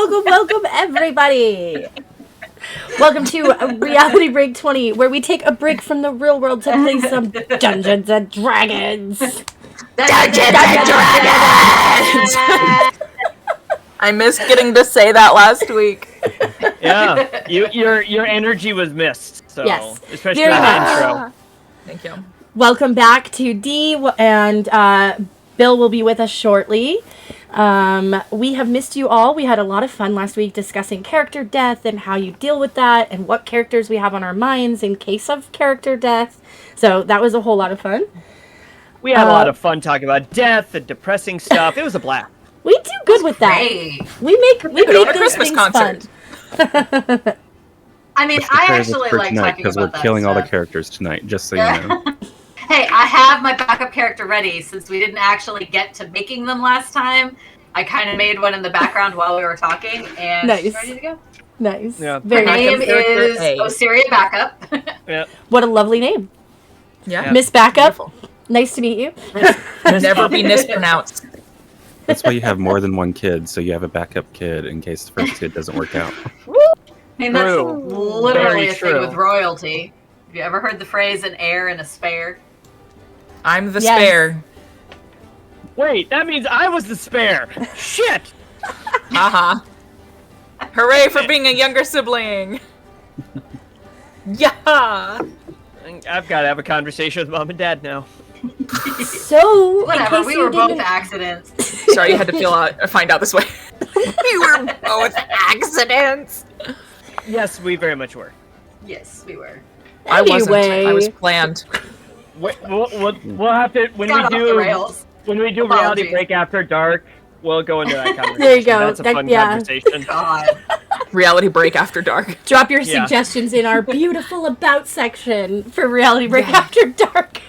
welcome, everybody. Welcome to Reality Break 20, where we take a break from the real world to play some Dungeons and Dragons. Dungeons and Dragons! I missed getting to say that last week. Yeah, your energy was missed. So, yes, especially in the intro. Thank you. Welcome back to D, and Bill will be with us shortly. We have missed you all. We had a lot of fun last week discussing character death and how you deal with that and what characters we have on our minds in case of character death. So that was a whole lot of fun. We had a lot of fun talking about death and depressing stuff. It was a blast. We do good with Great. that. We make a those Christmas things concert. fun. I mean, I actually like talking because about we're killing all the stuff. characters tonight. Just so you know. Hey, I have my backup character ready since we didn't actually get to making them last time. I kind of made one in the background while we were talking, and Nice. she's ready to go. Nice. Yeah. Very Her name nice. is A. Ocerrya Backup. Yeah. What a lovely name. Yeah. Miss Backup. Beautiful. Nice to meet you. Never be mispronounced. That's why you have more than one kid, so you have a backup kid in case the first kid doesn't work out. I mean, that's True. literally Very a true. thing with royalty. Have you ever heard the phrase an heir and a spare? I'm the Yes. spare. Wait, that means I was the spare. Shit. Haha. Hooray for being a younger sibling. Yeah. I've got to have a conversation with mom and dad now. So, Whatever, in case we you were both didn't... accidents. Sorry, you had to find out this way. We were both accidents. Yes, we very much were. Yes, we were. I wasn't. Anyway. I was planned. We'll have to when Got off we the do rails. Reality Apologies. Break After Dark. We'll go into that conversation. There you go. That's a fun Yeah. conversation. God. Reality break after dark. Drop your Yeah. suggestions in our beautiful About section for Reality Break After Dark.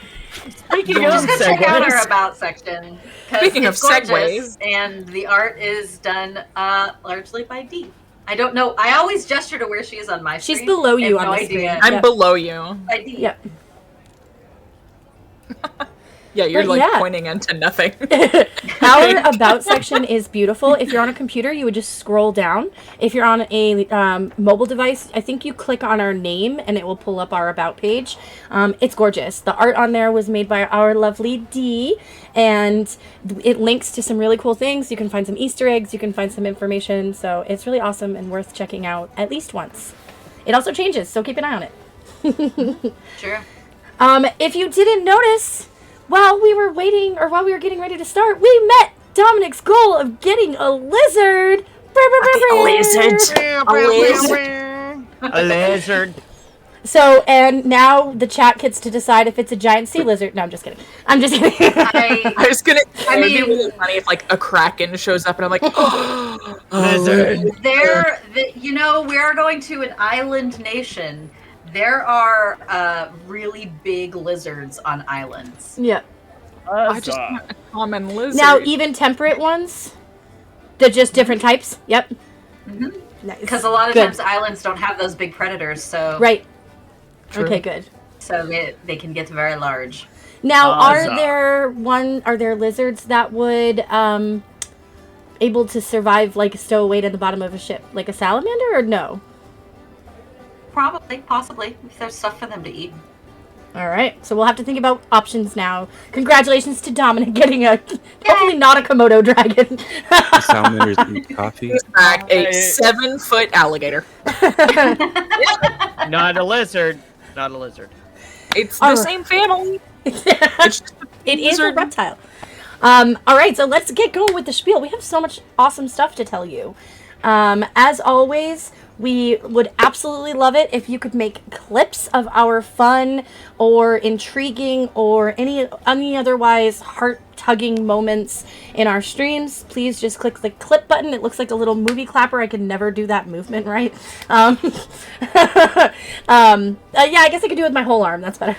Speaking Just of go check out our segues, About section. 'Cause Speaking of it's gorgeous, segues. and the art is done largely by Dee. I don't know. I always gesture to where she is on my screen. She's below I have you no on the idea. screen. I'm Yep. below you. By Dee. Yep. Yeah, you're But like yeah. pointing into nothing. Our About section is beautiful. If you're on a computer, you would just scroll down. If you're on a mobile device, I think you click on our name and it will pull up our About page. It's gorgeous. The art on there was made by our lovely Dee, and it links to some really cool things. You can find some Easter eggs, you can find some information, so it's really awesome and worth checking out at least once. It also changes, so keep an eye on it. Sure. If you didn't notice, while we were getting ready to start, we met Dominic's goal of getting a lizard. A lizard. a lizard. So, and now the chat gets to decide if it's a giant sea lizard. No, I'm just kidding. I was gonna. I It would be mean- really funny if like a kraken shows up and I'm like, oh, Lizard. We are going to an island nation. There are really big lizards on islands. Yeah. I just want a common lizard. Now, even temperate ones? They're just different types? Yep. Mhm. Nice. Because a lot of Good. times islands don't have those big predators, so Right. True. Okay, good. so they can get very large. Now, Awesome. are there lizards that would able to survive like stowaway to the bottom of a ship, like a salamander, or no? Probably, possibly, if there's stuff for them to eat. All right, so we'll have to think about options now. Congratulations to Dominic getting hopefully not a Komodo dragon. The salamanders eat coffee. He's back a 7-foot alligator. Not a lizard. Not a lizard. It's the Alright. same family. It's just It is a lizard. reptile. All right, so let's get going with the spiel. We have so much awesome stuff to tell you. As always, we would absolutely love it if you could make clips of our fun or intriguing or any otherwise heart-tugging moments in our streams. Please just click the clip button. It looks like a little movie clapper. I can never do that movement right. Yeah, I guess I could do it with my whole arm. That's better.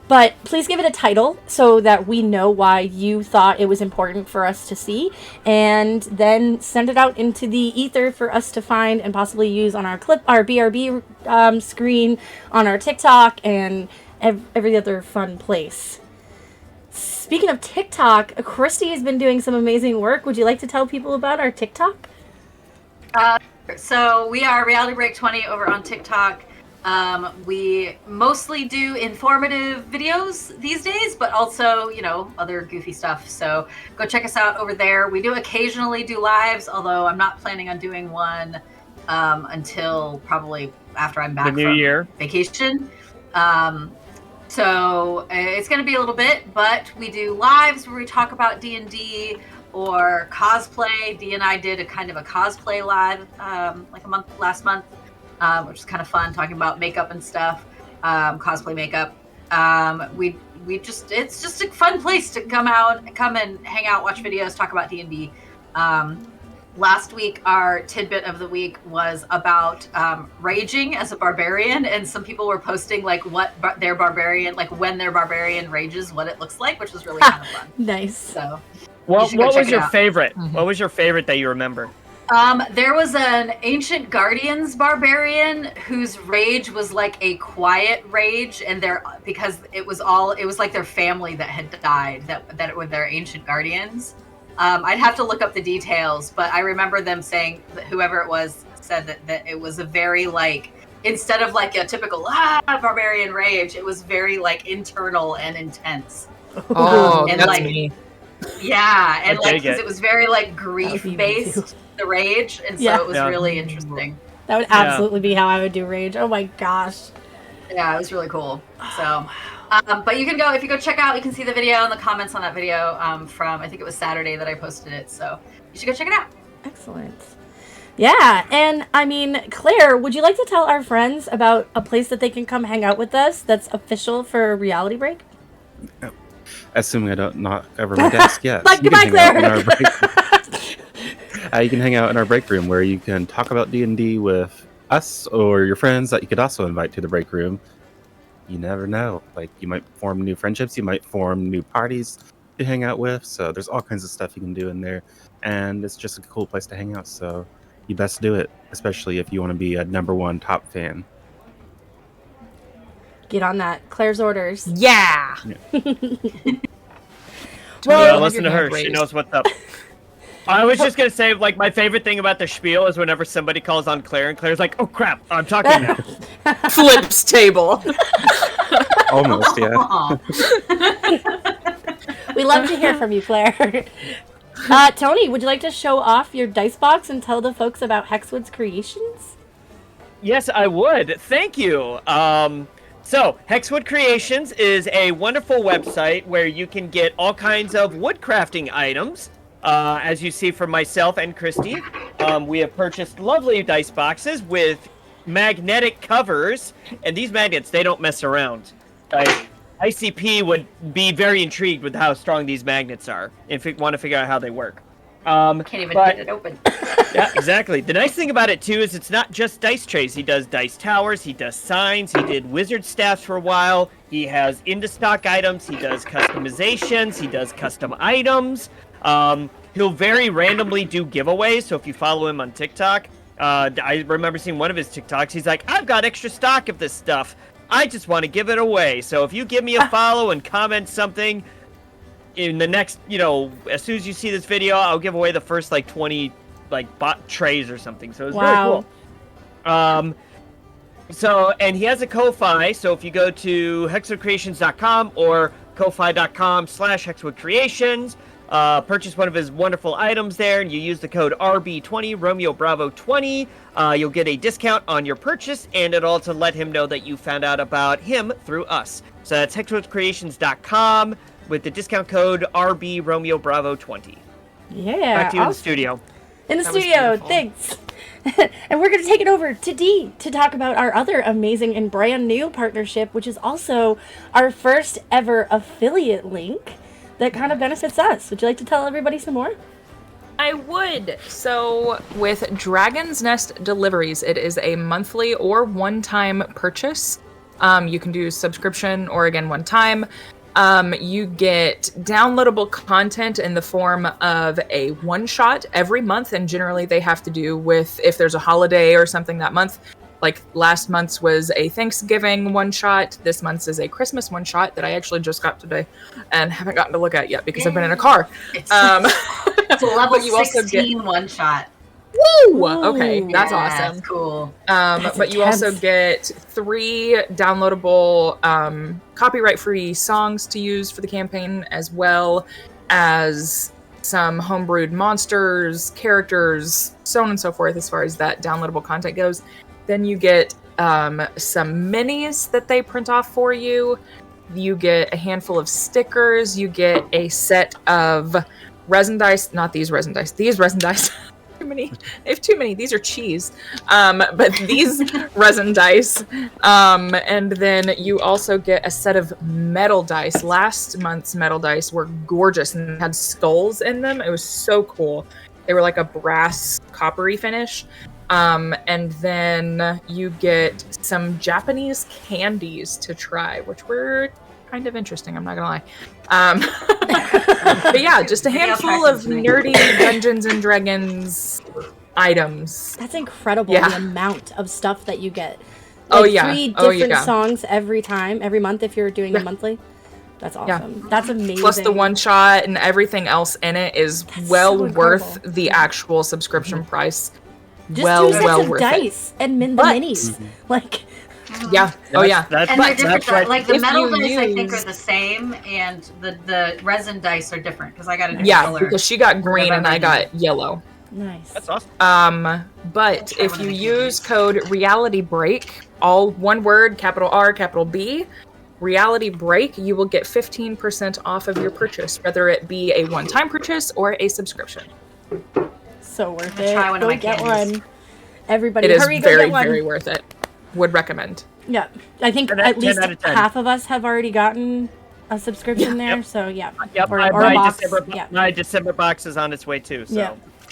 But please give it a title so that we know why you thought it was important for us to see, and then send it out into the ether for us to find and possibly use on our BRB screen, on our TikTok, and every other fun place. Speaking of TikTok, Christy has been doing some amazing work. Would you like to tell people about our TikTok? So we are Reality Break 20 over on TikTok. We mostly do informative videos these days, but also, other goofy stuff. So go check us out over there. We do occasionally do lives, although I'm not planning on doing one until probably after I'm back The new from year. vacation. So it's going to be a little bit, but we do lives where we talk about D&D or cosplay. Dee and I did a kind of a cosplay live last month, which is kind of fun, talking about makeup and stuff, cosplay makeup. It's just a fun place to come and hang out, watch videos, talk about D&D. Last week, our tidbit of the week was about raging as a barbarian, and some people were posting like when their barbarian rages, what it looks like, which was really kind of fun. Nice. So, What was your out. favorite? Mm-hmm. What was your favorite that you remember? There was an Ancient Guardians barbarian whose rage was like a quiet rage, and because it was like their family that had died that were their Ancient Guardians. I'd have to look up the details, but I remember them saying that whoever it was said that it was a very instead of like a typical barbarian rage, it was very like internal and intense. Oh, and that's like me. Yeah, and I dig because it. it was very like That would be me too. grief-based, the rage, and so Yeah. it was Yeah. really interesting. That would absolutely be how I would do rage. Oh my gosh. Yeah, it was really cool. So, but if you go check out, you can see the video and the comments on that video from, I think it was Saturday that I posted it. So you should go check it out. Excellent. Yeah, and I mean, Claire, would you like to tell our friends about a place that they can come hang out with us that's official for Reality Break? Assuming I don't knock over my desk, yes. Like, You can goodbye, hang out in Claire. you can hang out in our break room where you can talk about D&D with us or your friends that you could also invite to the break room. You never know. Like, you might form new friendships, you might form new parties to hang out with. So there's all kinds of stuff you can do in there. And it's just a cool place to hang out. So you best do it, especially if you want to be a #1 top fan. Get on that. Claire's orders. Yeah. Well, Have listen to your her. hand She raised. knows what's up. I was just going to say, like, my favorite thing about the spiel is whenever somebody calls on Claire, and Claire's like, oh, crap, I'm talking now. Flips table. Almost, yeah. Aw. We love to hear from you, Claire. Tony, would you like to show off your dice box and tell the folks about Hexwood's creations? Yes, I would. Thank you. So, Hexwood Creations is a wonderful website where you can get all kinds of woodcrafting items. As you see from myself and Christy, we have purchased lovely dice boxes with magnetic covers, and these magnets, they don't mess around. Like, ICP would be very intrigued with how strong these magnets are, if you want to figure out how they work. Can't even get it open. Yeah, exactly. The nice thing about it, too, is it's not just dice trays. He does dice towers, he does signs, he did wizard staffs for a while, he has into-stock items, he does customizations, he does custom items. He'll very randomly do giveaways, so if you follow him on TikTok, I remember seeing one of his TikToks, he's like, I've got extra stock of this stuff. I just want to give it away. So if you give me a follow and comment something, in the next, as soon as you see this video, I'll give away the first 20 bot trays or something. So it's Wow. really cool. So, and he has a Ko-Fi, so if you go to hexwoodcreations.com or ko-fi.com/hexwoodcreations, purchase one of his wonderful items there, and you use the code RB20, Romeo Bravo 20, you'll get a discount on your purchase, and it'll also let him know that you found out about him through us. So that's hexwoodcreations.com with the discount code RB Romeo Bravo 20. Yeah. Back to you in the awesome. studio. In the That was studio, beautiful. thanks. And we're going to take it over to Dee to talk about our other amazing and brand new partnership, which is also our first ever affiliate link that kind of benefits us. Would you like to tell everybody some more? I would. So with Dragon's Nest Deliveries, it is a monthly or one-time purchase. You can do subscription or again one time. You get downloadable content in the form of a one-shot every month, and generally they have to do with if there's a holiday or something that month, Like last month's was a Thanksgiving one shot. This month's is a Christmas one shot that I actually just got today and haven't gotten to look at yet because I've been in a car. It's a level but you also 16 one shot. Woo! Okay, that's Yeah, awesome. it's cool. But you also get 3 downloadable copyright-free songs to use for the campaign, as well as some homebrewed monsters, characters, so on and so forth, as far as that downloadable content goes. Then you get some minis that they print off for you. You get a handful of stickers. You get a set of resin dice. Not these resin dice. These resin dice. Too many. They have too many. These are cheese. But these resin dice. And then you also get a set of metal dice. Last month's metal dice were gorgeous and had skulls in them. It was so cool. They were like a brass coppery finish. And then you get some Japanese candies to try, which were kind of interesting, I'm not gonna lie. But yeah, just a handful of nerdy Dungeons and Dragons items. That's incredible, Yeah. the amount of stuff that you get. Oh, Like yeah. 3 Oh, different yeah. songs every month if you're doing Yeah. a monthly. That's Yeah. awesome. That's amazing. Plus the one shot and everything else in it is That's well so worth incredible. the actual subscription price. Just well 2 sets of worth dice and the But- minis. Like, Yeah. Oh yeah. That's, And they're that's different. right. Like the If metal you dice, I think, are use- the same, and the resin dice are different because I got a different Yeah, color. because she got green and I got yellow. nice. That's awesome. But try if one of you the use candies. code Reality Break, all one word, capital R, capital B, Reality Break, you will get 15% off of your purchase, whether it be a one-time purchase or a subscription. So worth I'm gonna it. try one of Go my get candies. one. Everybody, It is hurry, go very, get one. very worth it. Would recommend. Yeah, I think 10 at least out of 10. half of us have already gotten a subscription there. Yep. So yeah, Yep, or my, a my box. December, Yeah. my December box is on its way too. So. Yeah.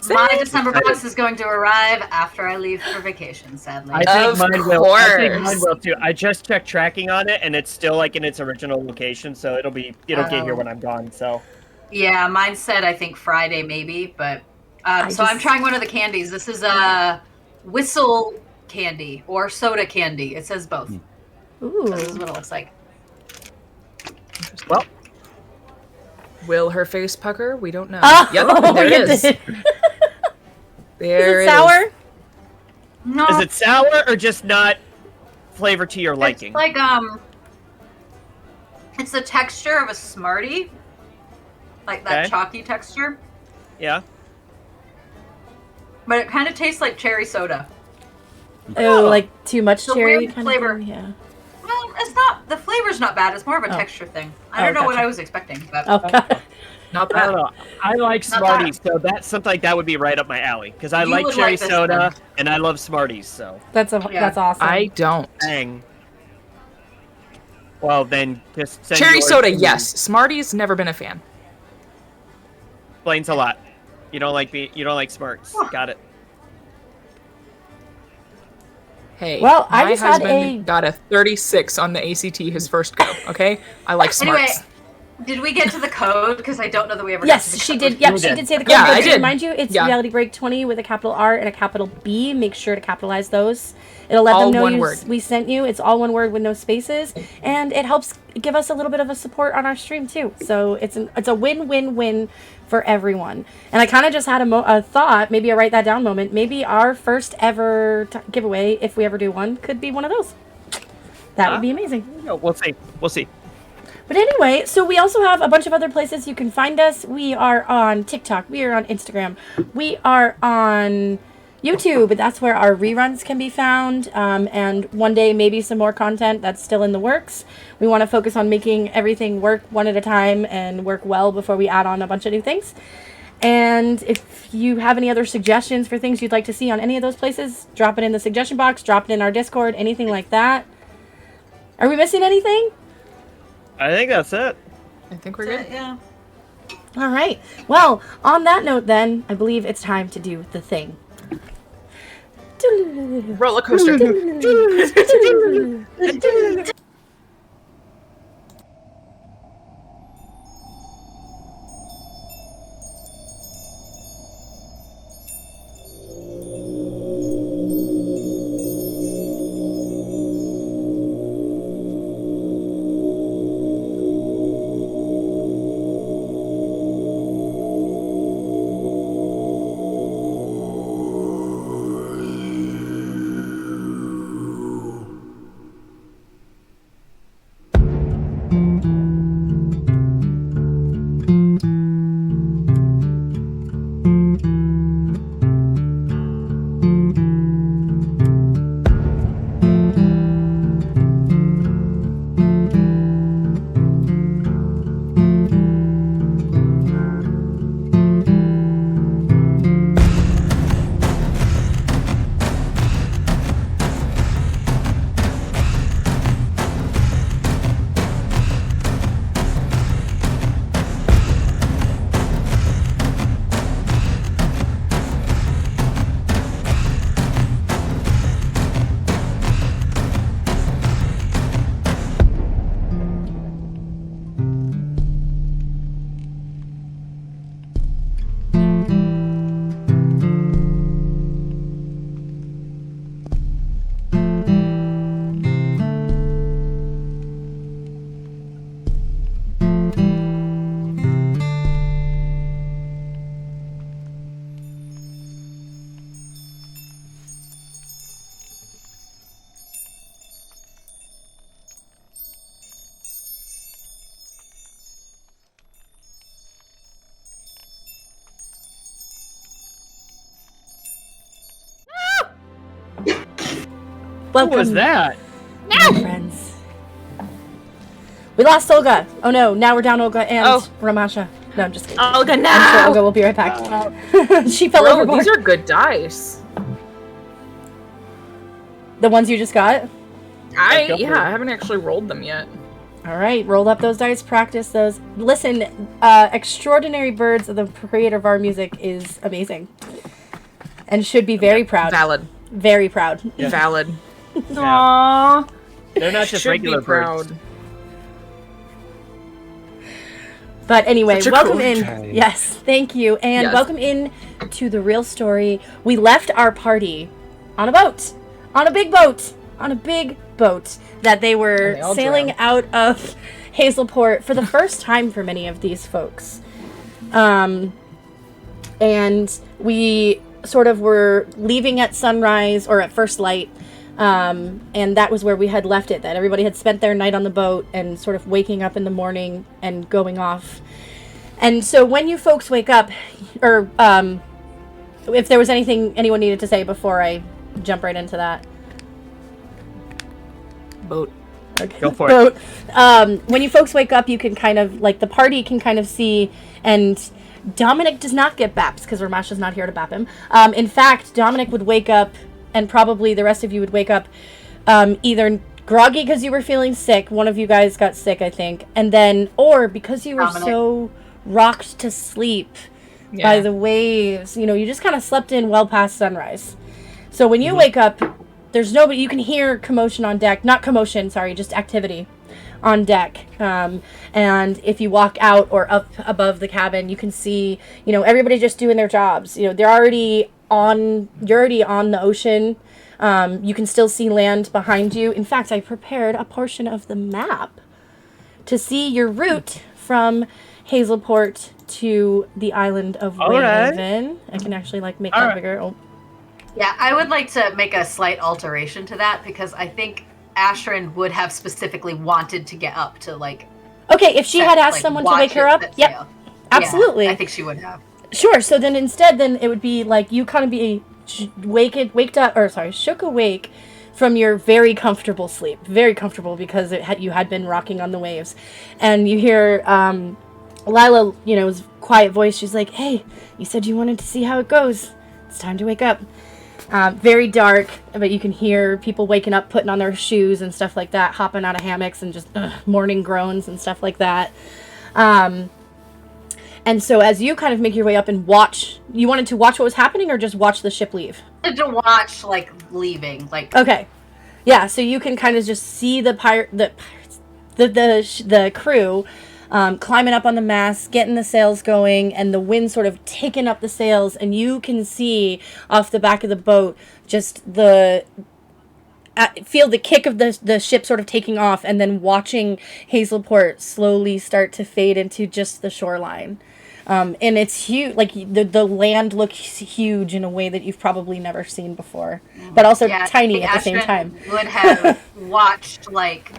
My December box is going to arrive after I leave for vacation, sadly. I think Of mine will. I think mine course. will too. I just checked tracking on it, and it's still like in its original location, so it'll get here Oh. when I'm gone. So Yeah, mine said I think Friday maybe, but I so I'm just- trying one of the candies. This is a whistle candy or soda candy. It says both. Ooh. So this is what it looks like. well, Will her face pucker? We don't know. Oh, Yep, there it you is. did. There Is it it sour? No, is it sour or just not flavor to your liking? It's like it's the texture of a Smartie, like that Okay. chalky texture, Yeah. but it kind of tastes like cherry soda. Oh, like too much It's a cherry weird kind flavor. of thing? Yeah. Well, it's not. The flavor's not bad. It's more of a Oh. texture thing. I Oh, don't know what gotcha. I was expecting, but Oh god. Not I don't bad. know. I like Not Smarties, so that's something like that would be right up my alley because I You like would cherry like this soda then. and I love Smarties. So That's Yeah. that's awesome. I don't. dang. Well, then just send Cherry yours soda, to me. yes. Smarties, never been a fan. Explains a lot. You don't like Smarts. Got it. Hey, Well, I my just had husband got a 36 on the ACT his first go. Okay, I like anyway, smarts. did we get to the code? Because I don't know that we ever. got to Yes, the she code. did. Yep, You she did. did say the code. Yeah, but I to did. remind you, it's Yeah. Reality Break 20 with a capital R and a capital B. Make sure to capitalize those. It'll let All them know one word. we sent you. It's all one word with no spaces, and it helps give us a little bit of a support on our stream too. So it's a win-win-win for everyone. And I kind of just had a thought, maybe a write that down moment. Maybe our first ever giveaway, if we ever do one, could be one of those. That would be amazing. No, we'll see. We'll see. But anyway, so we also have a bunch of other places you can find us. We are on TikTok. We are on Instagram. We are on YouTube. That's where our reruns can be found. And one day, maybe some more content that's still in the works. We want to focus on making everything work one at a time and work well before we add on a bunch of new things. And if you have any other suggestions for things you'd like to see on any of those places, drop it in the suggestion box, drop it in our Discord, anything like that. Are we missing anything? I think that's it. I think we're good. Yeah. All right. Well, on that note, then, I believe it's time to do the thing. Roller coaster. Welcome, Who was that? my friends. We lost Olga. Oh no, now we're down Olga and Ramasha. No, I'm just kidding. Olga, no! I'm sure Olga will be right back. She fell Bro, overboard. these are good dice. The ones you just got? I haven't actually rolled them yet. All right, roll up those dice, practice those. Listen, Extraordinary Birds of the creator of our music is amazing. And should be very proud. Valid. Very proud. Yeah. Valid. Yeah. They're not just Should regular be proud. birds. But anyway, Such a welcome cool in. child. Yes, thank you. And Yes. welcome in to the real story. We left our party on a boat. On a big boat. On a big boat that they were And they all sailing drowned. out of Hazelport for the first time for many of these folks. And we sort of were leaving at sunrise or at first light. And that was where we had left it, that everybody had spent their night on the boat and sort of waking up in the morning and going off. And so when you folks wake up, or if there was anything anyone needed to say before I jump right into that. Boat. Okay. Go for it. When you folks wake up, you can kind of, like, the party can kind of see, and Dominic does not get baps, because Ramasha's not here to bap him. In fact, Dominic would wake up, and probably the rest of you would wake up either groggy because you were feeling sick, one of you guys got sick, I think, and then, or because you were Dominic. so rocked to sleep by the waves, you know, you just kind of slept in well past sunrise. So when you wake up, there's nobody, you can hear commotion on deck, not commotion, sorry, just activity on deck. And if you walk out or up above the cabin, you can see, you know, everybody just doing their jobs. You know, you're already on the ocean. You can still see land behind you. In fact, I prepared a portion of the map to see your route from Hazelport to the island of All right. Wayhaven. I can actually, like, make All that right. bigger. Oh. Yeah, I would like to make a slight alteration to that because I think Ashrin would have specifically wanted to get up to, like, Okay, if she had asked like, someone to watch wake her it up, set yep, sail. absolutely. Yeah, I think she would have. Sure. So then instead, then it would be like you kind of be shook awake from your very comfortable sleep, very comfortable because you had been rocking on the waves, and you hear Lila, you know, quiet voice. She's like, "Hey, you said you wanted to see how it goes. It's time to wake up." Very dark, but you can hear people waking up, putting on their shoes and stuff like that, hopping out of hammocks and just morning groans and stuff like that. And so as you kind of make your way up and watch, you wanted to watch what was happening or just watch the ship leave? To watch, like, leaving, like. Okay. Yeah, so you can kind of just see the crew climbing up on the mast, getting the sails going, and the wind sort of taking up the sails, and you can see off the back of the boat just feel the kick of the ship sort of taking off, and then watching Hazelport slowly start to fade into just the shoreline. And it's huge, like the land looks huge in a way that you've probably never seen before, but also tiny at the same Ashrin time. would have watched, like,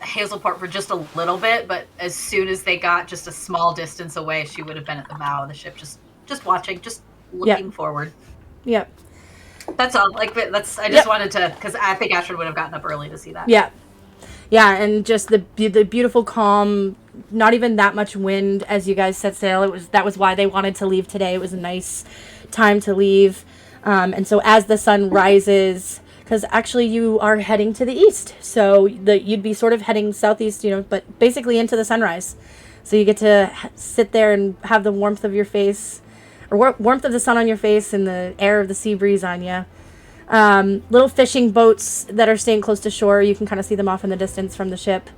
Hazelport for just a little bit, but as soon as they got just a small distance away, she would have been at the bow of the ship, just watching, just looking forward. Yep. That's all. Like, I just wanted to, because I think Ashford would have gotten up early to see that. Yeah. Yeah, and just the beautiful calm, not even that much wind as you guys set sail. That was why they wanted to leave today. It was a nice time to leave. And so as the sun rises, because actually you are heading to the east, so you'd be sort of heading southeast, you know, but basically into the sunrise. So you get to sit there and have the warmth of your face, or warmth of the sun on your face and the air of the sea breeze on you. Little fishing boats that are staying close to shore. You can kind of see them off in the distance from the ship.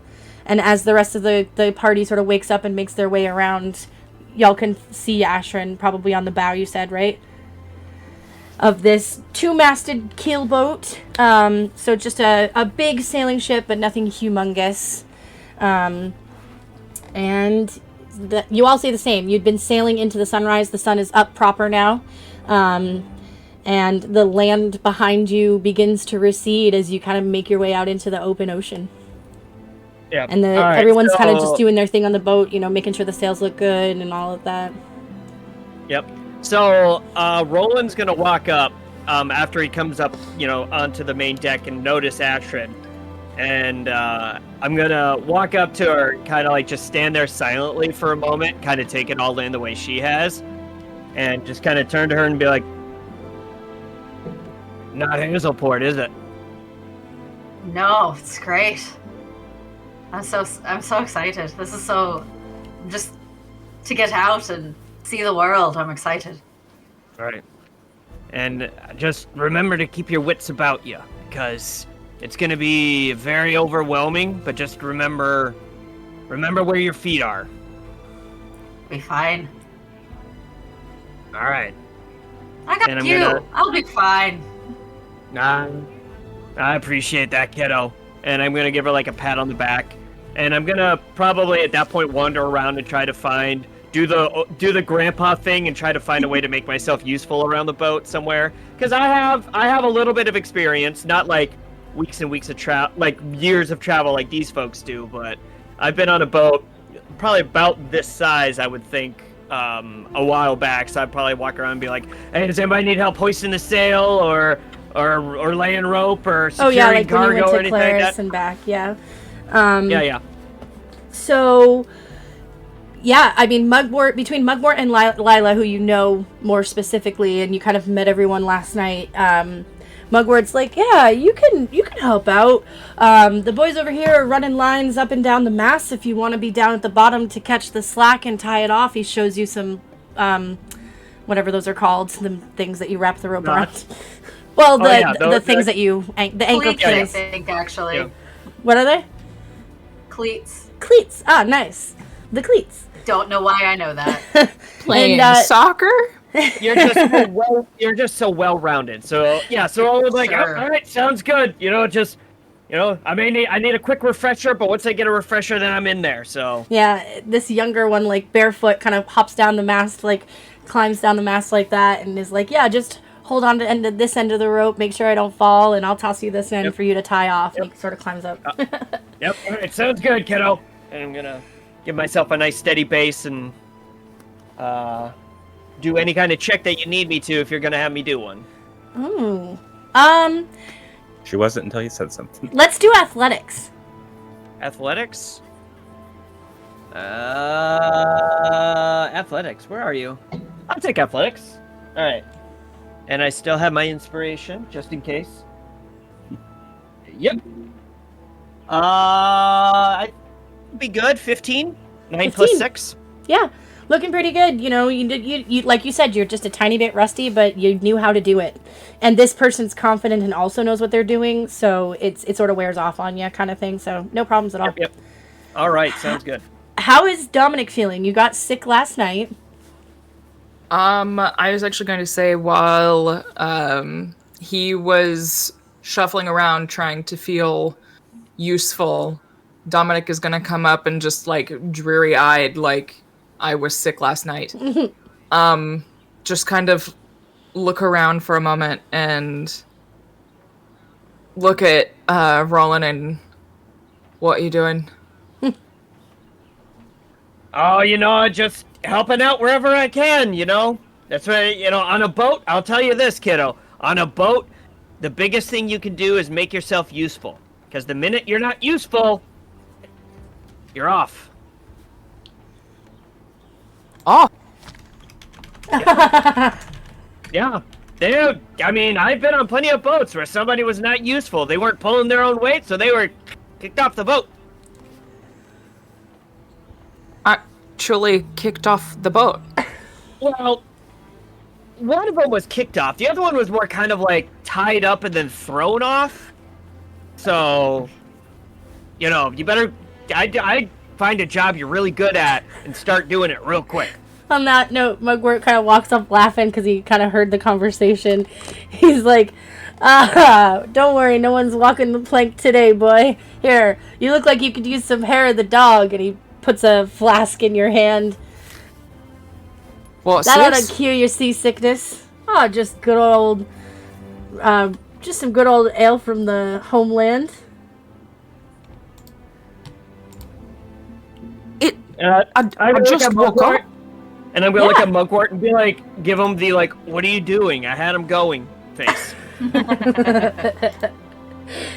And as the rest of the party sort of wakes up and makes their way around, y'all can see Ashrin probably on the bow, you said, right? Of this two-masted keel boat. So just a big sailing ship, but nothing humongous. And you all say the same. You'd been sailing into the sunrise. The sun is up proper now. And the land behind you begins to recede as you kind of make your way out into the open ocean. Yeah. And everyone's kind of just doing their thing on the boat, you know, making sure the sails look good and all of that. Yep. So Roland's gonna walk up after he comes up, onto the main deck and notice Astrid. And I'm gonna walk up to her, kind of like just stand there silently for a moment, kind of take it all in the way she has, and just kind of turn to her and be like, "Not Hazelport, is it?" No, it's great. I'm so excited. This is so just to get out and see the world. I'm excited. All right. And just remember to keep your wits about you, because it's going to be very overwhelming, but just remember where your feet are. Be fine. All right. I got you. I'll be fine. I appreciate that, kiddo. And I'm going to give her like a pat on the back. And I'm going to probably at that point wander around and try to do the grandpa thing and try to find a way to make myself useful around the boat somewhere. Because I have a little bit of experience, not like weeks and weeks of travel, like years of travel like these folks do, but I've been on a boat probably about this size, I would think, a while back. So I'd probably walk around and be like, "Hey, does anybody need help hoisting the sail or laying rope or securing cargo or anything like that?" And back, yeah. Yeah. So, yeah, I mean, between Mugwort and Lila, who you know more specifically, and you kind of met everyone last night, Mugwort's like, "Yeah, you can help out. The boys over here are running lines up and down the mast if you want to be down at the bottom to catch the slack and tie it off." He shows you some, whatever those are called, the things that you wrap the rope around. Well, the things that the anchor cleats, things. I think, actually. Yeah. What are they? Cleats. Cleats. Ah, nice. The cleats. Don't know why I know that. Playing soccer? You're just so well-rounded. So yeah, so I was like, Sure. "All right, sounds good." I need a quick refresher, but once I get a refresher, then I'm in there. So Yeah, this younger one, like barefoot, kind of hops down the mast, like climbs down the mast like that, and is like, "Yeah, just hold on to this end of the rope, make sure I don't fall, and I'll toss you this end for you to tie off." And he sort of climbs up. Yep. All right, sounds good, kiddo. And I'm gonna give myself a nice steady base and do any kind of check that you need me to if you're gonna have me do one. Ooh. She wasn't until you said something. Let's do athletics. Athletics? Athletics. Where are you? I'll take athletics. All right. And I still have my inspiration, just in case. Yep. I'd be good. 15. 9 plus 15. 6. Yeah, looking pretty good. You like you said, you're just a tiny bit rusty, but you knew how to do it. And this person's confident and also knows what they're doing, so it sort of wears off on you, kind of thing. So no problems at all. Yep. All right, sounds good. How is Dominic feeling? You got sick last night. I was actually going to say while he was shuffling around trying to feel useful, Dominic is going to come up and just like dreary-eyed, like I was sick last night. Just kind of look around for a moment and look at Roland and, "What are you doing?" Oh, just helping out wherever I can, That's right, on a boat, I'll tell you this, kiddo. On a boat, the biggest thing you can do is make yourself useful. Because the minute you're not useful, you're off. Oh. Yeah. Dude, I mean, I've been on plenty of boats where somebody was not useful. They weren't pulling their own weight, so they were kicked off the boat. Actually kicked off the boat. Well, one of them was kicked off. The other one was more kind of like tied up and then thrown off. So, you better... I find a job you're really good at and start doing it real quick. On that note, Mugwort kind of walks up laughing because he kind of heard the conversation. He's like, don't worry, no one's walking the plank today, boy. Here, you look like you could use some hair of the dog. And he puts a flask in your hand. What's that ought this? to cure your seasickness. Oh, just good old, just some good old ale from the homeland. I just woke up. And I'm going to look at Mugwort and be like, give him the, like, "What are you doing? I had him going" face.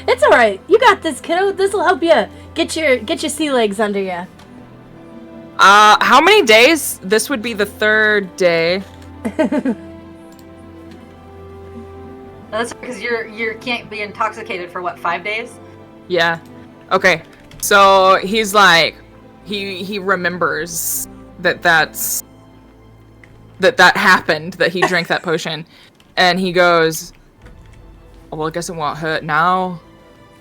It's all right. You got this, kiddo. This will help you get your sea legs under you. How many days? This would be the third day. That's because you can't be intoxicated for what, 5 days? Yeah. Okay. So he's like, he remembers that happened, that he drank that potion, and he goes, oh, well, I guess it won't hurt now.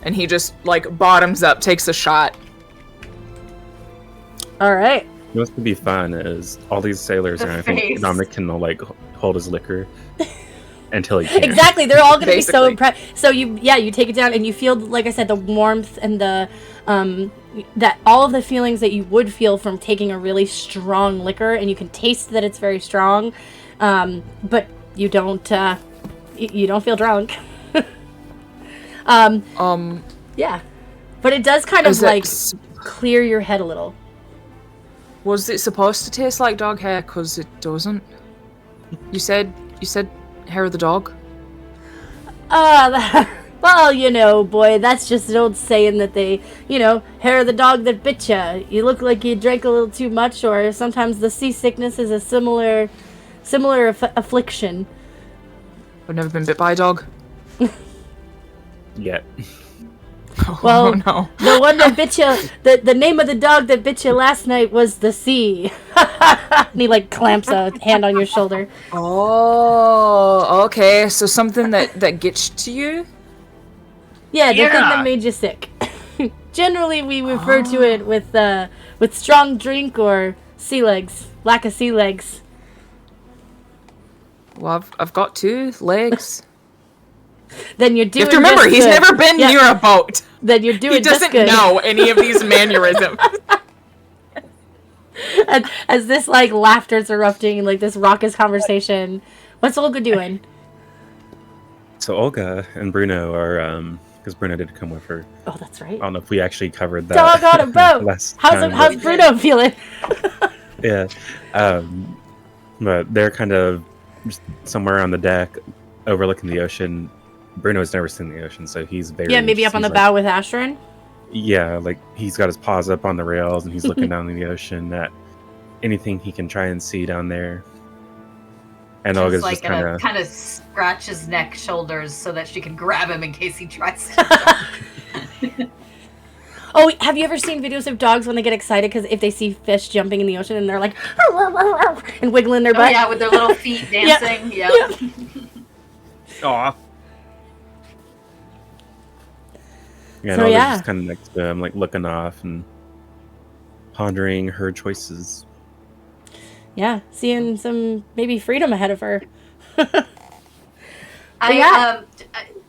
And he just like bottoms up, takes a shot. All right. What's to be fun is all these sailors, and I think face. Dominic can like hold his liquor until he can't. Exactly. They're all going to be so Basically. impressed. So you take it down and you feel, like I said, the warmth and the that all of the feelings that you would feel from taking a really strong liquor, and you can taste that it's very strong, but you don't feel drunk. Yeah, but it does kind of like clear your head a little. Was it supposed to taste like dog hair? Because it doesn't. You said hair of the dog. Well, you know, boy, that's just an old saying that they, hair of the dog that bit ya. You look like you drank a little too much, or sometimes the seasickness is a similar affliction. I've never been bit by a dog. Yet. Well, Oh no. the one that bit you, the name of the dog that bit you last night was the sea. And he like clamps a hand on your shoulder. Oh, okay. So something that gets to you? Yeah, the thing Yeah. that made you sick. Generally, we refer to it with strong drink or sea legs, lack of sea legs. Well, I've got 2 legs. Then you're doing. You have to remember, just he's good. never been Yeah, near a boat. Then you're doing He doesn't just good. know any of these mannerisms. As this like laughter's erupting, like this raucous conversation. What's Olga doing? So Olga and Bruno are because Bruno did come with her. Oh, that's right. I don't know if we actually covered that. Dog on a boat. last How's time, how's but- Bruno feeling? Yeah. But they're kind of just somewhere on the deck overlooking the ocean. Bruno's never seen the ocean, so he's very Yeah, maybe up on the he's bow with Astrid. Yeah, like he's got his paws up on the rails and he's looking down in the ocean at anything he can try and see down there. And Olga's Just like just kind of kind of scratch his neck, shoulders, so that she can grab him in case he tries to. Oh, have you ever seen videos of dogs when they get excited because if they see fish jumping in the ocean and they're like and wiggling their Oh butt? yeah, with their little feet dancing. Yep. Aw. yeah, and So, Olga's yeah. just kind of next to him, like looking off and pondering her choices. Yeah, seeing some maybe freedom ahead of her. I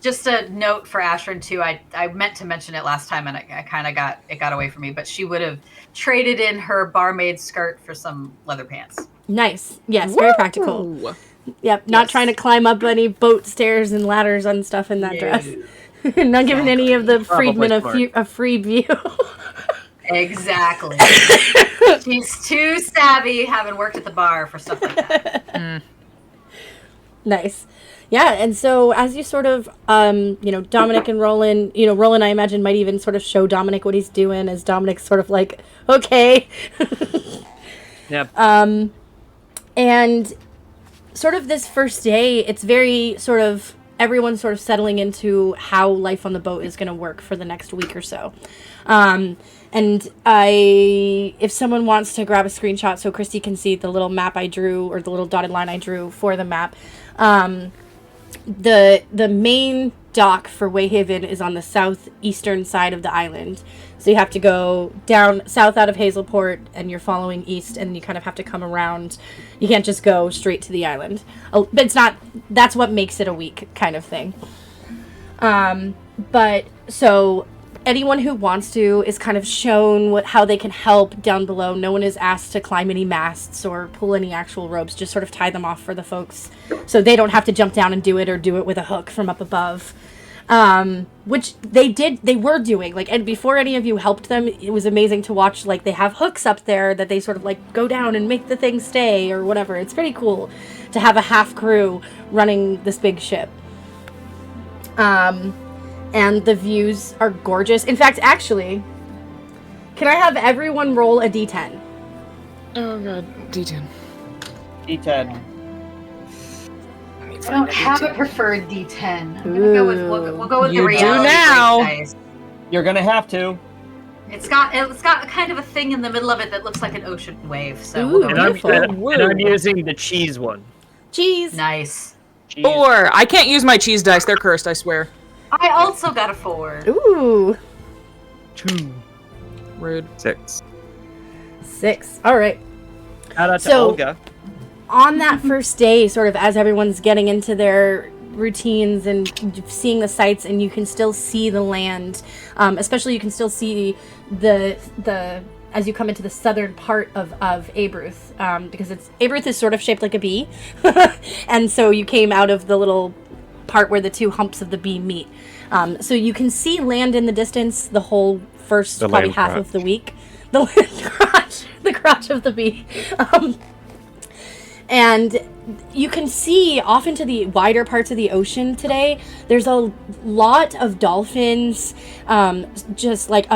just a note for Ashrin too. I meant to mention it last time and I kind of got away from me, but she would have traded in her barmaid skirt for some leather pants. Nice. Yes, very practical. Woo! Yep, not Yes. trying to climb up any boat stairs and ladders and stuff in that dress. No. Not giving any of the Probably freedmen smart. a free view. Exactly. She's too savvy, having worked at the bar for stuff like that. Nice. Yeah, and so as you sort of, Dominic and Roland, Roland, I imagine, might even sort of show Dominic what he's doing as Dominic's sort of like, okay. Yep. And sort of this first day, it's very sort of, everyone's sort of settling into how life on the boat is going to work for the next week or so. And if someone wants to grab a screenshot so Christy can see the little map I drew, or the little dotted line I drew for the map, the main dock for Wayhaven is on the southeastern side of the island. So you have to go down south out of Hazelport, and you're following east, and you kind of have to come around. You can't just go straight to the island. Oh, but it's not, that's what makes it a week kind of thing. But so anyone who wants to is kind of shown how they can help down below. No one is asked to climb any masts or pull any actual ropes, just sort of tie them off for the folks so they don't have to jump down and do it, or do it with a hook from up above. Which they were doing, like, and before any of you helped them, it was amazing to watch. Like, they have hooks up there that they sort of like go down and make the thing stay or whatever. It's pretty cool to have a half crew running this big ship. And the views are gorgeous. In fact, actually, can I have everyone roll a d10? Oh god, D10. D10. I don't have a preferred D10. I'm gonna go with we'll go with You the do reality now. break dice. You're gonna have to. It's got kind of a thing in the middle of it that looks like an ocean wave. So Ooh, we'll go And with I'm, beautiful. and I'm using the cheese one. Cheese. nice. Cheese. 4. I can't use my cheese dice. They're cursed, I swear. I also got a 4. Ooh. 2. Rude. 6. 6. All right. Shout out to So- Olga. On that first day, sort of as everyone's getting into their routines and seeing the sights, and you can still see the land, especially you can still see the as you come into the southern part of Abruth, because Abruth is sort of shaped like a bee, and so you came out of the little part where the two humps of the bee meet. So you can see land in the distance the whole first The probably land half crotch. of the week. The land the crotch of the bee. And you can see off into the wider parts of the ocean today. There's a lot of dolphins. Just like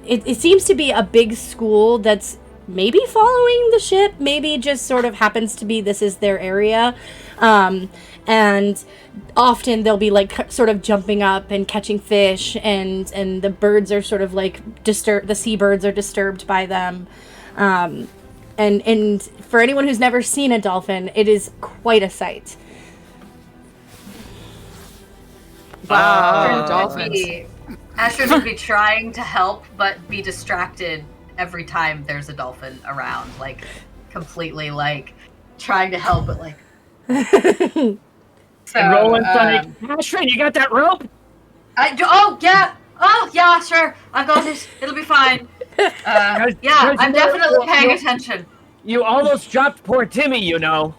it seems to be a big school that's maybe following the ship. Maybe just sort of happens to be this is their area. And often they'll be like sort of jumping up and catching fish, and the birds are sort of like disturbed. The seabirds are disturbed by them. And for anyone who's never seen a dolphin, it is quite a sight. Wow, dolphins. Astrid would be trying to help, but be distracted every time there's a dolphin around. Like, completely, like, trying to help, but, like... So, And Roland's like, Ashrin, you got that rope? oh, yeah, sure. I've got it. It'll be fine. Yeah, I'm definitely paying attention. You almost dropped poor Timmy, you know.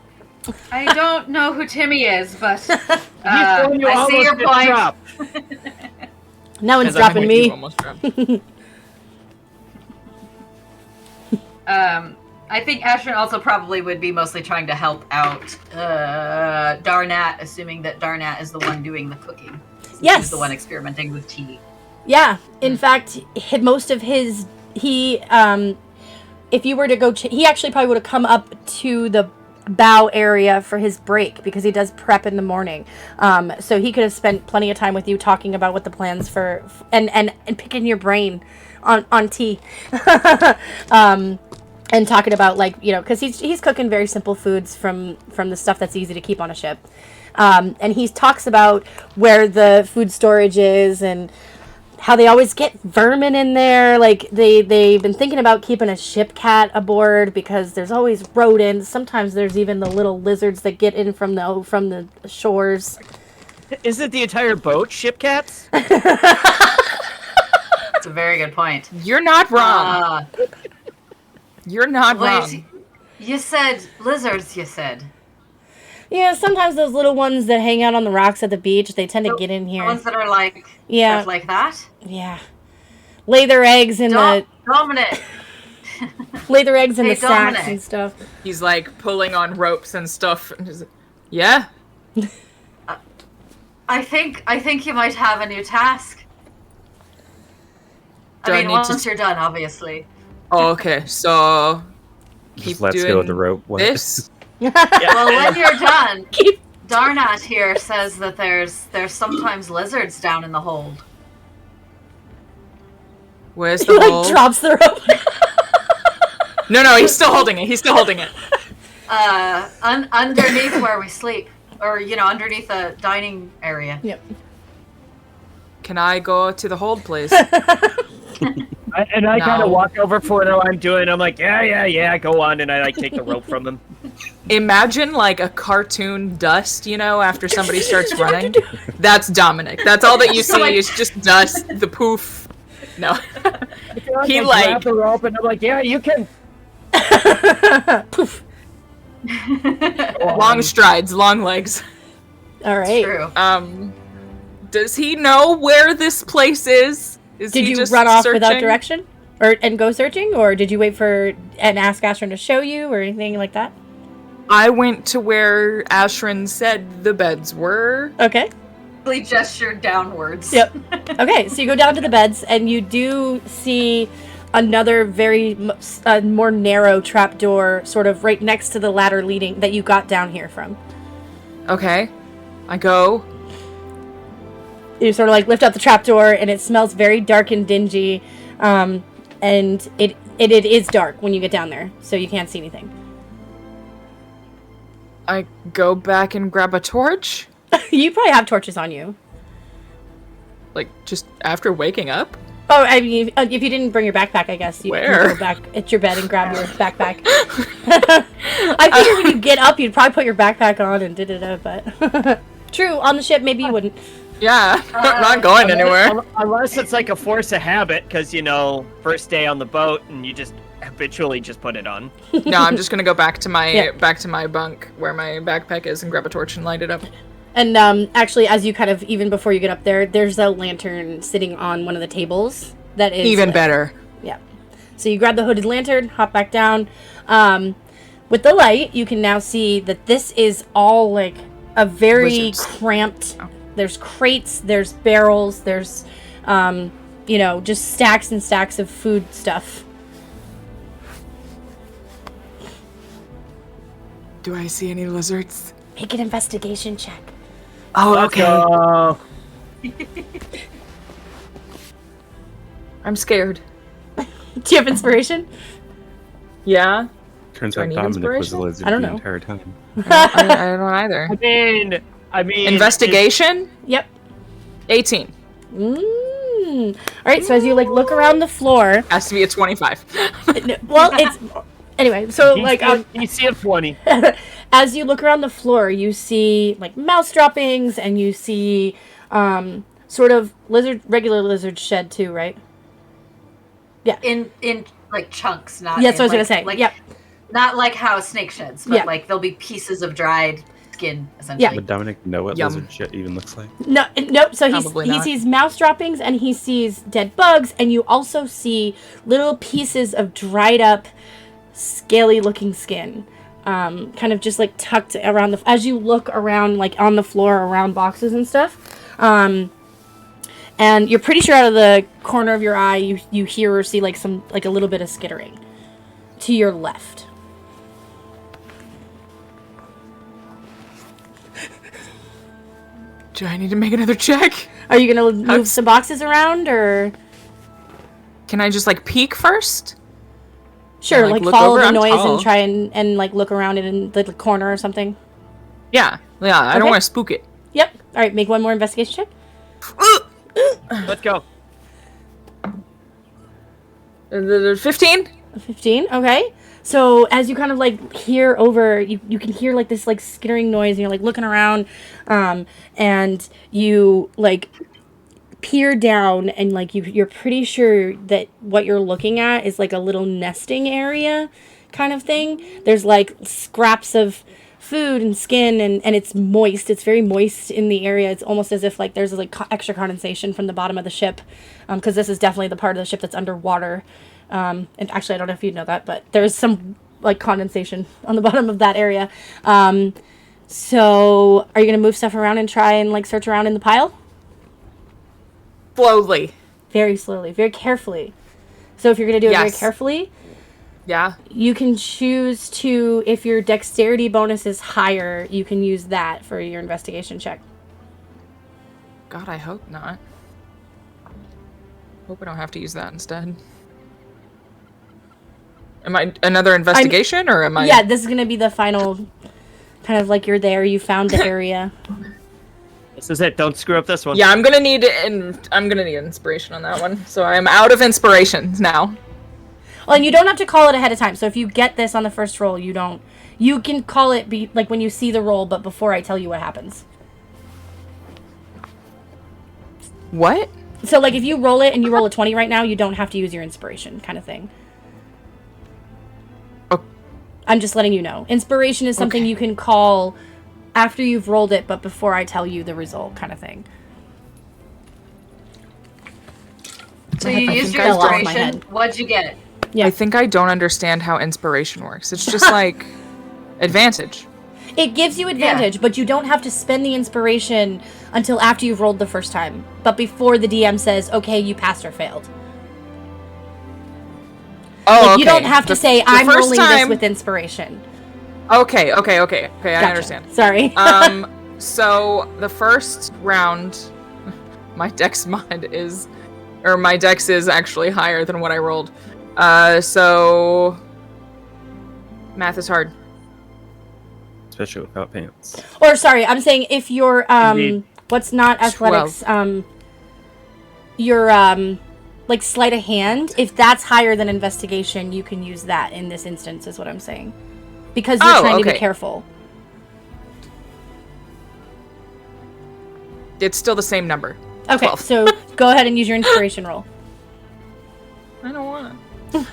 I don't know who Timmy is, but He's the one you I see almost your just point. dropped. No one's As I'm dropping with you, me. almost dropped. I think Ashrin also probably would be mostly trying to help out Darnat, assuming that Darnat is the one doing the cooking. Yes. He's the one experimenting with tea. Yeah. In fact, most of his if you were to go, he actually probably would have come up to the bow area for his break because he does prep in the morning. So he could have spent plenty of time with you talking about what the plans for and picking your brain on tea. And talking about, like, you know, because he's cooking very simple foods from the stuff that's easy to keep on a ship. And he talks about where the food storage is and how they always get vermin in there. Like, they've been thinking about keeping a ship cat aboard because there's always rodents. Sometimes there's even the little lizards that get in from the shores. Isn't the entire boat ship cats? That's a very good point. You're not wrong. You're not wrong. Wait, you said lizards, you said. Yeah, sometimes those little ones that hang out on the rocks at the beach, they tend to get in The here. ones that are like, Yeah. like that? Yeah. Lay their eggs in Dominic! lay their eggs in Hey, the sacks Dominic. and stuff. He's like pulling on ropes and stuff. And he's like, yeah? I think you might have a new task. Do I I mean, need to- once you're done, obviously. Oh, okay, so keep Just let's doing go with the rope. What? this. Well, when you're done, Keep- Darnat here says that there's sometimes lizards down in the hold. Where's He the like hole? drops the rope. No, he's still holding it. He's still holding it. Underneath where we sleep, or underneath the dining area. Yep. Can I go to the hold, please? I kind No. of walk over for what I'm doing. I'm like, yeah, go on. And I like take the rope from him. Imagine like a cartoon dust, after somebody starts running. That's Dominic. That's all that you see is just dust, the poof. No. He I like- grab the rope and I'm like, yeah, you can. Poof. Long strides, long legs. All right. True. Does he know where this place is? Is Did he you just run off without searching? direction, and go searching, or did you wait for and ask Astron to show you, or anything like that? I went to where Ashrin said the beds were. Okay. basically gestured downwards. Yep. Okay, so you go down to the beds, and you do see another more narrow trapdoor, sort of right next to the ladder leading that you got down here from. Okay. I go. You sort of like lift up the trapdoor, and it smells very dark and dingy, and it is dark when you get down there, so you can't see anything. I go back and grab a torch? You probably have torches on you. Like, just after waking up? Oh, I mean, if you didn't bring your backpack, I guess you Where? can go back at your bed and grab your backpack. I figured when you get up, you'd probably put your backpack on and da-da-da, but... True, on the ship, maybe you wouldn't. Yeah, I'm not going anywhere. Unless it's like a force of habit, because, first day on the boat, and you just habitually just put it on. No, I'm just gonna go back to my Yeah. back to my bunk where my backpack is and grab a torch and light it up. And actually, as you kind of, even before you get up there, there's a lantern sitting on one of the tables that is... Even better. Yeah. So you grab the hooded lantern, hop back down. With the light, you can now see that this is all, like, a very Wizards. cramped... There's crates, there's barrels, there's, just stacks and stacks of food stuff. Do I see any lizards? Make an investigation check. Oh, Let's go. I'm scared. Do you have inspiration? Yeah? Turns Do I out need Dominic was inspiration? a lizard I don't the know. entire time. I don't either. I mean... Investigation? Yep. 18. Alright, so as you, look around the floor... Has to be a 25. Well, it's... Anyway, so, You see a 20. as you look around the floor, you see, mouse droppings, and you see, sort of regular lizard shed, too, right? Yeah. In chunks, not. Yes, in, I was gonna say. Yep. Not like how a snake sheds, but Yeah. there'll be pieces of dried skin essentially. Would Dominic know what Yum. lizard shit even looks like? No, nope. So Probably he not. sees mouse droppings, and he sees dead bugs, and you also see little pieces of dried up, scaly-looking skin, kind of just tucked around as you look around, on the floor around boxes and stuff. And you're pretty sure out of the corner of your eye, you hear or see a little bit of skittering to your left. Do I need to make another check? Are you gonna move some boxes around, or Can I just peek first? sure, look follow over? the I'm noise tall. and try and look around it in the corner or something? Yeah. Yeah, I don't Okay. want to spook it. Yep. All right, make one more investigation check. Let's go. 15? 15. Okay. So as you kind of hear over, you can hear this skittering noise, and you're looking around, and you peer down, and you're pretty sure that what you're looking at is a little nesting area kind of thing. There's scraps of food and skin, and it's moist. It's very moist in the area. It's almost as if there's extra condensation from the bottom of the ship, because this is definitely the part of the ship that's underwater. And actually, I don't know if you know that, but there's some condensation on the bottom of that area. So are you gonna move stuff around and try and search around in the pile? Slowly. Very slowly, very carefully. So if you're gonna do it very Yes. carefully, Yeah. you can choose to, if your dexterity bonus is higher, you can use that for your investigation check. God, I hope not. Hope I don't have to use that instead. Am I another investigation, or am I? Yeah, this is gonna be the final, kind of you're there, you found the area. This is it. Don't screw up this one. Yeah, I'm gonna need inspiration on that one. So I'm out of inspirations now. Well, and you don't have to call it ahead of time. So if you get this on the first roll, you can call it when you see the roll, but before I tell you what happens. What? So if you roll it and you roll a 20 right now, you don't have to use your inspiration kind of thing. Oh. I'm just letting you know. Inspiration is something Okay. you can call after you've rolled it, but before I tell you the result kind of thing. So you I used think your I lost my inspiration. head. What'd you get? Yeah. I think I don't understand how inspiration works. It's just advantage. It gives you advantage, but you don't have to spend the inspiration until after you've rolled the first time. But before the DM says, okay, you passed or failed. Oh, like, you don't have to say, I'm rolling this with inspiration. Okay, gotcha. I understand. Sorry. So the first round, my dex my dex is actually higher than what I rolled. So math is hard. Especially without pants. Or sorry, I'm saying if you're what's not 12. athletics, your like sleight of hand, if that's higher than investigation, you can use that in this instance, is what I'm saying. Because you're trying to be careful. It's still the same number. Okay, 12. so go ahead and use your inspiration roll. I don't want to.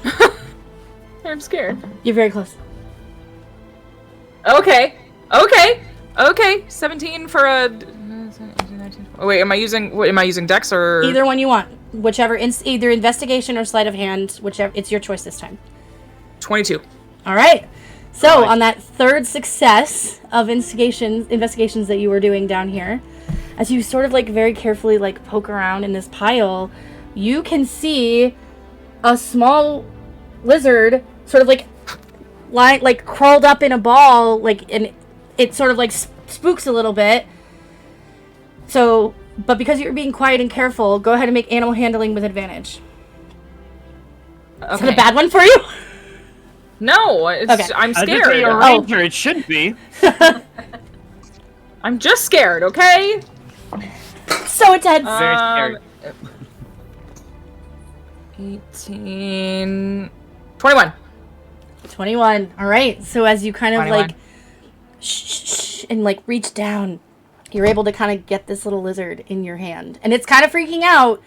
I'm scared. You're very close. Okay. 17 for a. Oh wait, am I using dex or Either one you want, whichever. Either investigation or sleight of hand, whichever. It's your choice this time. 22? All right. So on that third success of investigations that you were doing down here, as you sort of like very carefully like poke around in this pile, you can see a small lizard sort of like crawled up in a ball, like, and it sort of like spooks a little bit. So, but because you're being quiet and careful, go ahead and make animal handling with advantage. Okay. Is that a bad one for you? No, I'm scared. You're a ranger, it shouldn't be. I'm just scared, okay? So intense. Very scary. 18... 21. 21. All right. So as you kind of 21. like shh, and like reach down, you're able to kind of get this little lizard in your hand. And it's kind of freaking out,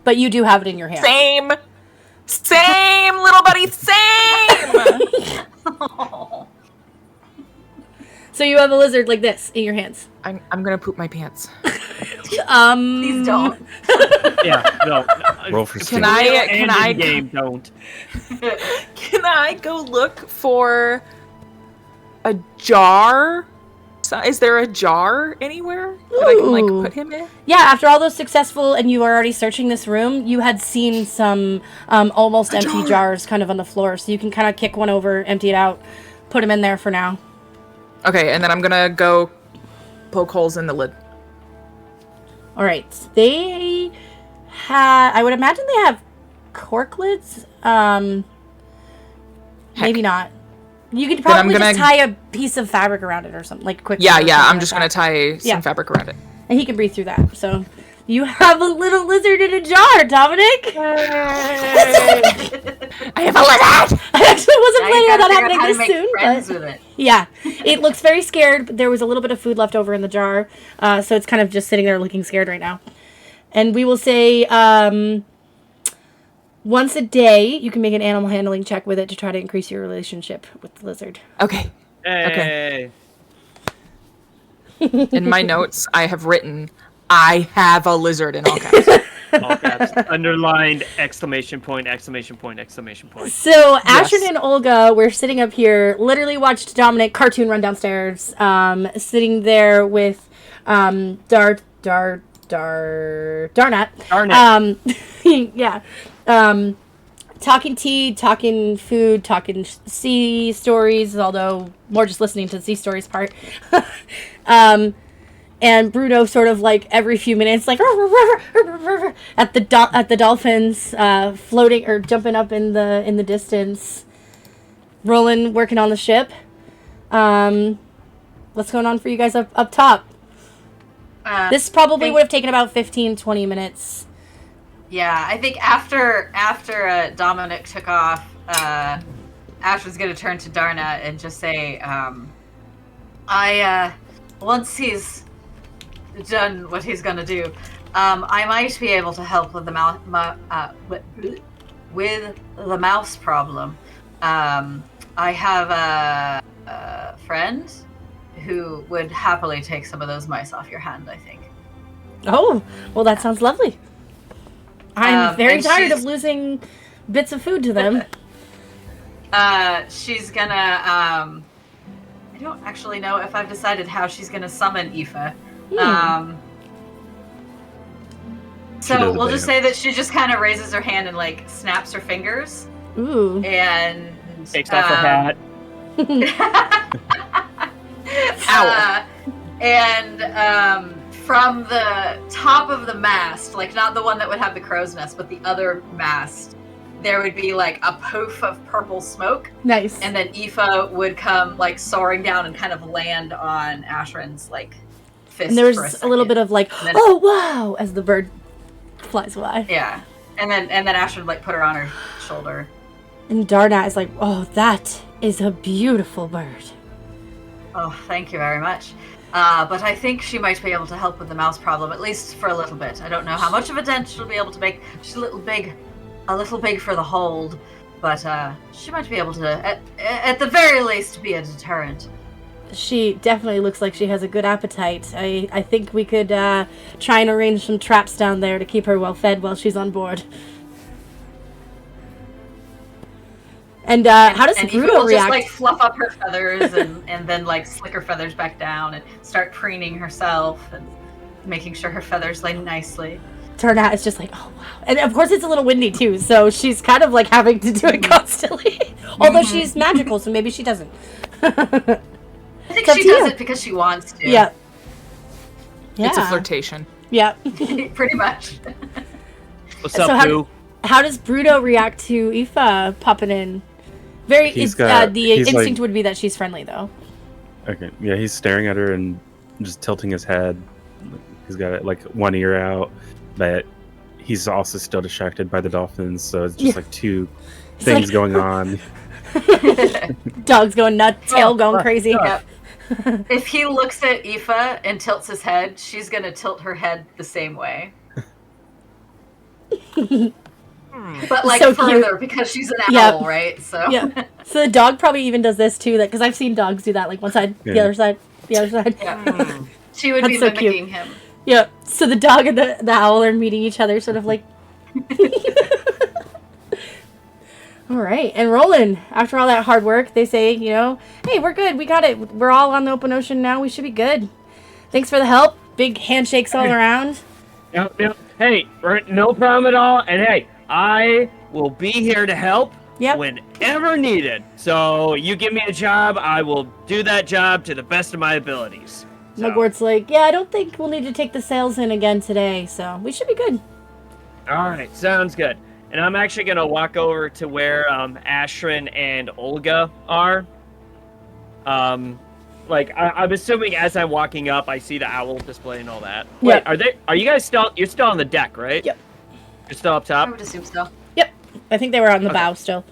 but you do have it in your hand. Same, little buddy, same! So you have a lizard like this in your hands. I'm gonna poop my pants. Please don't. Yeah, no. Roll for Can I game don't. Can I go look for a jar? Is there a jar anywhere that I can like put him in? Yeah, after all those successful, and you were already searching this room, you had seen some almost empty jars kind of on the floor. So you can kind of kick one over, empty it out, put him in there for now. Okay, and then I'm gonna go poke holes in the lid. All right. They I would imagine they have cork lids. Maybe not. You could probably just tie a piece of fabric around it or something, like quick. Yeah. I'm just gonna tie some fabric around it. And he can breathe through that. So you have a little lizard in a jar, Dominic. I have a lizard. I actually wasn't planning on that happening this soon, friends but with it. yeah, it looks very scared. But there was a little bit of food left over in the jar, so it's kind of just sitting there looking scared right now. And we will say once a day you can make an animal handling check with it to try to increase your relationship with the lizard. Okay. Hey. In my notes, I have written, "I have a lizard" in all caps. All caps. Underlined, exclamation point, exclamation point, exclamation point. So Ashton and Olga, we're sitting up here, literally watched Dominic cartoon run downstairs, sitting there with Darnat. Yeah. Talking tea, talking food, talking sea stories, although more just listening to the sea stories part. And Bruno sort of like every few minutes, like at the dolphins, floating or jumping up in the distance. Roland working on the ship. What's going on for you guys up top? This probably would have taken about 15-20 minutes. Yeah, I think after Dominic took off, Ash was going to turn to Darna and just say, once he's done what he's going to do, I might be able to help with the mouse problem. I have a friend who would happily take some of those mice off your hand, I think. Oh, well, that sounds lovely. I'm very tired she's- of losing bits of food to them. She's gonna, I don't actually know if I've decided how she's going to summon Aoife. She does So a we'll just dance. say that she just kind of raises her hand and like snaps her fingers Ooh. and Takes off her hat. From the top of the mast, like not the one that would have the crow's nest, but the other mast, there would be like a poof of purple smoke. Nice. And then Aoife would come like soaring down and kind of land on Ashrin's like fist. And there's for a little bit of like, then, oh wow, as the bird flies by. Yeah. And then Ashrin would like put her on her shoulder. And Darnat is like, oh, that is a beautiful bird. Oh, thank you very much. But I think she might be able to help with the mouse problem, at least for a little bit. I don't know how much of a dent she'll be able to make. She's a little big for the hold, but she might be able to, at the very least, be a deterrent. She definitely looks like she has a good appetite. I think we could try and arrange some traps down there to keep her well fed while she's on board. And how does and Bruto will react? just like fluff up her feathers and then like slick her feathers back down and start preening herself and making sure her feathers lay nicely. Darnat is just like, oh wow. And of course it's a little windy too, so she's kind of like having to do it constantly. Although she's magical, so maybe she doesn't. I think It's up she to does you. it because she wants to. Yeah. Yeah. It's a flirtation. Yeah. Pretty much. What's So up, Boo? How does Bruto react to Aoife popping in? He's got- the he's instinct like- would be that she's friendly though. Okay, yeah, he's staring at her and just tilting his head. He's got like one ear out, but he's also still distracted by the dolphins. So it's just Yeah. like two It's things like- going on. Dog's going nuts, tail going fuck, crazy. Yep. If he looks at Aoife and tilts his head, she's gonna tilt her head the same way. But like So further cute. because she's an Yep. owl, right? So Yeah. So the dog probably even does this too, because I've seen dogs do that, like one side, the Yeah. other side, the other side. Yeah. She would be That's so cute. mimicking him. Yeah. So the dog and the owl are meeting each other, sort of like. All right, and Roland, after all that hard work, they say, hey, we're good, we got it. We're all on the open ocean now. We should be good. Thanks for the help. Big handshakes all around. Yep. Hey, no problem at all. And hey, I will be here to help Yep. whenever needed. So you give me a job, I will do that job to the best of my abilities. So, Mugwort's like, yeah, I don't think we'll need to take the sails in again today, so we should be good. all right, sounds good. And I'm actually gonna walk over to where Ashrin and Olga are. I'm assuming as I'm walking up, I see the owl display and all that. Yep. Wait, are you guys still? You're still on the deck, right? Yep. You're still up I top. would assume so. Yep. I think they were on the Okay. bow still.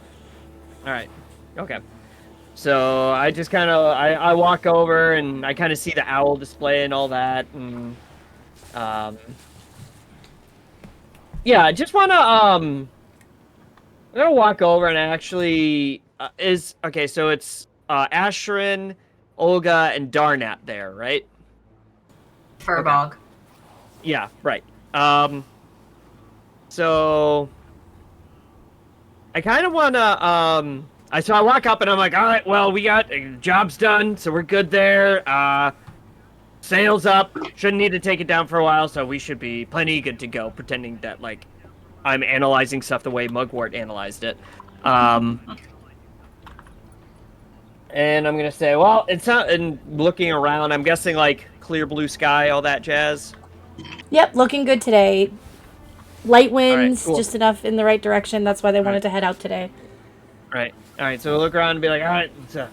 All right. Okay. So I just kind of I walk over and I kind of see the owl display and all that, and yeah, I just wanna I'm gonna walk over and actually okay. So it's Ashrin, Olga, and Darnat there, right? Furbog. Yeah, right. So I kind of want to, so I walk up and I'm like, all right, well, we got, job's done, so we're good there. Sails up, shouldn't need to take it down for a while, so we should be plenty good to go, pretending that, like, I'm analyzing stuff the way Mugwort analyzed it. And I'm going to say, well, it's not, and looking around, I'm guessing, like, clear blue sky, all that jazz. Yep, looking good today. Light winds, cool. just enough in the right direction. That's why they wanted Right. to head out today. All right, so we'll look around and be like, all right, it's a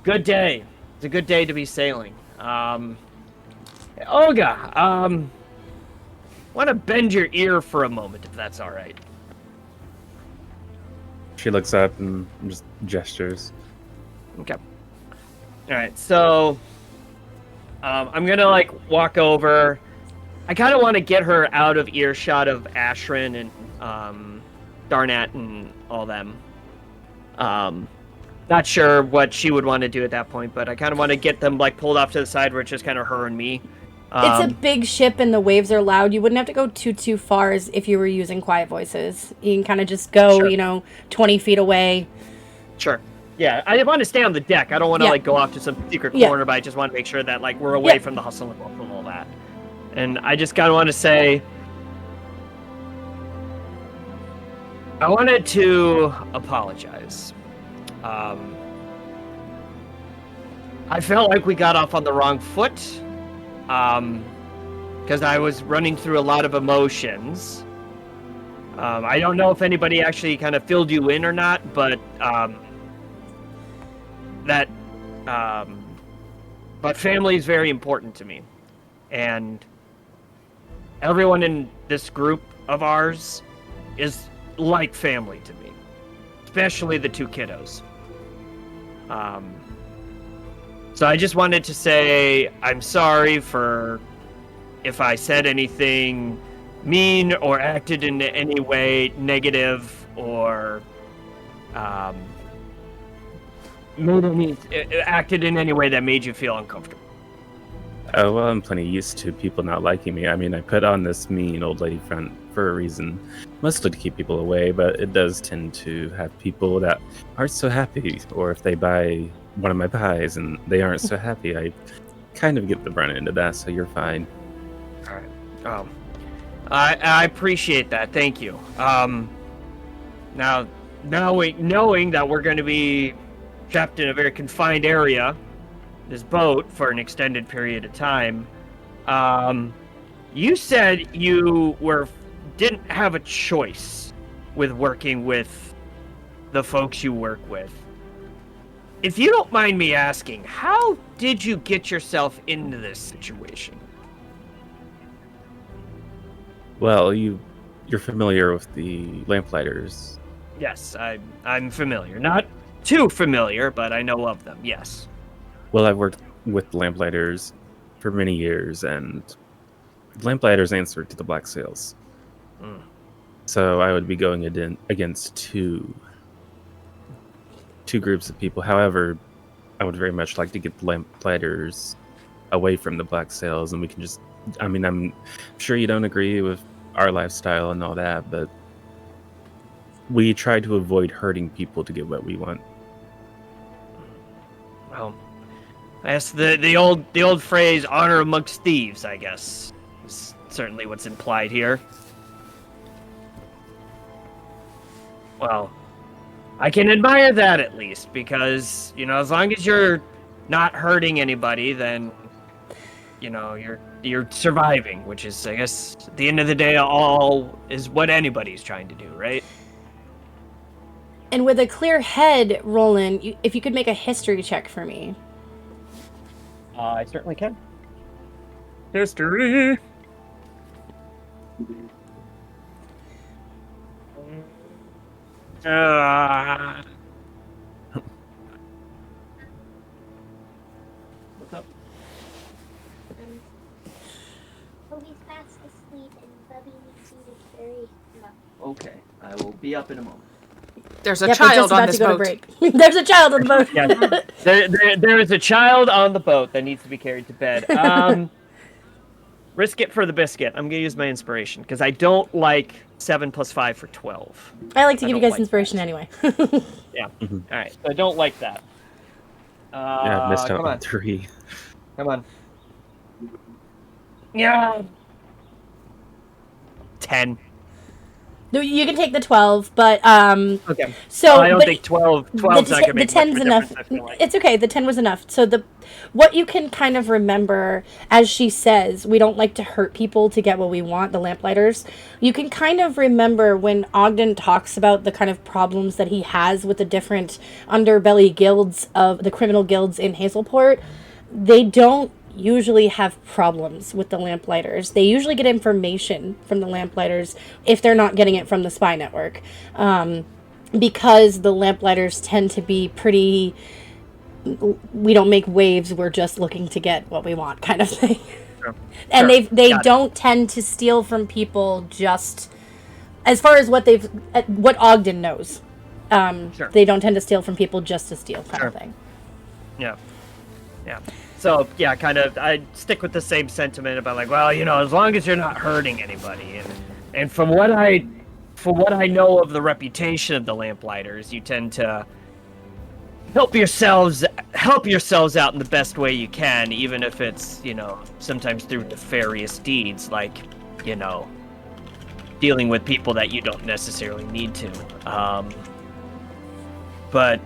good day. It's a good day to be sailing. Olga, want to bend your ear for a moment, if that's all right. She looks up and just gestures. Okay. All right, so I'm gonna like walk over. I kind of want to get her out of earshot of Ashrin and Darnat and all them. Not sure what she would want to do at that point, but I kind of want to get them like pulled off to the side where it's just kind of her and me. It's a big ship and the waves are loud. You wouldn't have to go too far as if you were using quiet voices. You can kind of just go, Sure. 20 feet away. Sure. Yeah, I want to stay on the deck. I don't want to Yeah. like go off to some secret Yeah. corner, but I just want to make sure that like we're away from the hustle and bustle and all that. And I just kind of want to say, I wanted to apologize. I felt like we got off on the wrong foot, because I was running through a lot of emotions. I don't know if anybody actually kind of filled you in or not, but but family is very important to me, and everyone in this group of ours is like family to me, especially the two kiddos. So I just wanted to say I'm sorry for if I said anything mean or acted in any way negative or acted in any way that made you feel uncomfortable. Oh, well, I'm plenty used to people not liking me. I mean, I put on this mean old lady front for a reason, mostly to keep people away, but it does tend to have people that aren't so happy, or if they buy one of my pies and they aren't so happy, I kind of get the brunt end of that, so you're fine. All right. I appreciate that. Thank you. Now knowing that we're going to be trapped in a very confined area, this boat, for an extended period of time, you said you didn't have a choice with working with the folks you work with. If you don't mind me asking, how did you get yourself into this situation? Well, you're familiar with the Lamplighters. Yes, I'm familiar. Not too familiar, but I know of them, yes. Well, I've worked with Lamplighters for many years, and Lamplighters answer to the Black Sails. Mm. So I would be going against two groups of people. However, I would very much like to get the Lamplighters away from the Black Sails, and we can just... I mean, I'm sure you don't agree with our lifestyle and all that, but we try to avoid hurting people to get what we want. Well, that's the old phrase, honor amongst thieves, I guess. Is certainly what's implied here. Well, I can admire that at least, because, as long as you're not hurting anybody, then, you're surviving, which is, I guess, at the end of the day, all is what anybody's trying to do, right? And with a clear head, Roland, if you could make a history check for me. I certainly can. History. What's up? He's fast asleep and Bubby needs you to carry him up. Okay, I will be up in a moment. There's a Yep, we're child just on about this to go to boat. break. There's a child on the boat. Yeah, there is a child on the boat that needs to be carried to bed. Risk it for the biscuit. I'm gonna use my inspiration because I don't like 7 + 5 for 12. I like to give you don't guys like inspiration that. anyway. Yeah. All right. So I don't like that. Yeah, I've missed out come on on. 3. Come on. Yeah. 10. No, you can take the 12, but Okay. so I don't but think 12's the, not gonna the make 10's much of a enough. difference, I feel like. It's okay. The 10 was enough. So what you can kind of remember, as she says, we don't like to hurt people to get what we want, the Lamplighters. You can kind of remember when Ogden talks about the kind of problems that he has with the different underbelly guilds of the criminal guilds in Hazelport. They don't usually have problems with the Lamplighters. They usually get information from the Lamplighters if they're not getting it from the spy network. Because the Lamplighters tend to be pretty... We don't make waves, we're just looking to get what we want kind of thing. Sure. And Sure. they Got it. don't tend to steal from people just... As far as what Ogden knows. Sure. They don't tend to steal from people just to steal kind of Sure. thing. Yeah. Yeah. So, yeah, kind of, I stick with the same sentiment about, like, well, as long as you're not hurting anybody. And from what I know of the reputation of the Lamplighters, you tend to help yourselves out in the best way you can, even if it's, sometimes through nefarious deeds, like, dealing with people that you don't necessarily need to. But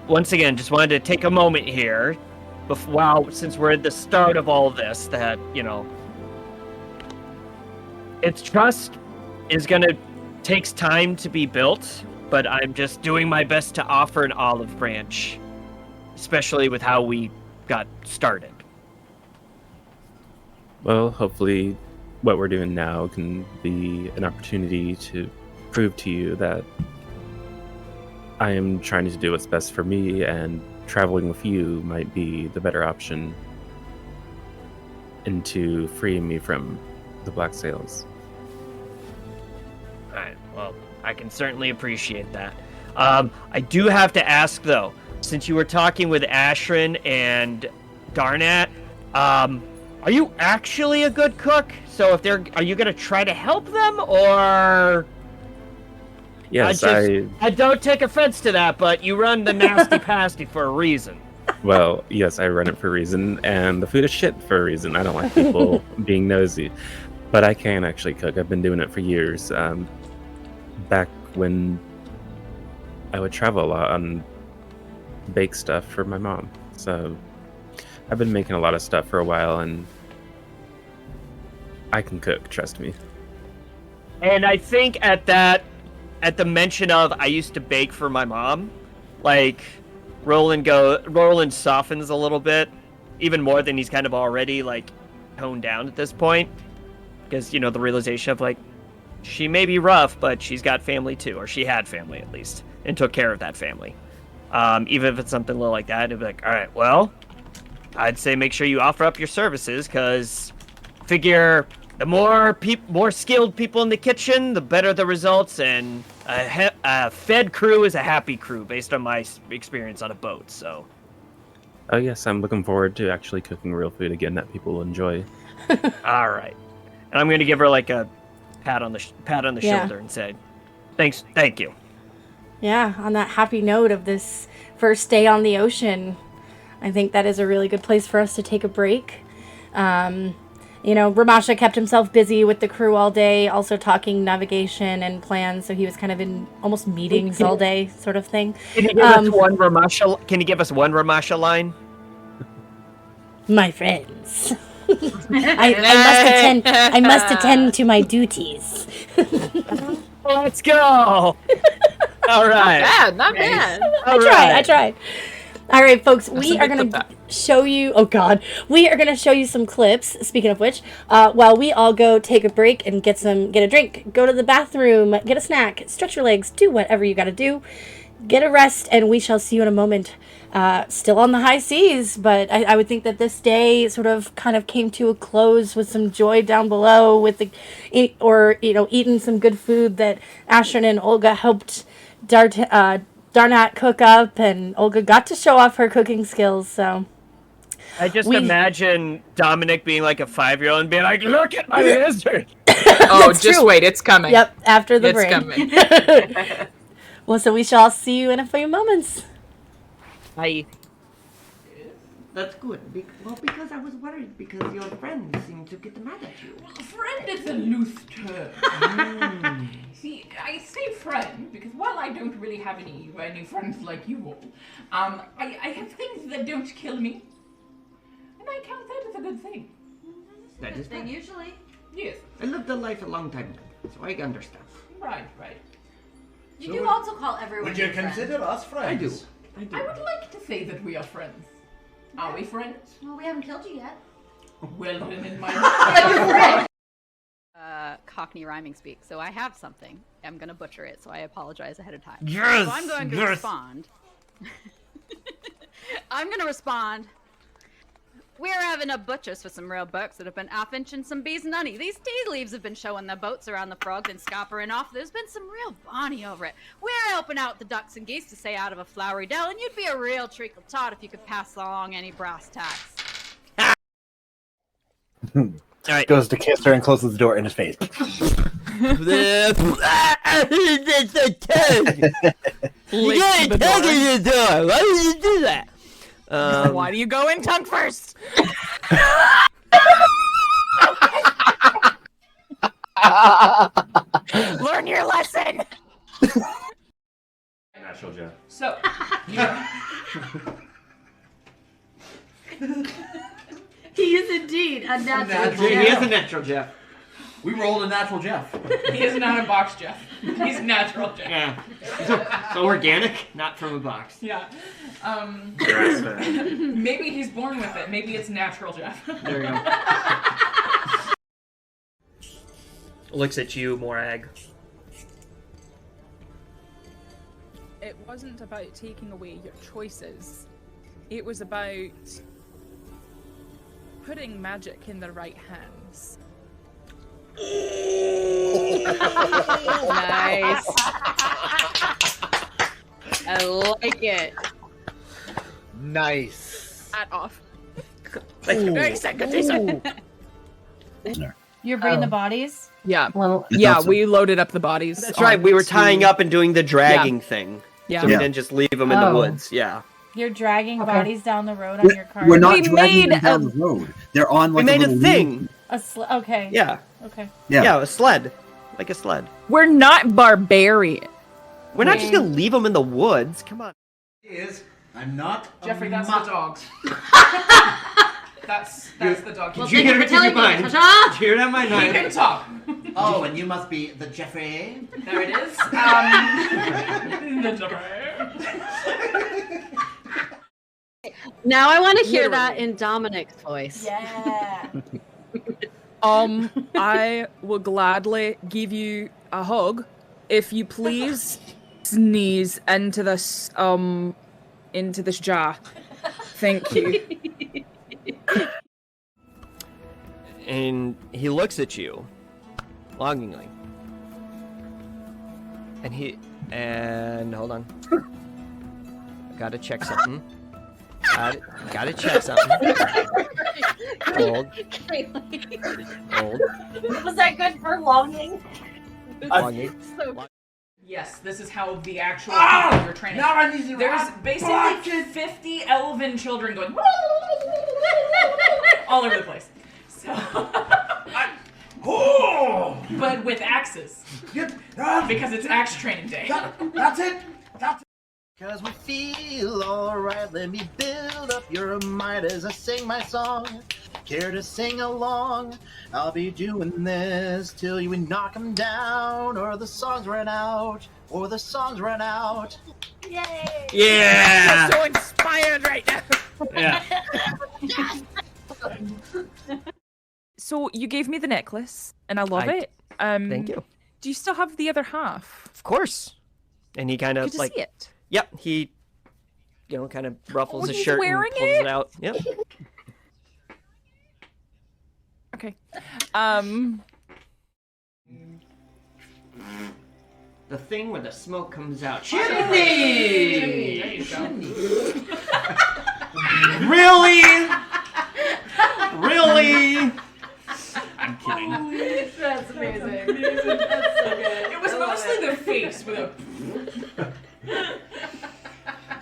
once again wanted to take a moment here, since we're at the start of all this, that, its trust takes time to be built, but I'm just doing my best to offer an olive branch, especially with how we got started. Well, hopefully what we're doing now can be an opportunity to prove to you that I am trying to do what's best for me, and traveling with you might be the better option into freeing me from the Black Sails. Alright, well, I can certainly appreciate that. I do have to ask, though, since you were talking with Ashrin and Darnat, are you actually a good cook? So are you going to try to help them, or... Yes, I don't take offense to that, but you run the nasty pasty for a reason. Well, yes, I run it for a reason, and the food is shit for a reason. I don't like people being nosy. But I can actually cook. I've been doing it for years. Back when I would travel a lot and bake stuff for my mom. So I've been making a lot of stuff for a while, and I can cook, trust me. And I think at the mention of I used to bake for my mom, like Roland softens a little bit, even more than he's kind of already like toned down at this point, because the realization of like she may be rough, but she's got family too, or she had family at least, and took care of that family. Even if it's something little like that, it'd be like, all right, well, I'd say make sure you offer up your services, because figure the more skilled people in the kitchen, the better the results, and a fed crew is a happy crew, based on my experience on a boat. So. Oh yes, I'm looking forward to actually cooking real food again that people will enjoy. All right, and I'm going to give her like a pat on the shoulder and say, thank you. Yeah, on that happy note of this first day on the ocean, I think that is a really good place for us to take a break. Ramasha kept himself busy with the crew all day, also talking navigation and plans, so he was kind of in almost meetings all day sort of thing. Can you give us one Ramasha line? My friends. I must attend to my duties. Let's go. All right. Not bad. I tried. All right, folks, we are going to show you... Oh, God. We are going to show you some clips, speaking of which, while we all go take a break and get a drink, go to the bathroom, get a snack, stretch your legs, do whatever you got to do, get a rest, and we shall see you in a moment. Still on the high seas, but I would think that this day sort of kind of came to a close with some joy down below with eating some good food that Ashrin and Olga helped Darnat cook up, and Olga got to show off her cooking skills, so... I just imagine Dominic being like a 5-year-old and being like, look at my lizard! Oh, just wait, it's coming. Yep, after the break. It's coming. Well, so we shall see you in a few moments. Bye. That's good. Because I was worried because your friends seem to get mad at you. Well, friend is a loose term. See, I say friend because while I don't really have any friends like you all, I have things that don't kill me, and I count that as a good thing. That is Thing usually. Yes. I lived a life a long time ago, so I understand. Right. You do also call everyone Would you your friend. consider us friends? I do. I would like to say that we are friends. Are we friends? Well, we haven't killed you yet. Well, then in my Cockney rhyming speak, so I have something. I'm gonna butcher it, so I apologize ahead of time. Yes! So I'm going to respond. I'm gonna respond. We're having a butchers for some real bucks that have been off-inching some bees and honey. These tea leaves have been showing their boats around the frogs and scoppering off. There's been some real bonny over it. We're helping out the ducks and geese to stay out of a flowery dell, and you'd be a real treacle tot if you could pass along any brass tacks. All right. Goes to kiss her and closes the door in his face. It's a tug. You Licks got a the tug door. in the door. Why would you do that? Why do you go in tongue first? Learn your lesson. Natural Jeff. So, He is indeed a natural. He is a natural Jeff. We rolled a natural Jeff. he is not a box Jeff. He's natural Jeff. Yeah. So organic, not from a box. Yeah. Grass-fed. Maybe he's born with it. Maybe it's natural Jeff. There you go. Looks at you, Morag. It wasn't about taking away your choices. It was about putting magic in the right hands. Nice. I like it. Nice. Hat off. You're bringing the bodies? Yeah. Well, Yeah, we loaded up the bodies. That's right. We were tying up and doing the dragging thing. Yeah. So we didn't just leave them in the Oh. woods. Yeah. You're dragging Okay. bodies down the road on your cart? We're not We dragging made them down the road. They're on We like made a a little thing. Okay. Yeah. Okay. Yeah, a sled. Like a sled. We're not barbarian. We're not just gonna leave them in the woods. Come on. Is I'm not Jeffrey, that's mutt. the dogs. that's the dog. Well, Did you thank hear you it for in telling your me, mind? ta-ta! Did you hear that in my He mind? can talk. Oh, and you must be the Jeffrey. There it is. The Jeffrey. now I want to hear that in Dominic's voice. Yeah. I will gladly give you a hug if you please sneeze into this jar. Thank you. And he looks at you longingly. And hold on. I gotta check something. Gotta check something. Hold. Hold. Was that good for longing? Longing. Yes, this is how the actual people you're training. Now I need to There's basically 50 elven children going all over the place. So, but with axes because it's axe training day. That's it. That's it. Cause we feel alright, let me build up your might as I sing my song. Care to sing along? I'll be doing this till you knock them down, or the songs run out, or the songs run out. Yay! Yeah. I'm so inspired right now. Yeah. So you gave me the necklace, and I love I- it. Thank you. Do you still have the other half? Of course. And he kind Good of to like. see it. Yep. He, kind of ruffles Oh, his he's shirt and wearing pulls it out. Yep. Okay. The thing where the smoke comes out. Chimney! There you go. Really? Really? I'm kidding. That's amazing. That's so good. It was mostly the face with a.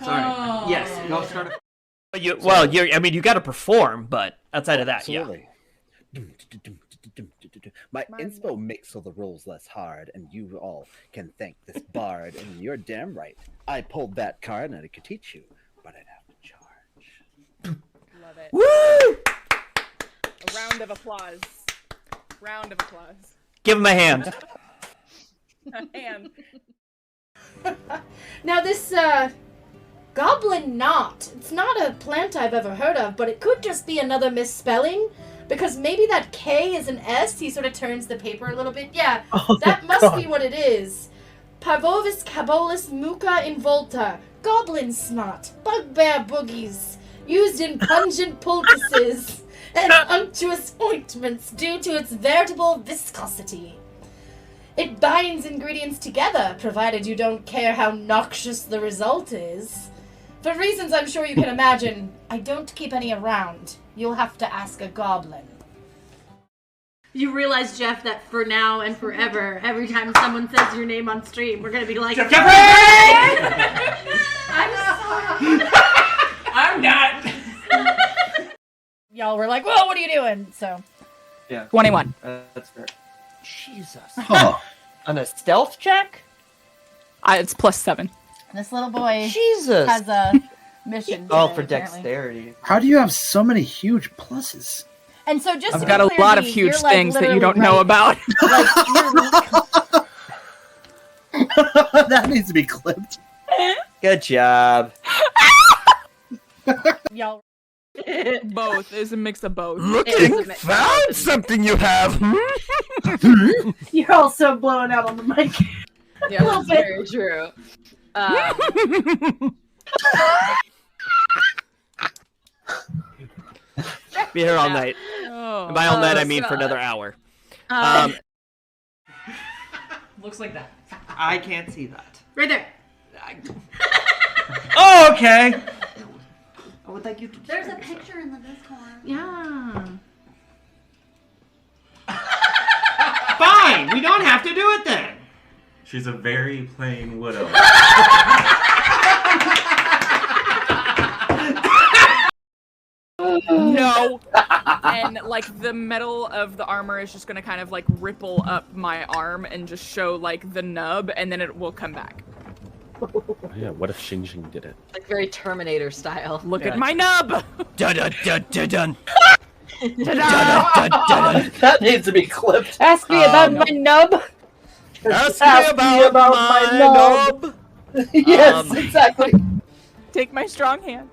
Sorry. Yes. Go start. You you got to perform, but outside of that, Absolutely. My inspo makes all the rolls less hard, and you all can thank this bard. And you're damn right. I pulled that card, and I could teach you, but I'd have to charge. Love it. Woo! A round of applause. Round of applause. Give him a hand. And Now this, goblin knot. It's not a plant I've ever heard of, but it could just be another misspelling. Because maybe that K is an S. He sort of turns the paper a little bit. Yeah, that must be what it is. Parvovis cabolus muca involta. Goblin snot. Bugbear boogies. Used in pungent poultices and unctuous ointments due to its veritable viscosity. It binds ingredients together, provided you don't care how noxious the result is. For reasons I'm sure you can imagine, I don't keep any around. You'll have to ask a goblin. You realize, Jeff, that for now and forever, every time someone says your name on stream, we're gonna be like, Jeffrey! I'm sorry. I'm not. Y'all were like, "Whoa, what are you doing?" So, Yeah. 21. That's fair. Jesus. Huh. On a stealth check? It's +7. this little boy Jesus. has a mission. Oh, today, for apparently. dexterity. How do you have so many huge pluses? And so, just I've to got be a clear, lot of Dee, huge you're, like, things that you literally don't know right. about. That needs to be clipped. Good job. Y'all. Both. It's a mix of both. Found something you have. You're also blowing out on the mic. Yeah, little that's bit. very true. Be here all night. Oh. And by all night, I mean God. for another hour. Looks like that. I can't see that. Right there. Oh, okay. I would like you to. There's a picture in the Discord. Yeah. Fine. We don't have to do it then. She's a very plain widow. No. And like the metal of the armor is just gonna kind of like ripple up my arm and just show like the nub, and then it will come back. Oh, yeah, what if Xing Xing did it? Like very Terminator style. Look at my nub. Dun dun dun dun dun. That needs to be clipped. Ask me about my nub. Ask me about my nub. Yes, exactly. Take my strong hand.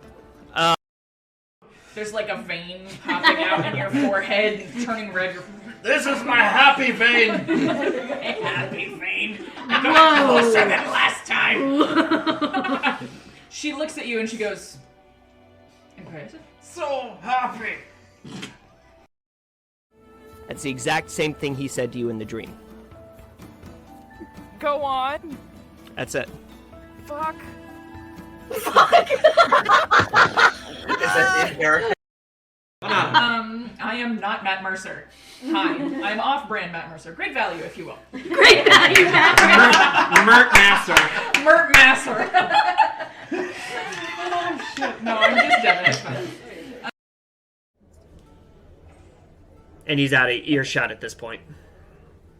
There's like a vein popping out in your forehead, turning red. This is my happy vein. Happy vein. I got closer than last time. She looks at you and she goes, impressive. So happy. That's the exact same thing he said to you in the dream. Go on. That's it. Fuck. I am not Matt Mercer. Hi, I'm off-brand Matt Mercer. Great value, if you will. Great value, Matt. Mert Master. Mert Masser. Oh shit! No, I'm just Devin. It's fine. And he's out of earshot at this point.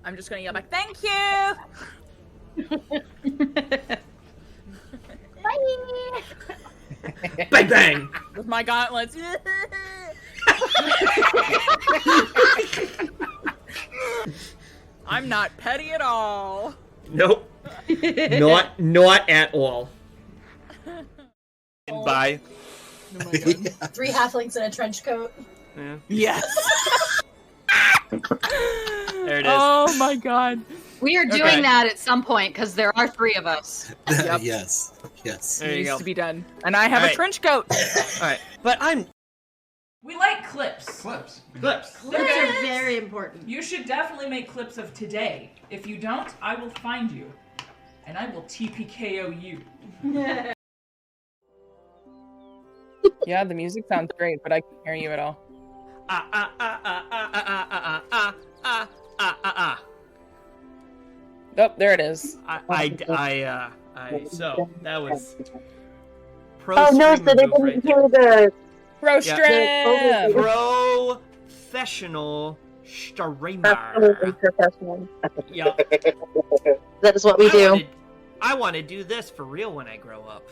I'm just gonna yell back, thank you! Bye. Bang bang! With my gauntlets. I'm not petty at all. Nope. Not at all. And bye. Oh my God. 3 halflings in a trench coat. Yeah. Yes. There it is. Oh my God. We are doing Okay. that at some point because there are 3 of us. Yep. Yes. Yes. There you Needs go. to be done. And I have All a right. trench coat. Alright. But I'm We like clips. Clips. clips. Clips are very important. You should definitely make clips of today. If you don't, I will find you, and I will TPKO you. Yeah, the music sounds great, but I can't hear you at all. Oh, there it is. So that was pro Oh no, so stream they move right didn't there. hear the Pro Yeah. strip. Professional streamer. absolutely professional. Yep. That is what we do. I want to do this for real when I grow up.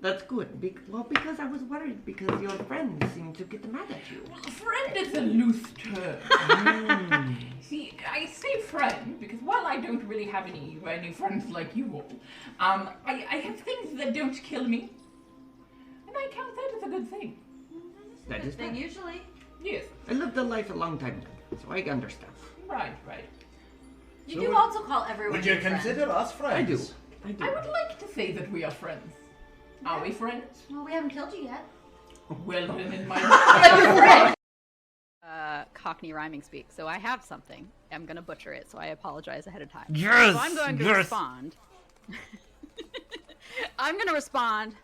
That's good. Because I was worried because your friends seem to get mad at you. Friend is a loose term. See, I say friend because while I don't really have any friends like you all, I have things that don't kill me, and I count that as a good thing. That is Thing fine. usually. Yes, I lived a life a long time ago, so I understand. right. You So do would- also call everyone Would you your friend. consider us I do. friends? I do. I would like to say that we are friends. Are we friends? Well, we haven't killed you yet. Well, then in my Cockney rhyming speak. So I have something. I'm gonna butcher it, so I apologize ahead of time. Yes, So I'm going to yes. respond. I'm gonna respond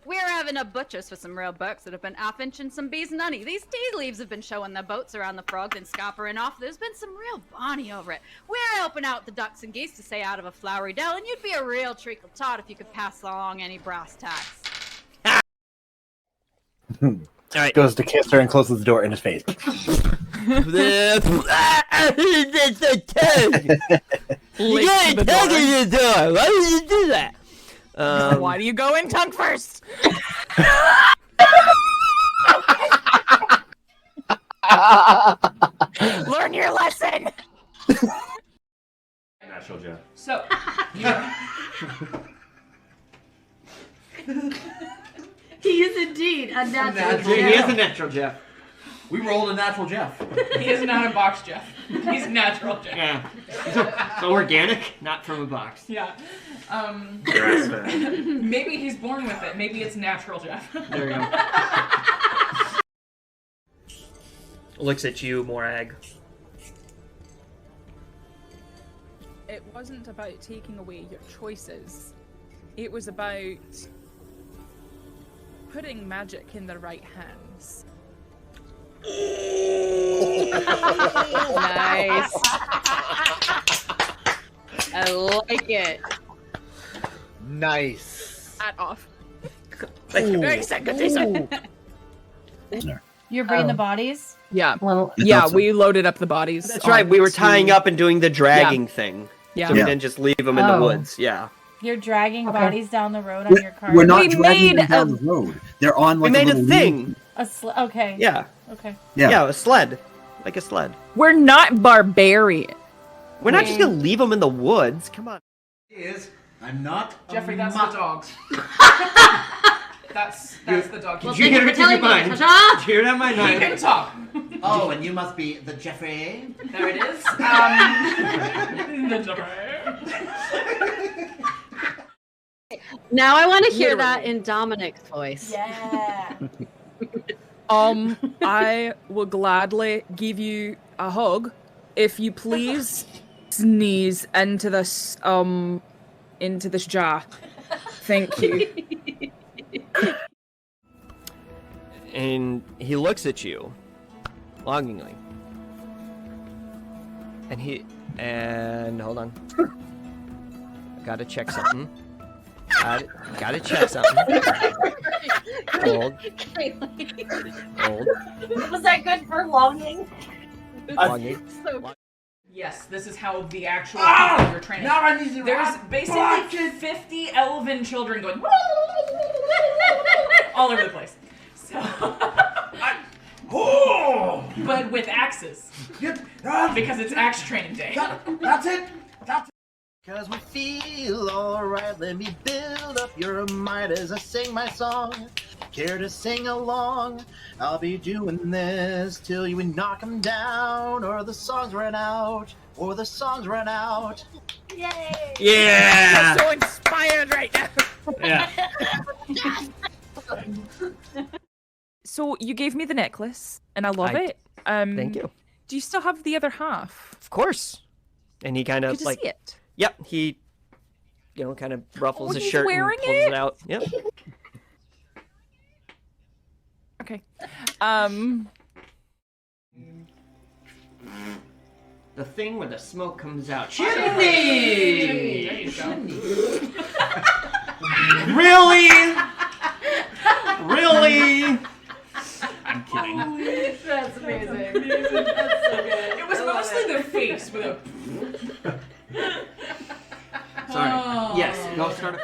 We're having a butchers for some real bucks that have been off-inching some bees and honey. These tea leaves have been showing their boats around the frogs and scoppering off. There's been some real bonny over it. We're helping out the ducks and geese to stay out of a flowery dell, and you'd be a real treacle tot if you could pass along any brass tacks. All right. Goes to kiss her and closes the door in his face. You gotta tug in the door. Why would you do that? Why do you go in tongue first? Learn your lesson. Natural Jeff. So, He is indeed a natural. He is a natural Jeff. We rolled a natural Jeff. he is not a box Jeff. He's natural Jeff. Yeah. So organic, not from a box. Yeah. Grass-fed. Maybe he's born with it. Maybe it's natural Jeff. There you go. Looks at you, Morag. It wasn't about taking away your choices. It was about putting magic in the right hands. Nice. I like it. Nice. Hat off. Thank you. Good day, You're bringing the bodies? Yeah. Well, yeah, we loaded up the bodies. That's right. We were tying up and doing the dragging thing. Yeah. So we didn't just leave them in the Oh. woods. Yeah. You're dragging bodies down the road on your car. We're not dragging them down the road. They're on like we made a little thing. Okay. Yeah. Okay. Yeah, a sled. Like a sled. We're not barbarian. We're not just gonna leave them in the woods. Come on. I'm not. Jeffrey, that's the dogs. that's the dog. Did you hear it in your mind? Did you hear it on my He mind? can talk. Oh, and you must be the Jeffrey. There it is. The Jeffrey. Now I want to hear that in Dominic's voice. Yeah. I will gladly give you a hug if you please sneeze into this jar. Thank you. And he looks at you longingly. And hold on. Gotta check something. Gotta check something. Hold. Was that good for longing? Longing. Yes, this is how the actual people you're training. Now I need to There's rap. basically 50 elven children going all over the place. So, but with axes, because it's axe training day. That's it. Cause we feel alright, let me build up your might as I sing my song. Care to sing along? I'll be doing this till you knock 'em down, or the songs run out, or the songs run out. Yay! Yeah! I'm so inspired right now. Yeah. So you gave me the necklace, and I love I- it. Thank you. Do you still have the other half? Of course. And he kind of Good to like see it. Yep, he kind of ruffles Oh, his he's shirt and wearing pulls it out. Yep. Okay. The thing where the smoke comes out. Chimney! There you go. Really? Really? I'm kidding. That's amazing. That's so good. It was mostly the face with a. Sorry. Oh. Yes. Go start.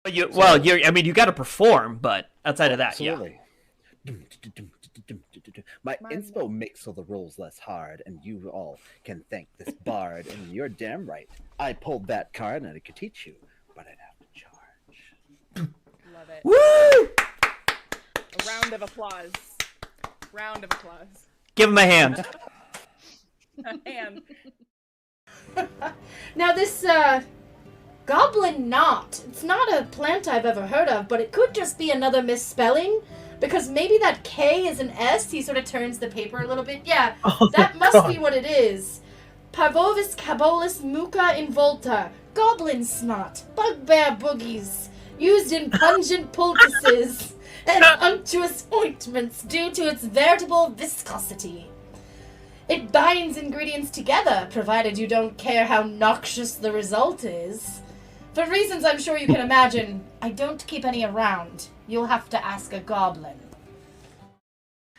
You got to perform, but outside of that, Absolutely. My inspo makes all the rolls less hard, and you all can thank this bard. And you're damn right. I pulled that card, and I could teach you, but I'd have to charge. Love it. Woo! A round of applause. Round of applause. Give him a hand. A hand. Now this, goblin knot. It's not a plant I've ever heard of, but it could just be another misspelling. Because maybe that K is an S. He sort of turns the paper a little bit. Yeah, that must be what it is. Parvovis cabolis muca involta. Goblin snot. Bugbear boogies. used in pungent poultices and unctuous ointments due to its veritable viscosity. It binds ingredients together, provided you don't care how noxious the result is. For reasons I'm sure you can imagine, I don't keep any around. You'll have to ask a goblin.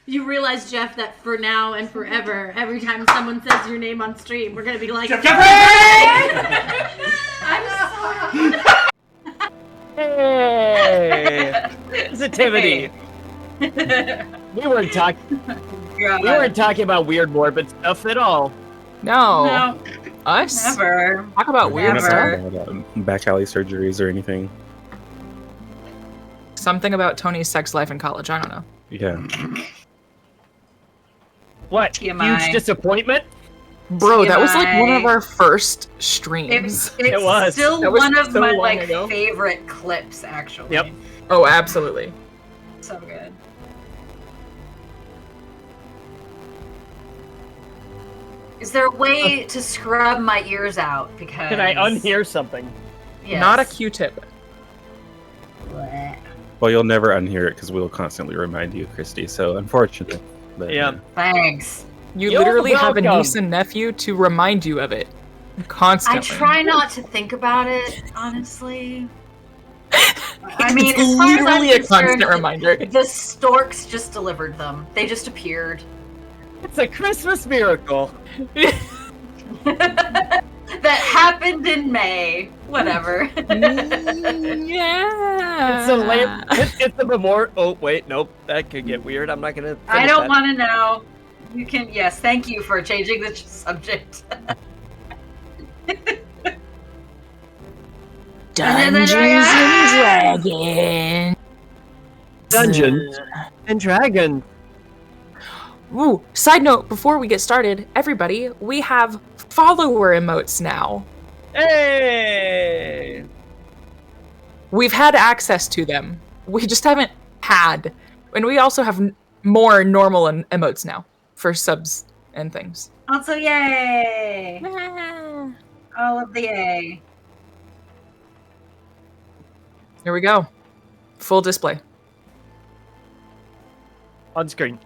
You realize, Jeff, that for now and forever, every time someone says your name on stream, we're gonna be like, Jeffrey! I'm sorry. Hey! Positivity. We weren't talking. We weren't talking about weird, morbid stuff at all. No. Us? Never. Talk about weird stuff. Back alley surgeries or anything. Something about Tony's sex life in college. I don't know. Yeah. What? TMI. Huge disappointment? Bro, that was like one of TMI. our first streams. It's was. still That was one of so my long ago. favorite clips, actually. Yep. Oh, absolutely. So good. Is there a way to scrub my ears out? Because Can I unhear something? Yes. Not a Q-tip. Well, you'll never unhear it because we'll constantly remind you, Christy. So, unfortunate. But, Yeah. Thanks. You You're literally have a welcome. niece and nephew to remind you of it. Constantly. I try not to think about it, honestly. I mean, It's as far as I'm literally a concerned, constant reminder. the storks just delivered them. They just appeared. It's a Christmas miracle. That happened in May. Whatever. Yeah. It's a lamp. It's a memorial. Oh wait, nope. That could get weird. I'm not gonna. I don't want to know. You can. Yes, thank you for changing the subject. Dungeons and Dragons. Dungeons and Dragons. Ooh, side note, before we get started, everybody, we have follower emotes now. Hey! We've had access to them. We just haven't had. And we also have more normal emotes now for subs and things. Also, yay! All of the yay. Here we go. Full display. On screen.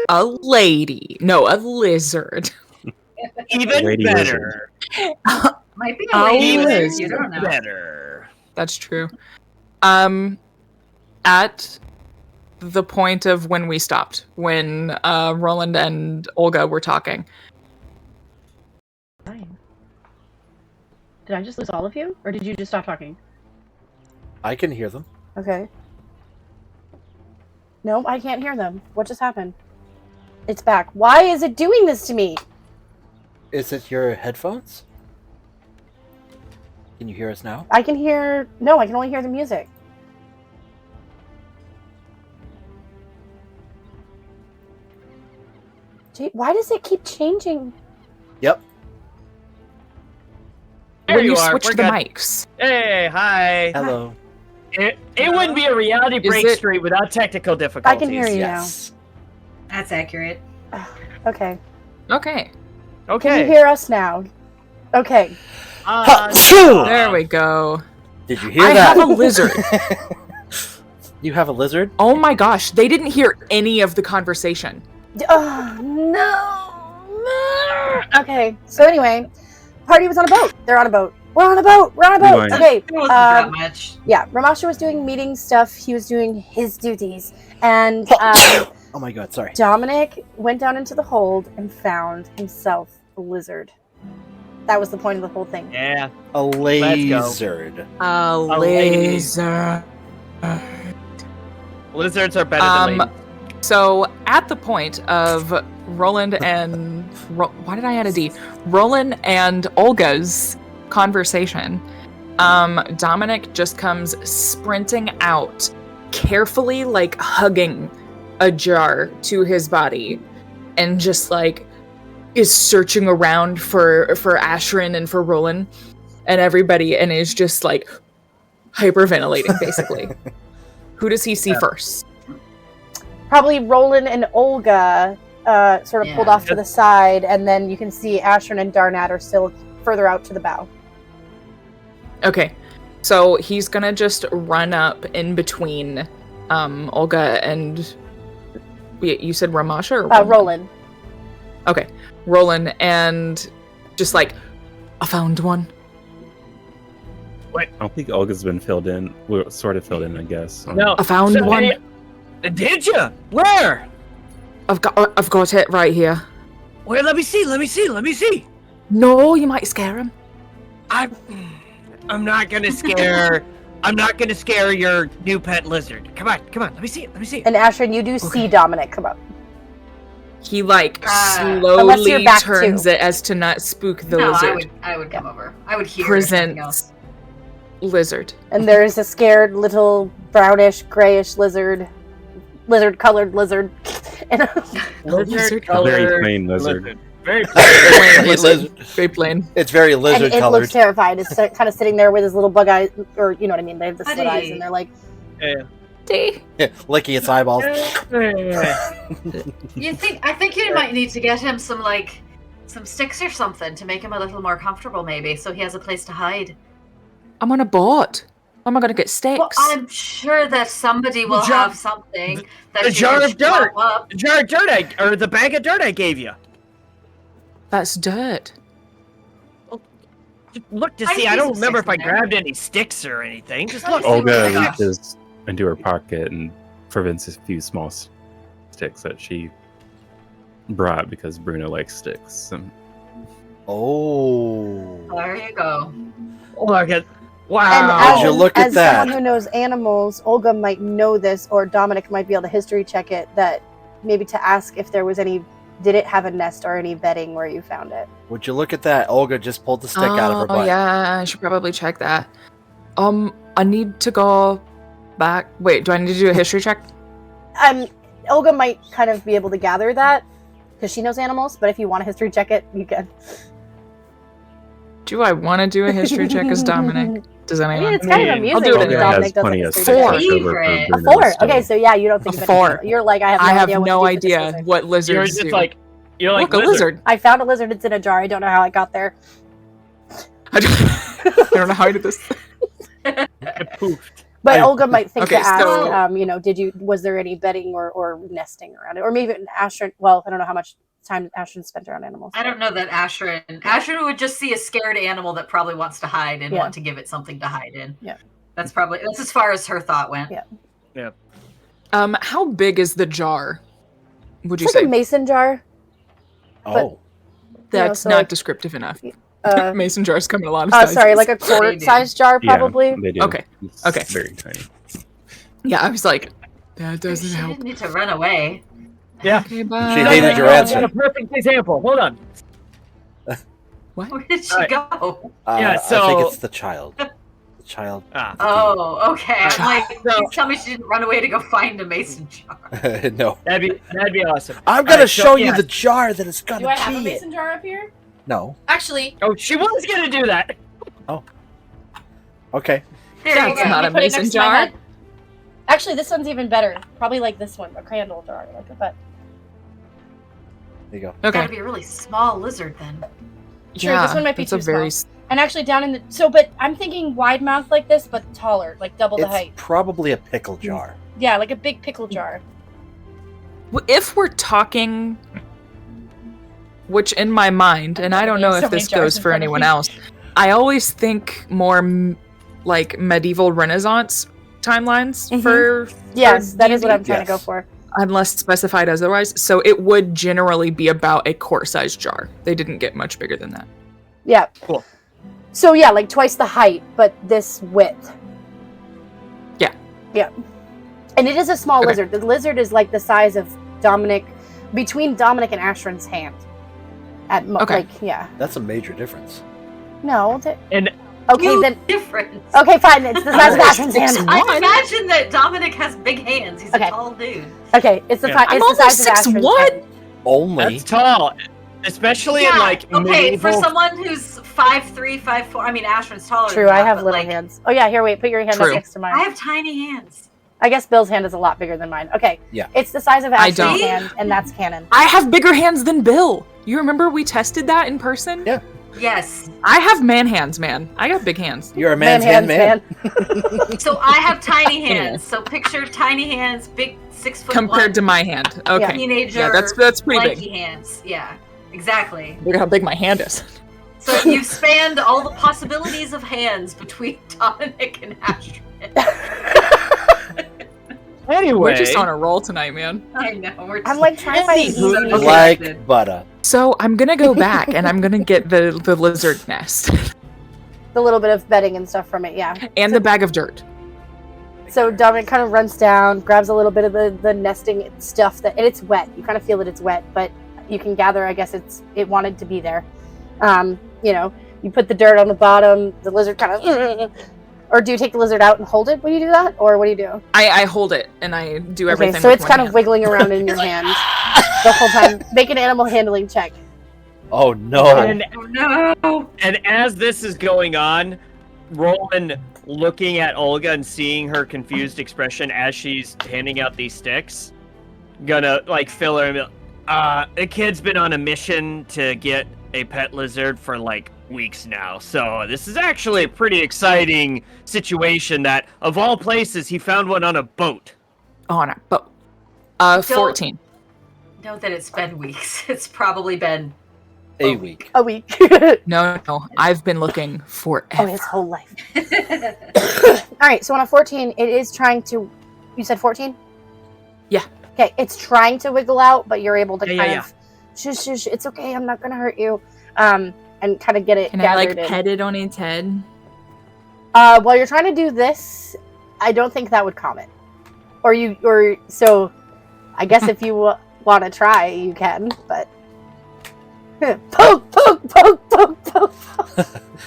A lady. No, a lizard. Even Lady better. Might be a lady Even lizard, you don't know. Better. That's true. At the point of when we stopped, when Roland and Olga were talking. Did I just lose all of you? Or did you just stop talking? I can hear them. Okay. No, I can't hear them. What just happened? It's back. Why is it doing this to me? Is it your headphones? Can you hear us now? I can hear... No, I can only hear the music. Gee, why does it keep changing? Yep. There When you are. switched We're the good. mics. Hey, hi. Hello. It wouldn't be a reality Is break it- stream without technical difficulties. I can hear you Yes. That's accurate. now. Okay. Okay. Okay. Can you hear us now? Okay. There we go. Did you hear I that? have a lizard. You have a lizard? Oh my gosh, they didn't hear any of the conversation. Oh, no. Okay, so anyway, party was on a boat. They're on a boat. We're on a boat. We're on a boat. Okay. It wasn't that much. Yeah, Ramasha was doing meeting stuff. He was doing his duties, and Oh my god, sorry. Dominic went down into the hold and found himself a lizard. That was the point of the whole thing. Yeah. A lizard. A lizard. Lizards are better than ladies. So at the point of Roland and why did I add a D? Roland and Olga's conversation, Dominic just comes sprinting out, carefully like hugging a jar to his body, and just like is searching around for Ashrin and for Roland and everybody, and is just like hyperventilating basically. Who does he see first? Probably Roland and Olga sort of pulled off to the side, and then you can see Ashrin and Darnat are still further out to the bow. Okay, so he's gonna just run up in between Olga and you said Ramasha or Roland. Okay, Roland, and just like, I found one. Wait, I don't think Olga's been filled in. Well, sort of filled in, I guess. No, I found one. Did you? Where? I've got it right here. Where? Let me see. No, you might scare him. I'm not gonna scare. I'm not gonna scare your new pet lizard. Come on. Let me see it. And Ashrin, you do see Dominic come up. He like Unless you're slowly back turns too. it as to not spook the lizard. I would come over. I would hear something else. Presents lizard. And there's a scared little brownish, grayish lizard-colored lizard. And Very plain lizard. Very plain lizard. Very plain. It's very and lizard it colored. looks terrified. It's kind of sitting there with his little bug eyes, or you know what I mean. They have the slit eyes, and they're like, Yeah, licking its eyeballs. I think you might need to get him some sticks or something to make him a little more comfortable, maybe, so he has a place to hide. I'm on a boat. How am I gonna get sticks? Well, I'm sure that somebody will have something that The you jar can of dirt. chop up. The jar of dirt, or the bag of dirt I gave you. That's dirt. Just look to I see. see I don't some remember if sticks I in there. grabbed any sticks or anything. Just look. Olga Yeah. reaches into her pocket and prevents a few small sticks that she brought because Bruno likes sticks. Oh. There you go. Look at. And Wow. Would you look at as that? someone who knows animals, Olga might know this, or Dominic might be able to history check it, that maybe to ask if there was did it have a nest or any bedding where you found it? Would you look at that? Olga just pulled the stick out of her butt. Oh yeah, I should probably check that. I need to go back. Wait, do I need to do a history check? Olga might kind of be able to gather that because she knows animals, but if you want to history check it, you can. Do I want to do a history check as Dominic? Does anyone? I mean, it's kind of amusing I'll do it that anyway. Dominic does plenty a of history stuff check. left over for A Bruno A 4. still. Okay, so yeah, you don't think A of 4. anything. You're like, I have no I have idea what no to do with this idea lizard. what lizards You're just do. like. You're like Look, a lizard. I found a lizard. It's in a jar. I don't know how it got there. I don't know how I did this. Poofed. But Olga might think Okay, to ask, so- was there any bedding or nesting around it? Or maybe Ashrin, well, I don't know how much time Ashrin spent around animals. I don't know that Ashrin would just see a scared animal that probably wants to hide and want to give it something to hide in. Yeah. That's as far as her thought went. Yeah. How big is the jar? Would you It's like say a mason jar. Oh. that's so not like- descriptive enough? Uh, Mason jars come in a lot of sizes. sorry, like a quart-sized jar, probably. Yeah, they do. Okay. It's Okay. very tiny. Yeah, I was like, that She doesn't help. didn't need to run away. Yeah. Okay, bye. She hated your That's answer. a perfect example. Hold on. What? Where did she Alright. go? Yeah, I so- think it's the child. The child. Ah. Oh, okay. I'm like, So- please tell me she didn't run away to go find a mason jar. No. That'd be awesome. I'm gonna Alright, so, show yeah. you the jar that it's gonna Do I have a be mason in. jar up here? No. Actually, Oh, she was gonna do that. Okay. There That's you go. not a put it mason next to my jar. head. Actually, this one's even better. Probably like this one, a candle jar. But There you go. Gotta Okay. be a really small lizard then. Sure, Yeah, this one might be that's too a very. and actually down in the but I'm thinking wide mouth like this, but taller, like double the It's height. probably a pickle jar. Yeah, like a big pickle jar. If we're talking which in my mind, and I don't know So if many this jars goes in for front of anyone me. else, I always think more like medieval Renaissance timelines for Yes, that is what D&D, I'm trying to go for. unless specified otherwise. So it would generally be about a quart-sized jar. They didn't get much bigger than that. Yeah. Cool. So yeah, like twice the height, but this width. Yeah. Yeah. And it is a small lizard. The lizard is like the size of between Dominic and Ashran's hand. Like, yeah. That's a major difference. No. And okay, then. Difference. Okay, fine. It's the size of Ashran's hand. I imagine that Dominic has big hands. He's a tall dude. Okay, it's the, Yeah. it's the size of Ashran's hand. Only. That's tall. Especially in like okay, for medieval... someone who's 5'3", 5'4", I mean, Ashran's taller True, than I that, have but, little like, hands. Oh yeah, here, wait, put your hand up next to mine. I have tiny hands. I guess Bill's hand is a lot bigger than mine. Okay. Yeah. It's the size of I Ashran's don't. hand, and that's canon. I have bigger hands than Bill. You remember we tested that in person? Yeah. Yes. I have man hands, man. I got big hands. You're a man's hand man. So I have tiny hands. So picture tiny hands, big 6 foot Compared to my hand. Okay. teenager. Yeah, that's pretty lanky big. hands. Yeah, exactly. Look at how big my hand is. So you've spanned all the possibilities of hands between Dominic and Astrid. Anyway, We're just on a roll tonight, man. I know. I'm like trying to find an easy. Like butter. So I'm gonna go back and I'm gonna get the lizard nest The little bit of bedding and stuff from it, yeah. and the bag of dirt. So Dominic kind of runs down, grabs a little bit of the nesting stuff and it's wet. You kind of feel that it's wet, but you can gather, I guess it wanted to be there. You put the dirt on the bottom. The lizard kind of, or do you take the lizard out and hold it when you do that, or what do you do? I hold it and I do everything. Okay, so with it's one kind of hand. wiggling around in your hand the whole time. Make an animal handling check. Oh no. No. And as this is going on, Roland looking at Olga and seeing her confused expression as she's handing out these sticks, gonna like fill her and be like, the kid's been on a mission to get a pet lizard for like weeks now, so this is actually a pretty exciting situation that, of all places, he found one on a boat. On a boat. 14. Know that it's been weeks. It's probably been a week. A week. No, I've been looking forever. Oh, his whole life. All right, so on a 14, it is trying to. You said 14? Yeah. Okay, it's trying to wiggle out, but you're able to Yeah, kind of. Shush, it's okay. I'm not gonna hurt you. And kind of get it Can I gathered like in. pet it on its head? While you're trying to do this, I don't think that would calm it. So, I guess if you want to try, you can. But poke.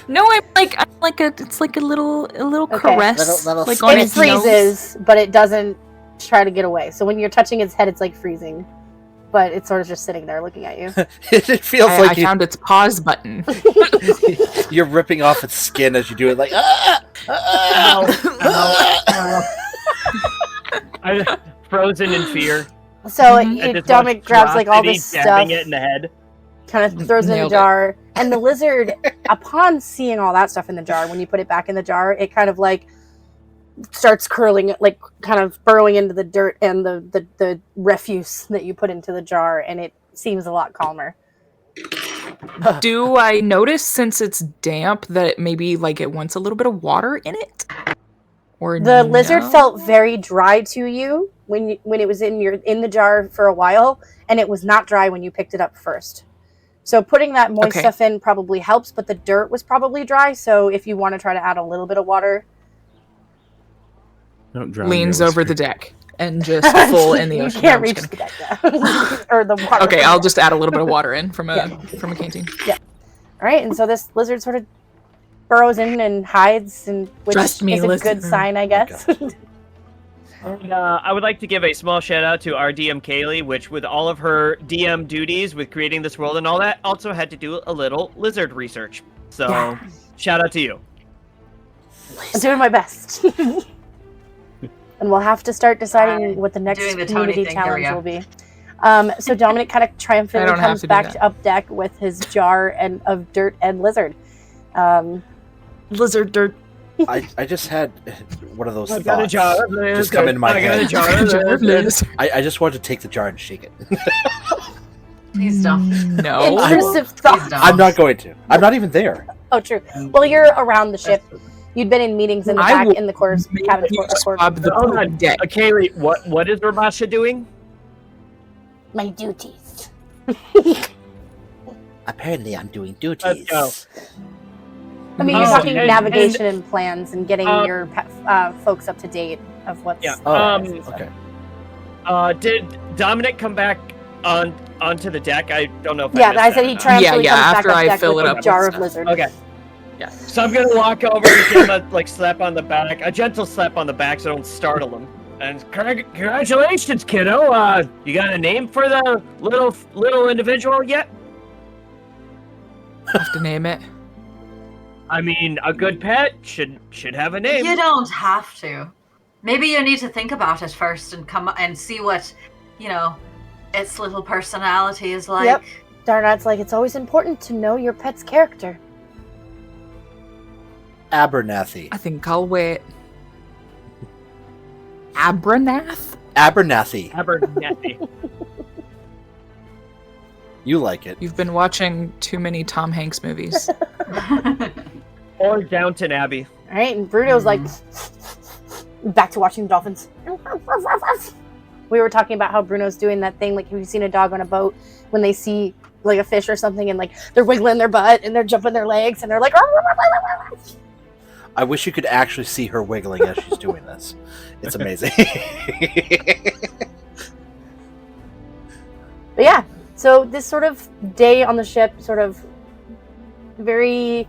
No, it's like a little Okay. caress. That'll like on It its nose. freezes, but it doesn't try to get away. So when you're touching its head, it's like freezing, but it's sort of just sitting there looking at you. It feels I like found its pause button. you're ripping off its skin as you do it. Like I'm frozen in fear. So At this Dominic grabs like all this dabbing stuff, it in the head. kind of throws it in the Nailed it. jar, and the lizard, upon seeing all that stuff in the jar, when you put it back in the jar, it kind of like starts curling, like kind of burrowing into the dirt and the refuse that you put into the jar, and it seems a lot calmer. Do I notice, since it's damp, that it maybe like it wants a little bit of water in it? Or The lizard no? felt very dry to you when it was in the jar for a while, and it was not dry when you picked it up first. So putting that moist Okay. stuff in probably helps, but the dirt was probably dry. So if you want to try to add a little bit of water, Don't drown leans me, over the Whisker. deck and just full in the you ocean. can't No, I'm reach just the kidding. deck, yeah. Or the water. Okay, I'll just add a little bit of water in from a canteen. All right, and so this lizard sort of burrows in and hides, and which Trust me, is a good lizard. sign, I guess. And, I would like to give a small shout out to our DM Kaylee, which with all of her DM duties with creating this world and all that, also had to do a little lizard research. So Yeah. shout out to you. I'm doing my best. And we'll have to start deciding what the next doing the community Tony thing, challenge here will we be. So Dominic kind of I triumphantly don't have comes to do back that. to up deck with his jar of dirt and lizard. Lizard dirt. I just had one of those I got a thoughts jar of just come into my I got a head. jar of Jar of lizard. I just wanted to take the jar and shake it. Please don't. No. Intrusive Please thoughts. don't. I'm not going to. I'm not even there. Oh, true. Well, you're around the ship. You'd been in meetings in the I back will in the quarters, make cabin you quarters. swab the Hold on, deck. Kaylee, what is Ramasha doing? My duties. Apparently, I'm doing Let's duties. go. I mean, you're Oh, talking and- navigation and plans and getting um, your folks up to date of what's. Yeah. Okay. Did Dominic come back onto the deck? I don't know if Yeah, missed I said he that. triumphantly Yeah, comes after back I up deck fill with it a up jar with of stuff. lizard. Okay. Yeah. So I'm gonna walk over and give him a slap on the back, a gentle slap on the back, so I don't startle him. And congratulations, kiddo. You got a name for the little individual yet? Have to name it. I mean, a good pet should have a name. You don't have to. Maybe you need to think about it first and come and see what, its little personality is like. Yep. Darnat's like, it's always important to know your pet's character. Abernathy. I think I'll wait. Abernath? Abernathy. Abernathy. You like it. You've been watching too many Tom Hanks movies. Or Downton Abbey. All right, and Bruno's like, back to watching dolphins. We were talking about how Bruno's doing that thing. Like, have you seen a dog on a boat when they see like a fish or something, and like they're wiggling their butt and they're jumping their legs and they're like. I wish you could actually see her wiggling as she's doing this. It's amazing. But yeah, so this sort of day on the ship, sort of very,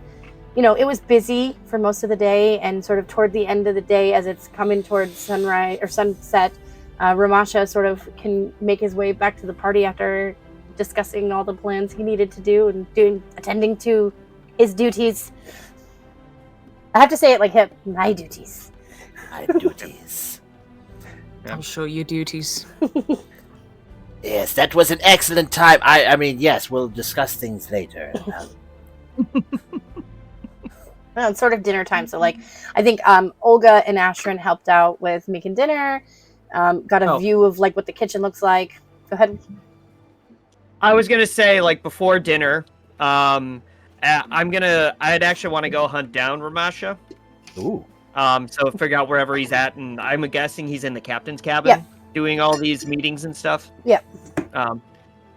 it was busy for most of the day, and sort of toward the end of the day, as it's coming towards sunrise or sunset, Ramasha sort of can make his way back to the party after discussing all the plans he needed to do and attending to his duties. I have to say it like him. My duties. My duties. I'll show you duties. Yes, that was an excellent time. I mean, yes, we'll discuss things later. Well, it's sort of dinner time, so like I think Olga and Ashrin helped out with making dinner. Got a view of like what the kitchen looks like. Go ahead. I was gonna say, like, before dinner, I'd actually want to go hunt down Ramasha. Ooh. So figure out wherever he's at, and I'm guessing he's in the captain's cabin doing all these meetings and stuff. Yep.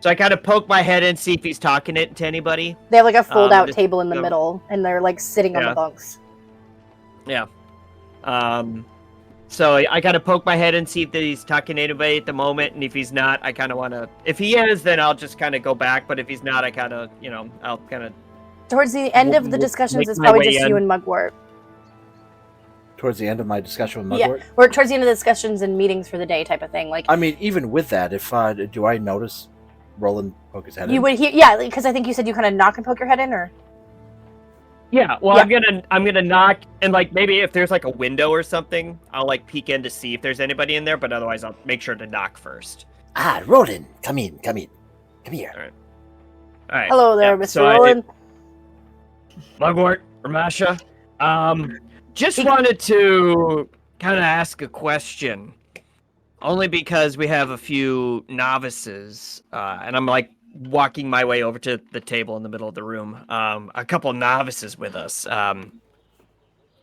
So I kind of poke my head in, see if he's talking it to anybody. They have like a fold-out just- table in the middle, and they're like sitting on the Yeah. bunks. Yeah. So I kind of poke my head and see if he's talking to anybody at the moment, and if he's not, I kind of want to. If he is, then I'll just kind of go back. But if he's not, I kind of, I'll kind of. Towards the end of the discussions, make it's my probably way just in. you and Mugwort. Towards the end of my discussion with Yeah, Mugwort? or towards the end of the discussions and meetings for the day, type of thing. Like I mean, even with that, if do I notice Roland poke his head you in? would hear, yeah, because I think you said you kind of knock and poke your head in, or Yeah. Well, Yeah. I'm gonna knock, and like maybe if there's like a window or something, I'll like peek in to see if there's anybody in there. But otherwise, I'll make sure to knock first. Ah, Roland, come in. Come here. All right. hello there, Yeah, Mr. so Roland. Mugwort, Ramasha, just wanted to kind of ask a question, only because we have a few novices, and I'm like walking my way over to the table in the middle of the room. A couple novices with us.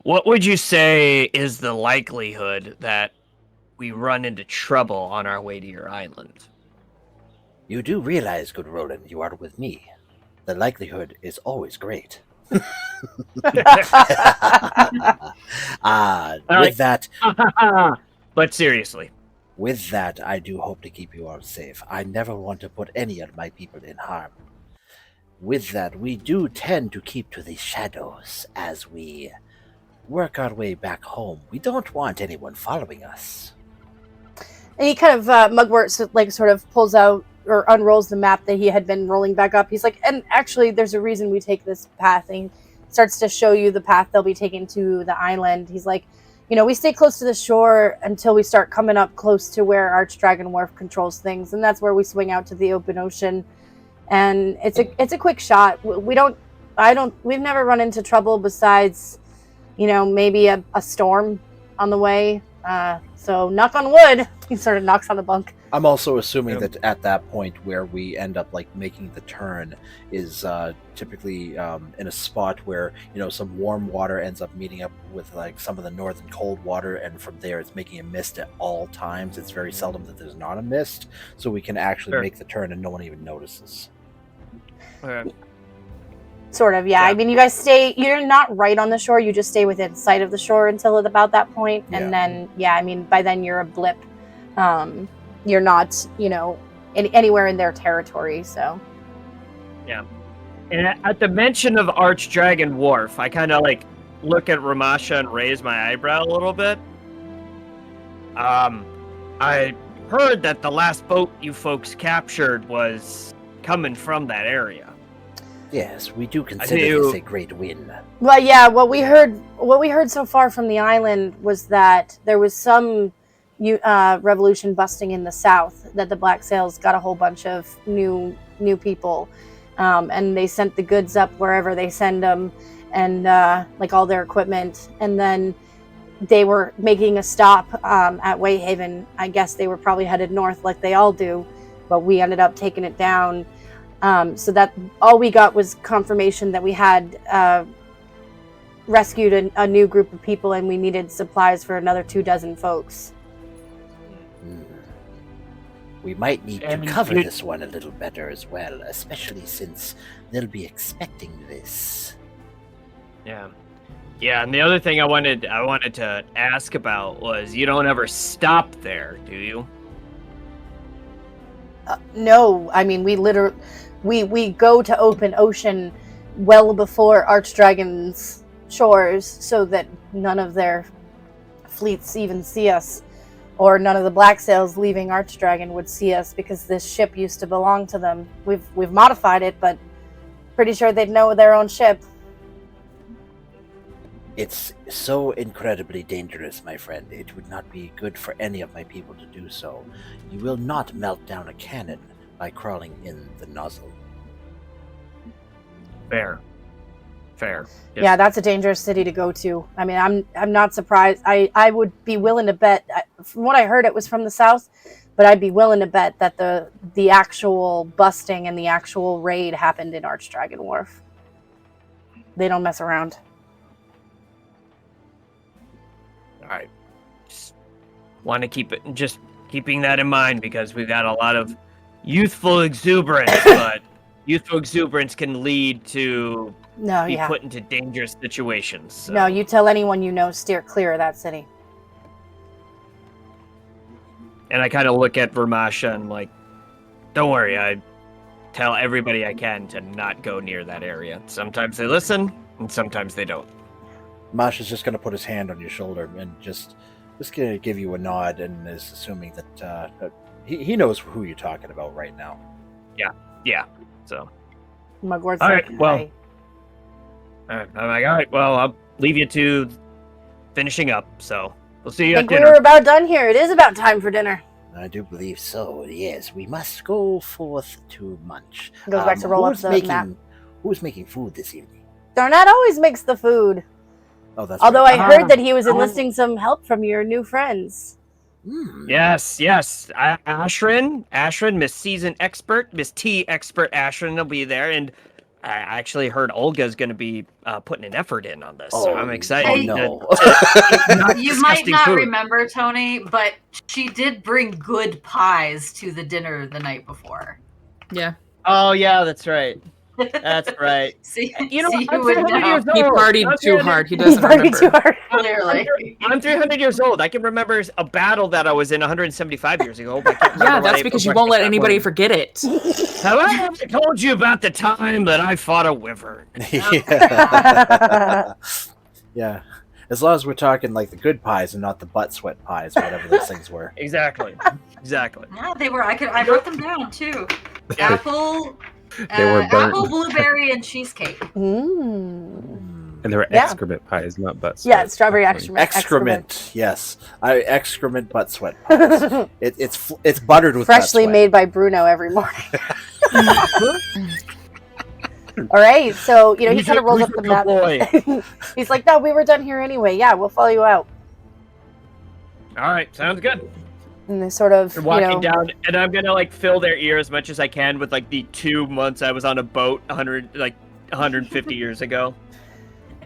What would you say is the likelihood that we run into trouble on our way to your island? You do realize, good Roland, you are with me. The likelihood is always great. With that, but seriously, with that, I do hope to keep you all safe. I never want to put any of my people in harm. With that, we do tend to keep to the shadows as we work our way back home. We don't want anyone following us. And he kind of Mugwort sort of pulls out or unrolls the map that he had been rolling back up. He's like, and actually, there's a reason we take this path. And he starts to show you the path they'll be taking to the island. He's like, we stay close to the shore until we start coming up close to where Archdragon Wharf controls things, and that's where we swing out to the open ocean. And it's a quick shot. We've never run into trouble besides, maybe a storm on the way. So knock on wood. He sort of knocks on the bunk. I'm also assuming that at that point where we end up like making the turn is typically in a spot where some warm water ends up meeting up with like some of the northern cold water, and from there it's making a mist at all times. It's very seldom that there's not a mist, so we can actually make the turn and no one even notices. Okay. Sort of, yeah. I mean, you guys you're not right on the shore, you just stay within sight of the shore until about that point, and then, I mean, by then you're a blip. You're not, anywhere in their territory, so. Yeah. And at the mention of Archdragon Wharf, I kind of, look at Ramasha and raise my eyebrow a little bit. I heard that the last boat you folks captured was coming from that area. Yes, we do consider this a great win. Well, yeah, what we heard so far from the island was that there was some revolution busting in the south, that the Black Sails got a whole bunch of new people, and they sent the goods up wherever they send them, and all their equipment, and then they were making a stop at Wayhaven. I guess they were probably headed north like they all do, but we ended up taking it down. So that all we got was confirmation that we had rescued a new group of people, and we needed supplies for another 24 folks. We might need to cover this one a little better as well, especially since they'll be expecting this. Yeah. Yeah, and the other thing I wanted to ask about was, you don't ever stop there, do you? No, I mean, we go to open ocean well before Archdragon's shores, so that none of their fleets even see us, or none of the Black Sails leaving Archdragon would see us, because this ship used to belong to them. We've modified it, but pretty sure they'd know their own ship. It's so incredibly dangerous, my friend. It would not be good for any of my people to do so. You will not melt down a cannon by crawling in the nozzle. Fair. Yes. Yeah, that's a dangerous city to go to. I mean, I'm not surprised. I would be willing to bet, from what I heard, it was from the south, but I'd be willing to bet that the actual busting and the actual raid happened in Archdragon Wharf. They don't mess around. All right. Just want to keeping that in mind, because we've got a lot of youthful exuberance, but youthful exuberance can lead to be put into dangerous situations. So. No, you tell anyone you know, steer clear of that city. And I kind of look at Vermasha and don't worry, I tell everybody I can to not go near that area. Sometimes they listen, and sometimes they don't. Masha's just going to put his hand on your shoulder and just going to give you a nod, and is assuming that he knows who you're talking about right now. Yeah. So. Mugword's all like, right, well. hey. I'm like, all right, well, I'll leave you to finishing up, so we'll see you I at think dinner. we were about done here. It is about time for dinner. I do believe so, yes. We must go forth to munch. Goes back to roll up the map. Who's making food this evening? Darnat always makes the food. Oh, that's Although right. I heard that he was enlisting some help from your new friends. Yes. Ashrin, Miss Season Expert, Miss Tea Expert Ashrin will be there, and I actually heard Olga's going to be putting an effort in on this, so I'm excited. Hey, to you might not food. remember, Tony, but she did bring good pies to the dinner the night before. Yeah. Oh, yeah, that's right. That's right. See, I'm you 300 would years know. old. He partied I'm too 300 hard. He doesn't remember. Clearly. I'm 300 years old. I can remember a battle that I was in 175 years ago. But I can't remember Yeah, what that's because you won't let anybody forget it. Have I ever told you about the time that I fought a wyvern? Yeah. As long as we're talking like the good pies and not the butt sweat pies, whatever those things were. Exactly. Yeah, they were. I wrote them down too. Apple. They were burnt. Apple, blueberry, and cheesecake. And they were Yeah. excrement pies, not butt Yeah, sweat. strawberry excrement. Excrement, yes. Excrement butt sweat pies. It's buttered with Freshly butt sweat. made by Bruno every morning. All right, so he kind of rolls up the map. He's like, "No, we were done here anyway. Yeah, we'll follow you out." All right, sounds good. And they sort of, We're walking down, and I'm gonna like fill their ear as much as I can with like the 2 months I was on a boat 150 years ago.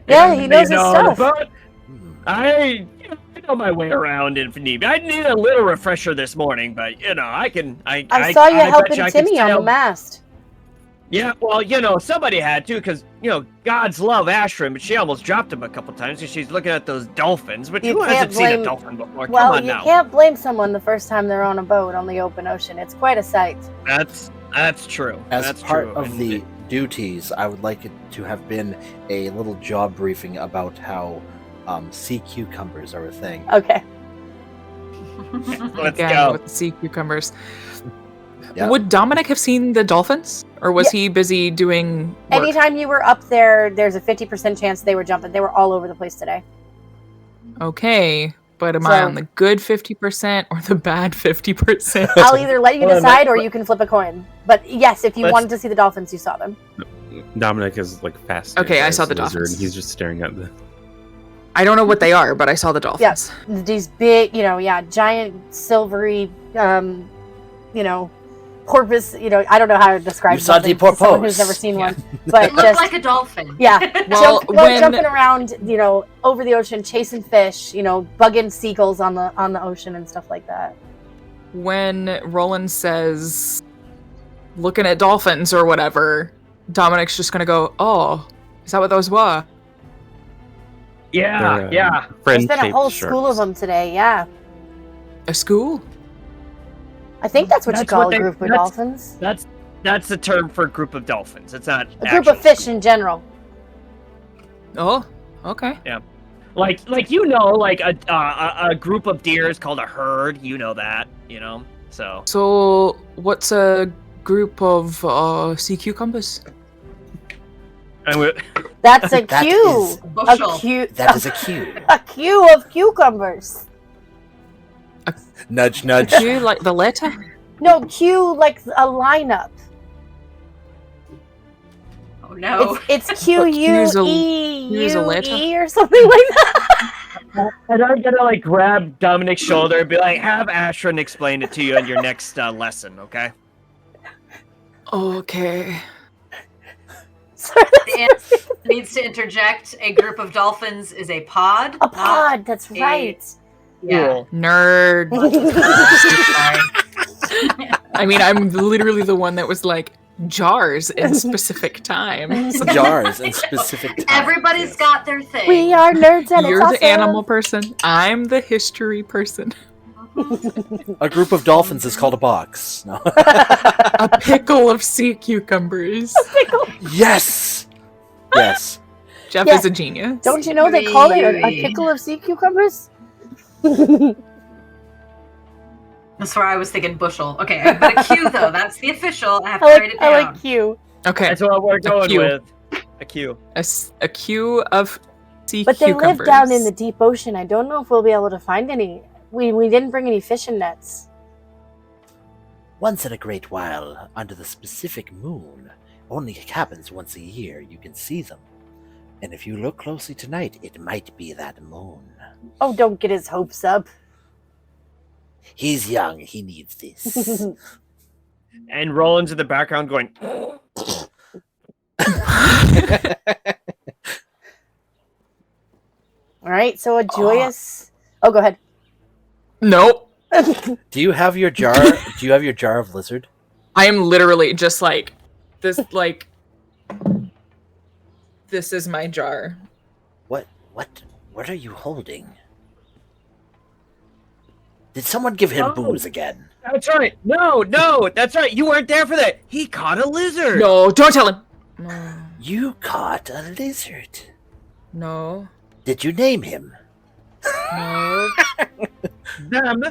Yeah, he knows his the stuff. boat, I know my way around if need be. I need a little refresher this morning, but I can. I saw you bet helping I can Timmy on the sail. mast. Yeah, well, somebody had to, because, gods love Ashram, but she almost dropped him a couple times because she's looking at those dolphins, which who hasn't seen a dolphin before? Well, Come on you now. can't blame someone the first time they're on a boat on the open ocean. It's quite a sight. That's true. As That's part true. of the duties, I would like it to have been a little job briefing about how sea cucumbers are a thing. Okay. Let's Again, go. with the sea cucumbers. Yeah. Would Dominic have seen the dolphins? Or was he busy doing work? Anytime you were up there, there's a 50% chance they were jumping. They were all over the place today. Okay, but am I on the good 50% or the bad 50%? I'll either let you decide or you can flip a coin. But yes, if you wanted to see the dolphins, you saw them. Dominic is like fast. Okay, I saw the lizard, dolphins. and he's just staring at the. I don't know what they are, but I saw the dolphins. Yeah, these big, giant silvery, porpoise. I don't know how to describe You saw something the to someone porpoise. who's never seen one. But It looked like a dolphin. Yeah, Well, jumping around, over the ocean, chasing fish, bugging seagulls on the ocean and stuff like that. When Roland says, looking at dolphins or whatever, Dominic's just gonna go, oh, is that what those were? Yeah, yeah. There's been a whole school of them today. Yeah, a school. I think that's what you call a group of that's- dolphins. That's the term for a group of dolphins. It's not A group of fish in general. Oh, okay. Yeah, like a group of deer is called a herd. You know that, So So, what's a group of sea cucumbers? That's a That queue. is- A queue. That is a cue. A queue of cucumbers. Nudge, nudge. Q, like the letter? No, queue like a lineup. Oh no. It's Q U Q's a E letter? U E or something like that. And I'm gonna grab Dominic's shoulder and be like, "Have Ashran explain it to you in your next lesson, okay?" Okay. Needs to interject. A group of dolphins is a pod. A pod. That's right. Yeah. Nerd. I mean, I'm literally the one that was like, jars in specific times. Jars in specific times. Everybody's got their thing. We are nerds and You're it's the awesome. animal person. I'm the history person. A group of dolphins is called a box. No. A pickle of sea cucumbers. Yes. Yes. Jeff Yeah. is a genius. Don't you know they call it a pickle of sea cucumbers? That's where I was thinking bushel. Okay, but a Q though. That's the official. I have to I write it like, down. I like Q. Okay. That's what we're going queue. with. A queue. A queue of sea But they cucumbers. live down in the deep ocean. I don't know if we'll be able to find any. We didn't bring any fishing nets. Once in a great while, under the specific moon, only happens once a year, you can see them. And if you look closely tonight, it might be that moon. Oh, don't get his hopes up. He's young, he needs this. And Roland's in the background going. All right, so a joyous. Oh, go ahead. Nope. Do you have your jar? Do you have your jar of lizard? I am literally just like this. Like this is my jar. What are you holding? Did someone give him booze again? That's right. No, that's right. You weren't there for that. He caught a lizard. No, don't tell him. You caught a lizard. No. Did you name him? No. Them.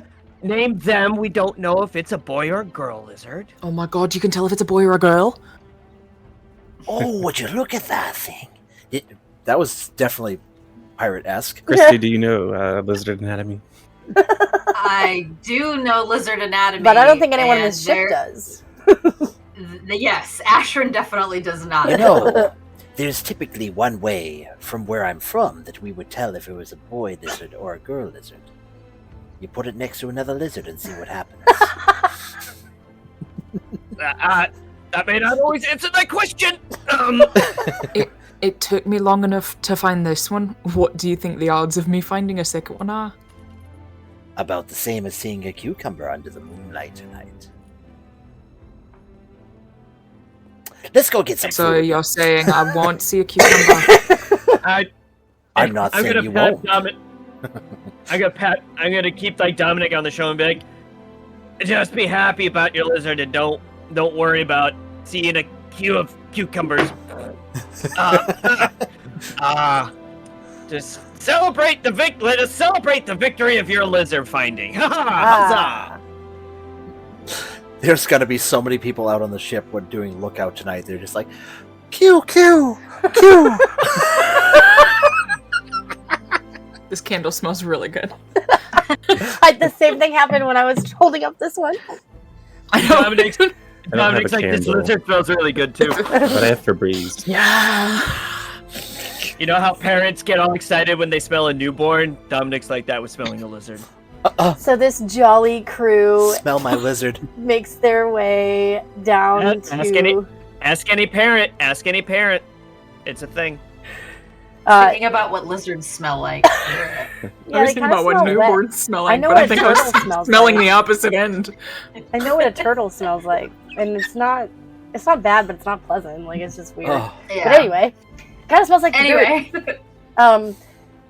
Name them. We don't know if it's a boy or a girl lizard. Oh my god, you can tell if it's a boy or a girl? Oh, would you look at that thing? That was definitely pirate-esque. Christy, do you know lizard anatomy? I do know lizard anatomy, But I don't think anyone in and this ship there- does. Yes, Ashran definitely does not. You know, there's typically one way from where I'm from that we would tell if it was a boy lizard or a girl lizard. You put it next to another lizard and see what happens. That may not always answer that question. It took me long enough to find this one. What do you think the odds of me finding a second one are? About the same as seeing a cucumber under the moonlight tonight. Let's go get some food. So you're saying I won't see a cucumber? I'm not saying you won't. I'm gonna keep like Dominic on the show and be like, just be happy about your lizard and don't worry about seeing a queue of cucumbers. Just celebrate let us celebrate the victory of your lizard finding. Huzzah! There's gotta be so many people out on the ship when doing lookout tonight. They're just like, Q, Q, Q. This candle smells really good. The same thing happened when I was holding up this one. I know. Dominic's I don't have a like, this candle, lizard smells really good too. but I have Febreze. Yeah. You know how parents get all excited when they smell a newborn? Dominic's like that with smelling a lizard. So this jolly crew Smell my lizard. makes their way down to... Ask any parent. Ask any parent. It's a thing. Thinking about what lizards smell like. I was thinking about what newborns smell like, I know but what I think a I was turtle smells smelling like. the opposite end. I know what a turtle smells like, and it's not bad, but it's not pleasant. Like, it's just weird. Oh. Yeah. But anyway, it kind of smells like dirt.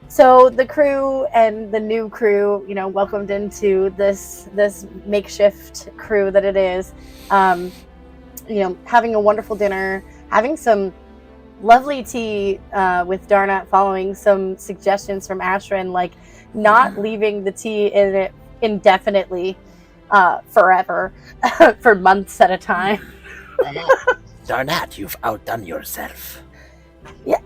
So the crew and the new crew, welcomed into this makeshift crew that it is. Having a wonderful dinner, having some lovely tea with Darnat, following some suggestions from Ashrin, like not leaving the tea in it indefinitely, forever, for months at a time. Darnat, you've outdone yourself. Yeah,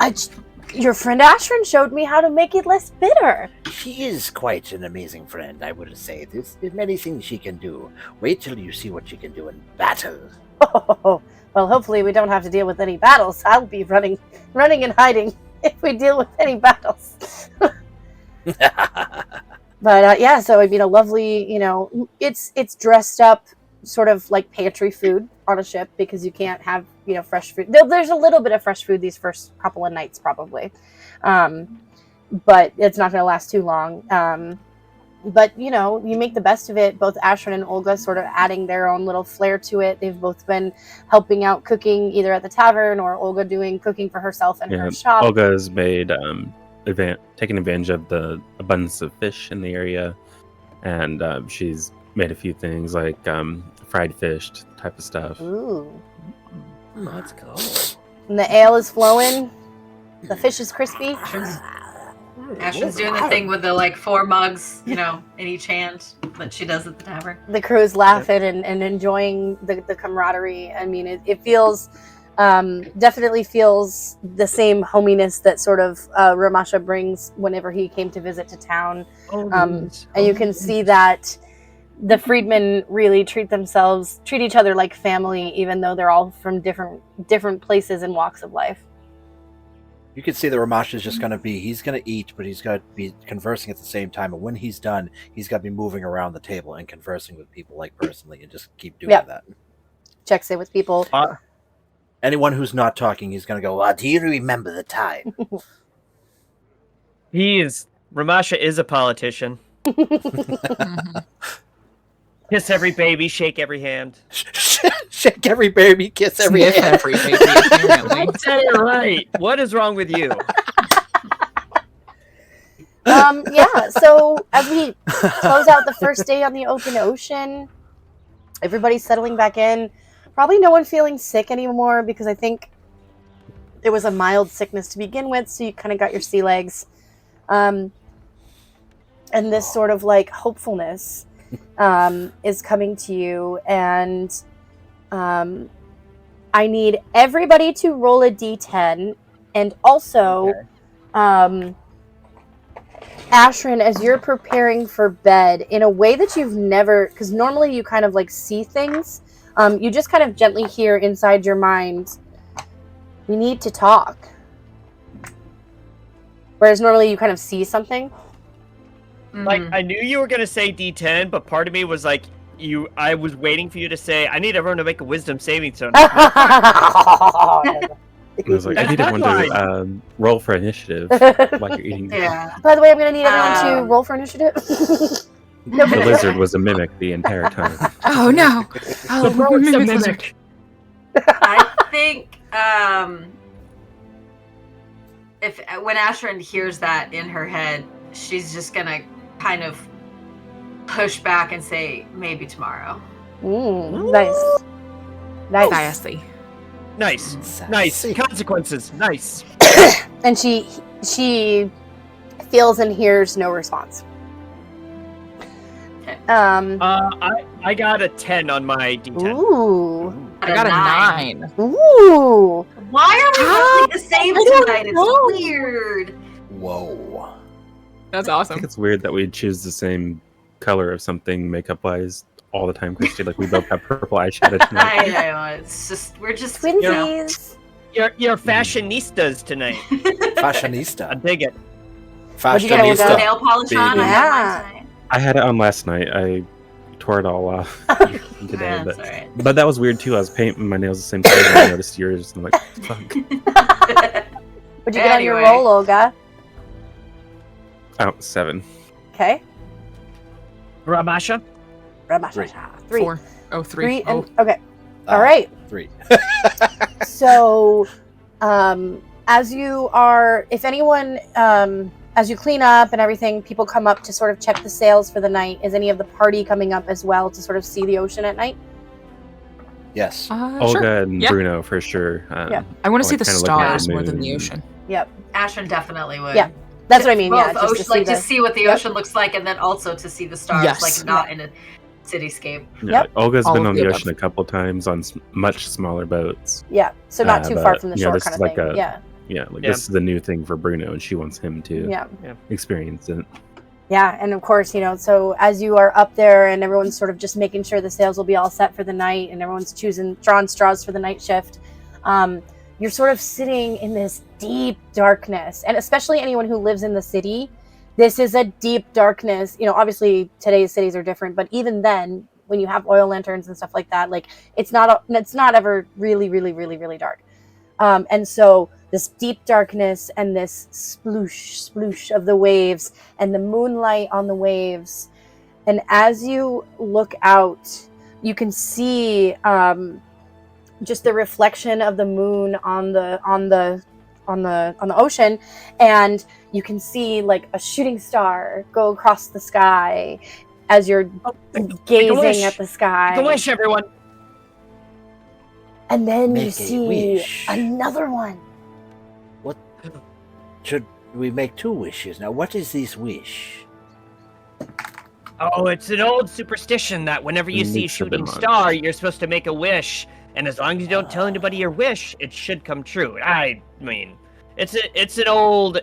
your friend Ashrin showed me how to make it less bitter. She is quite an amazing friend, I would say. There's many things she can do. Wait till you see what she can do in battle. Oh, well, hopefully we don't have to deal with any battles. I'll be running and hiding if we deal with any battles. But yeah, so a lovely, it's dressed up sort of like pantry food on a ship, because you can't have, fresh food. There's a little bit of fresh food these first couple of nights probably. But it's not going to last too long. But, you make the best of it. Both Ashrin and Olga sort of adding their own little flair to it. They've both been helping out cooking either at the tavern, or Olga doing cooking for herself and her shop. Olga's made taken advantage of the abundance of fish in the area, and she's made a few things like fried fish type of stuff. Ooh. Let's go. And the ale is flowing. The fish is crispy. Ashton's doing the thing with the 4 mugs, in each hand that she does at the tavern. The crew's laughing and enjoying the camaraderie. I mean, it feels, definitely feels the same hominess that sort of Ramasha brings whenever he came to visit to town. And you can see that the freedmen really treat each other like family, even though they're all from different places and walks of life. You can see that Ramasha is just he's going to eat, but he's got to be conversing at the same time. And when he's done, he's got to be moving around the table and conversing with people personally, and just keep doing that. Checks in with people. Anyone who's not talking, he's going to go, do you remember the time? Ramasha is a politician. Kiss every baby, shake every hand. Shake every baby, kiss every hand. Every baby, apparently. I said it right. What is wrong with you? Yeah, so as we close out the first day on the open ocean, everybody's settling back in. Probably no one feeling sick anymore, because I think it was a mild sickness to begin with, so you kind of got your sea legs. And this sort of hopefulness is coming to you, and I need everybody to roll a d10, and also Ashrin, as you're preparing for bed in a way that you've never, because normally you kind of see things, you just kind of gently hear inside your mind, we need to talk, whereas normally you kind of see something. Like, I knew you were gonna say D10, but part of me was like, I was waiting for you to say, I need everyone to make a wisdom saving throw. I was like, I need everyone fine. to roll for initiative while you're eating. Yeah. By the way, I'm gonna need everyone to roll for initiative. The lizard was a mimic the entire time. Oh no! The poet's a mimic. I think if when Ashrin hears that in her head, she's just gonna kind of push back and say, maybe tomorrow. Nice. Sassy. Nice. Consequences. Nice. And she feels and hears no response. I got a 10 on my D10. Ooh. I got a 9. Ooh. Why are we rolling the same tonight? It's weird. Whoa. That's I awesome. think it's weird that we choose the same color of something makeup-wise all the time, Christy. Like, we both have purple eyeshadow tonight. I know. It's just we're just twinsies. You're fashionistas tonight. Fashionista. I dig it. Did you get a nail polish on? I Yeah. had mine tonight. I had it on last night. I tore it all off today, Yeah, but, that's all right. but that was weird too. I was painting my nails the same color and I noticed yours. And I'm like, fuck. What'd you get on your roll, Olga? Oh, 7. Okay. Ramasha? Ramasha. 3. 4. Oh, 3. And, okay. All right. 3. So, as you are, if anyone, as you clean up and everything, people come up to sort of check the sails for the night. Is any of the party coming up as well to sort of see the ocean at night? Yes. Olga sure. and Yeah. Bruno for sure. Yeah. I want to see like the kinda looking at stars more than the moon. ocean. Yep. Ashrin definitely would. Yeah. That's what I mean. Yeah. Both Just to see to the, see what the ocean looks like, and then also to see the stars, Yes. like not in a cityscape. Yeah, Yep. Olga's All been of on the the above. ocean a couple times on much smaller boats. Yeah. So not too far but, from the you know, shore this kind is of like thing. a- Yeah. Yeah, like Yeah. this is the new thing for Bruno, and she wants him to Yeah. experience it. Yeah, and of course, you know, so as you are up there and everyone's sort of just making sure the sails will be all set for the night and everyone's drawing straws for the night shift, you're sort of sitting in this deep darkness. And especially anyone who lives in the city, this is a deep darkness. You know, obviously today's cities are different, but even then, when you have oil lanterns and stuff like that, like it's not ever really, really, really, really dark. And so this deep darkness and this sploosh of the waves and the moonlight on the waves. And as you look out, you can see just the reflection of the moon on the ocean, and you can see like a shooting star go across the sky as you're gazing at the sky. Make a wish, everyone. And then Make you a see wish. another one. What? Should we make 2 wishes? Now, what is this wish? Oh, it's an old superstition that whenever you see a Mix of shooting them on. star, you're supposed to make a wish, and as long as you don't tell anybody your wish, it should come true. I mean, it's an old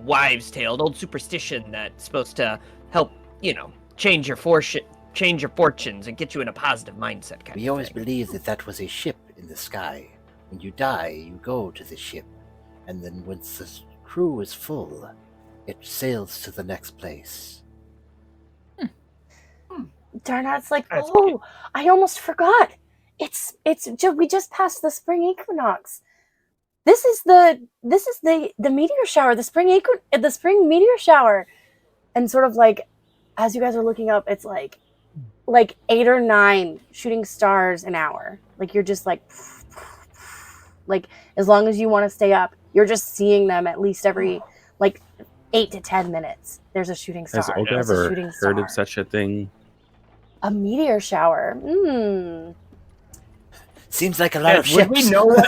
wives' tale, an old superstition that's supposed to help, you know, change your fortunes and get you in a positive mindset. Kind We of always thing. believed that that was a ship in the sky. When you die, you go to the ship, and then once the crew is full, it sails to the next place. Darnat's like, oh, I almost forgot. We just passed the spring equinox. This is the meteor shower, the spring meteor shower. And sort of like, as you guys are looking up, it's like 8 or 9 shooting stars an hour. Like you're just like as long as you want to stay up, you're just seeing them at least every like 8 to 10 minutes. There's a shooting star. Has Olga There's a ever shooting heard star. of such a thing? A meteor shower. Seems like a lot of Would we ships. know what?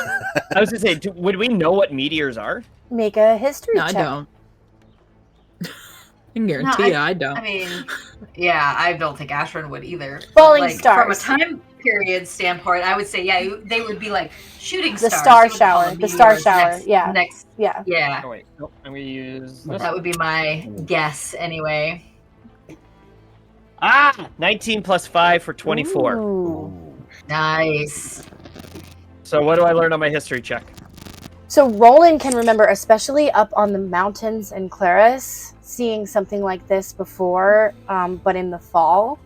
I was gonna say, would we know what meteors are? Make a history No, check. I don't. I can guarantee you, I don't. I mean, yeah, I don't think Ashrin would either. Falling Like, stars. From a time period standpoint, I would say, yeah, they would be like shooting The stars. star You would call shower. them The star meteors shower. Next, Yeah. Next. Yeah. Yeah. Oh wait, nope. I'm gonna use this. That would be my guess anyway. 19 plus 5 for 24. Ooh. Nice. So what do I learn on my history check? So Roland can remember, especially up on the mountains in Claris, seeing something like this before, but in the fall,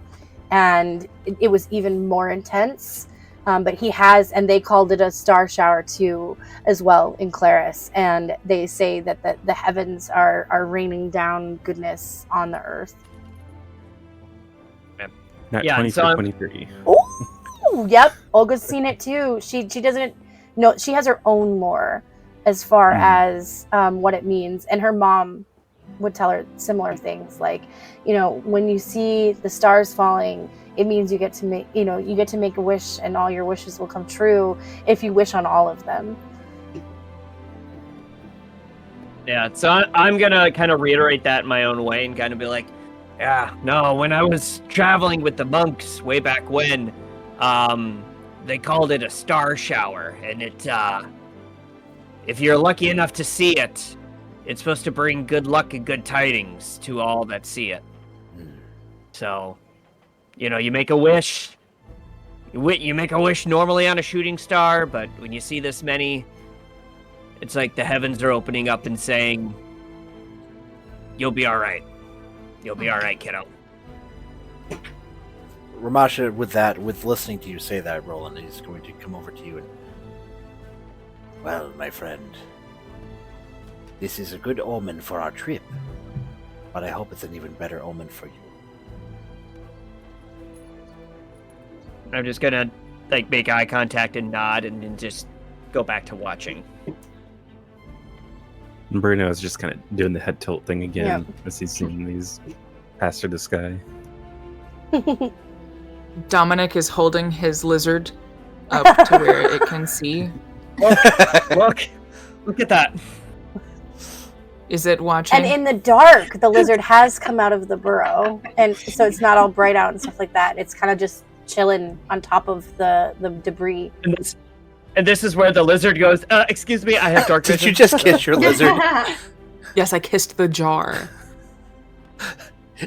and it was even more intense. But he has, and they called it a star shower too, as well in Claris. And they say that the heavens are raining down goodness on the earth. Not Yeah, 20 so for I'm- 23. Ooh, yep. Olga's seen it too. She doesn't know. She has her own lore as far as what it means, and her mom would tell her similar things, like, when you see the stars falling, it means you get to make a wish, and all your wishes will come true if you wish on all of them. Yeah, so I'm gonna kind of reiterate that in my own way and kind of be like, yeah, no, when I was traveling with the monks way back when, they called it a star shower, and it, if you're lucky enough to see it, it's supposed to bring good luck and good tidings to all that see it. So, you make a wish. You make a wish normally on a shooting star, but when you see this many, it's like the heavens are opening up and saying, you'll be all right. You'll be all right, kiddo. Ramasha, with listening to you say that, Roland is going to come over to you and, well, my friend, this is a good omen for our trip, but I hope it's an even better omen for you. I'm just gonna, make eye contact and nod and then just go back to watching. And Bruno is just kind of doing the head tilt thing again Yep. as he's seeing these pass through the sky. Dominic is holding his lizard up to where it can see. Look at that. Is it watching? And in the dark, the lizard has come out of the burrow, and so it's not all bright out and stuff like that. It's kind of just chilling on top of the debris. And this is where the lizard goes, excuse me, I have dark vision. Did you just kiss your lizard? Yes, I kissed the jar.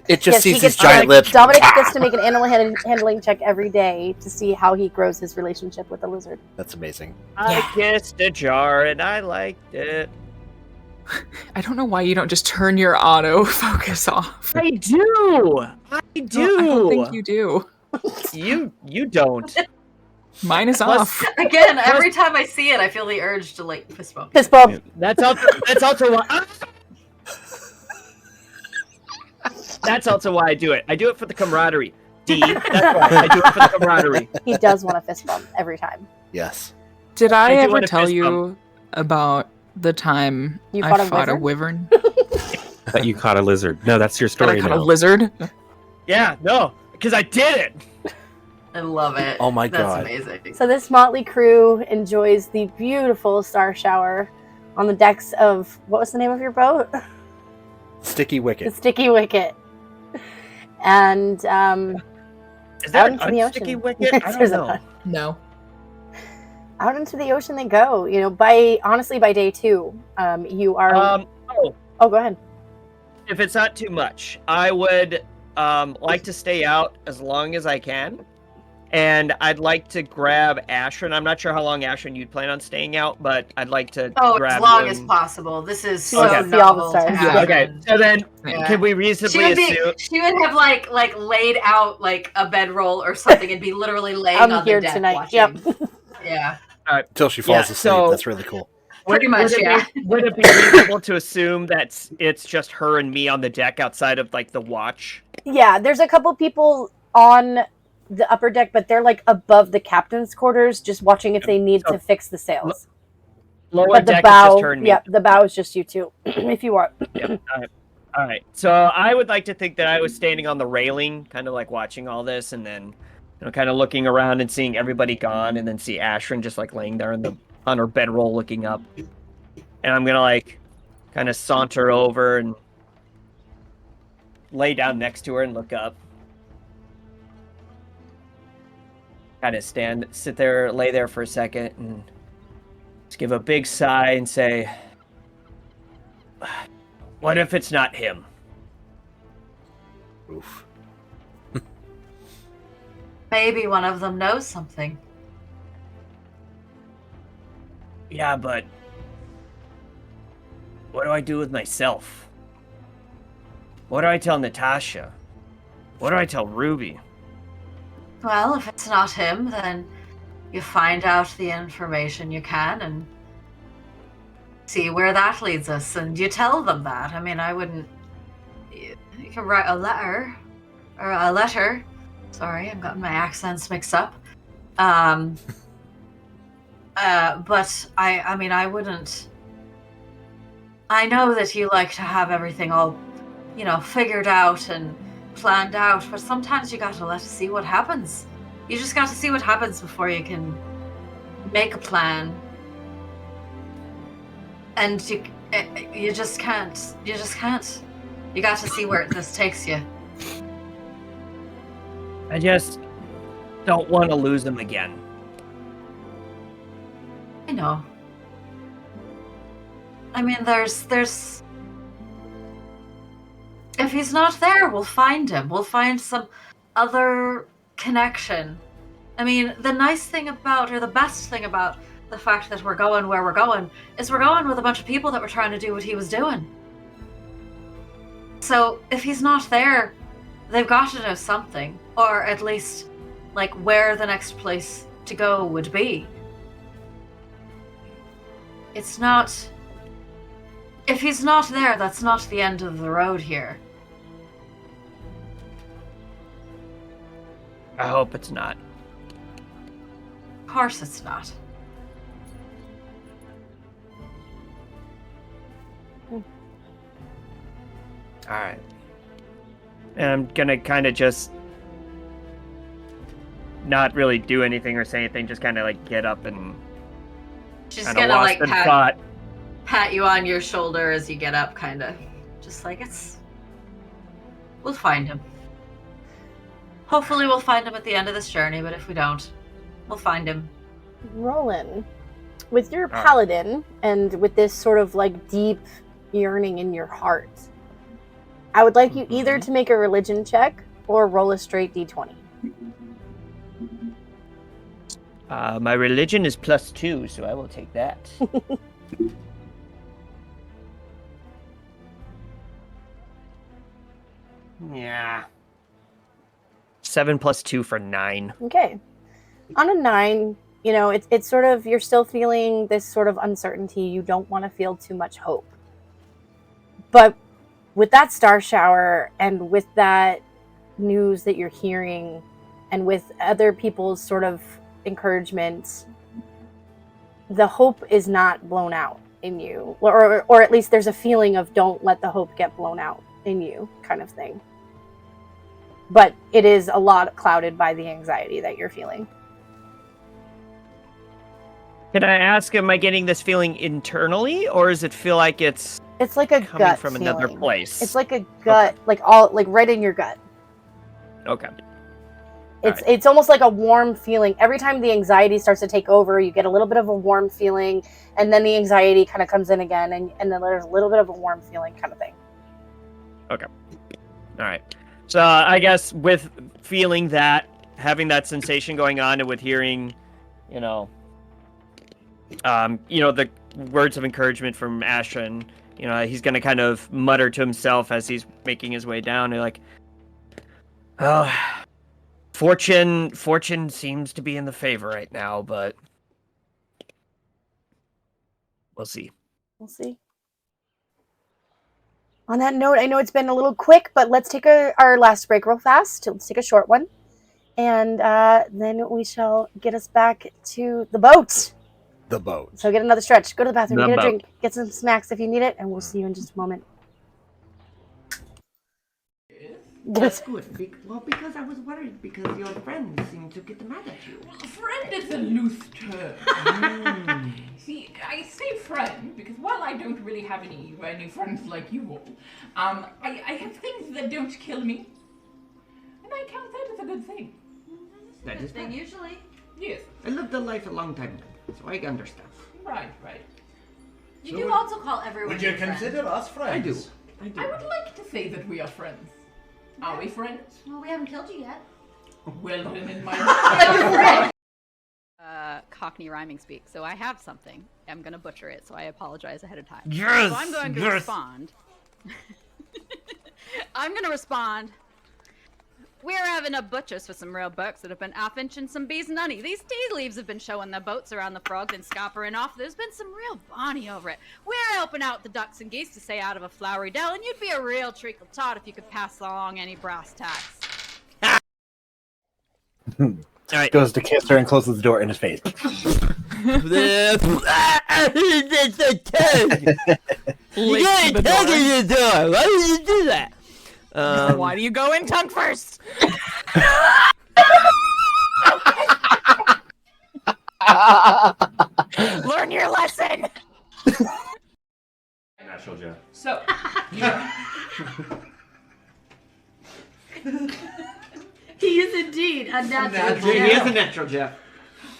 It just Yes, he sees gets these giant lips. Dominic gets to make an animal handling check every day to see how he grows his relationship with the lizard. That's amazing. I kissed a jar and I liked it. I don't know why you don't just turn your auto focus off. I do. I do. I don't think you do. You don't. Mine is Plus- off. Again, every time I see it, I feel the urge to fist bump. Fist bump. That's also why. That's also why I do it. I do it for the camaraderie. D. That's why I do it for the camaraderie. He does want a fist bump every time. Yes. Did I I do ever want a tell fist you bump. about the time You I fought a fought a wizard? wyvern? That you caught a lizard. No, that's your That I story caught now. a lizard? Yeah, no, because I did it. I love it. Oh my That's God. amazing. So this motley crew enjoys the beautiful star shower on the decks of, what was the name of your boat? Sticky The Wicket. Sticky Wicket. And Is that out an into the ocean. unsticky wicket? I don't There's know. No. out into the ocean they go. By day 2, you are. Oh, go ahead. If it's not too much, I would like to stay out as long as I can. And I'd like to grab Ashrin. I'm not sure how long, Ashrin, you'd plan on staying out, but I'd like to grab as long you as and- possible. This is She wants so to see all the novel to stars. have. Okay, so then Yeah. can we reasonably assume... She would have like laid out a bedroll or something and be literally laying I'm on here the deck tonight. watching. Yep. Yeah. Until she falls Yeah, asleep. so- That's really cool. Pretty much, yeah. Would it be reasonable to assume that it's just her and me on the deck outside of the watch? Yeah, there's a couple people on the upper deck, but they're above the captain's quarters, just watching if they need to fix the sails. Lower But the deck bow, is just her and me. yeah, the bow is just you two, if you are. Yeah. All right. So I would like to think that I was standing on the railing, kind of watching all this, and then kind of looking around and seeing everybody gone, and then see Ashrin just laying there on her bedroll looking up. And I'm gonna kind of saunter over and lay down next to her and look up. Kind of lay there for a second, and just give a big sigh and say, what if it's not him? Oof. Maybe one of them knows something. Yeah, but what do I do with myself? What do I tell Natasha? What do I tell Ruby? Well, if it's not him, then you find out the information you can and see where that leads us, and you tell them that. I mean, I wouldn't. You can write a letter, or a letter. Sorry, I've gotten my accents mixed up. But I mean, I wouldn't. I know that you like to have everything all, figured out and planned out, but sometimes you gotta let us see what happens. You just got to see what happens before you can make a plan. And you just can't. You just can't. You got to see where this takes you. I just don't want to lose him again. I know. I mean, there's... If he's not there, we'll find him. We'll find some other connection. I mean, the nice thing about, or the best thing about the fact that we're going where we're going is we're going with a bunch of people that were trying to do what he was doing. So if he's not there, they've got to know something, or at least like where the next place to go would be. It's not... If he's not there, that's not the end of the road here. I hope it's not. Of course it's not. Alright. And I'm gonna kind of just not really do anything or say anything, just kind of like get up and She's kind of gonna lost like in thought. pat you on your shoulder as you get up, kind of. Just like we'll find him. Hopefully we'll find him at the end of this journey, but if we don't, we'll find him. Roland, with your paladin and with this sort of like deep yearning in your heart, I would like you either to make a religion check or roll a straight d20. My religion is +2, so I will take that. Yeah. 7 + 2 for 9. Okay. On a 9, it's sort of, you're still feeling this sort of uncertainty. You don't want to feel too much hope. But with that star shower and with that news that you're hearing and with other people's sort of encouragement, the hope is not blown out in you. Or at least there's a feeling of don't let the hope get blown out in you kind of thing. But it is a lot clouded by the anxiety that you're feeling. Can I ask, am I getting this feeling internally, or does it feel like it's like a coming gut from feeling. another place? It's like a gut, like right in your gut. Okay. It's almost like a warm feeling. Every time the anxiety starts to take over, you get a little bit of a warm feeling, and then the anxiety kind of comes in again, and then there's a little bit of a warm feeling kind of thing. Okay. All right. So I guess with feeling that, having that sensation going on, and with hearing, the words of encouragement from Ashton, he's gonna kind of mutter to himself as he's making his way down. Like, oh, fortune seems to be in the favor right now, but we'll see. We'll see. On that note, I know it's been a little quick, but let's take our last break real fast. Let's take a short one. And then we shall get us back to the boat. The boat. So get another stretch. Go to the bathroom. The Get a boat. drink. Get some snacks if you need it. And we'll see you in just a moment. That's good. Because I was worried because your friends seem to get mad at you. Friend is a loose term. See, I say friend because while I don't really have any friends like you all, I have things that don't kill me, and I count that as a good thing. That is thing bad. usually. Yes. I lived a life a long time ago, so I understand. Right. You do also call everyone Would you your friend. consider us friends? I do. I would like to say that we are friends. Are we friends? Well, we haven't killed you yet. Well, then in my Cockney rhyming speak. So I have something. I'm going to butcher it, so I apologize ahead of time. Yes, So I'm going to yes. respond. I'm gonna respond. We're having a butchers for some real bucks that have been half-inching some bees and honey. These tea leaves have been showing their boats around the frogs and scoppering off. There's been some real bonny over it. We're helping out the ducks and geese to stay out of a flowery dell, and you'd be a real treacle tot if you could pass along any brass tacks. All right. Goes to kiss her and closes the door in his face. You gotta tug at the door. Why would you do that? Why do you go in tongue first? Learn your lesson. Natural Jeff. So, He is indeed a natural He is a natural Jeff.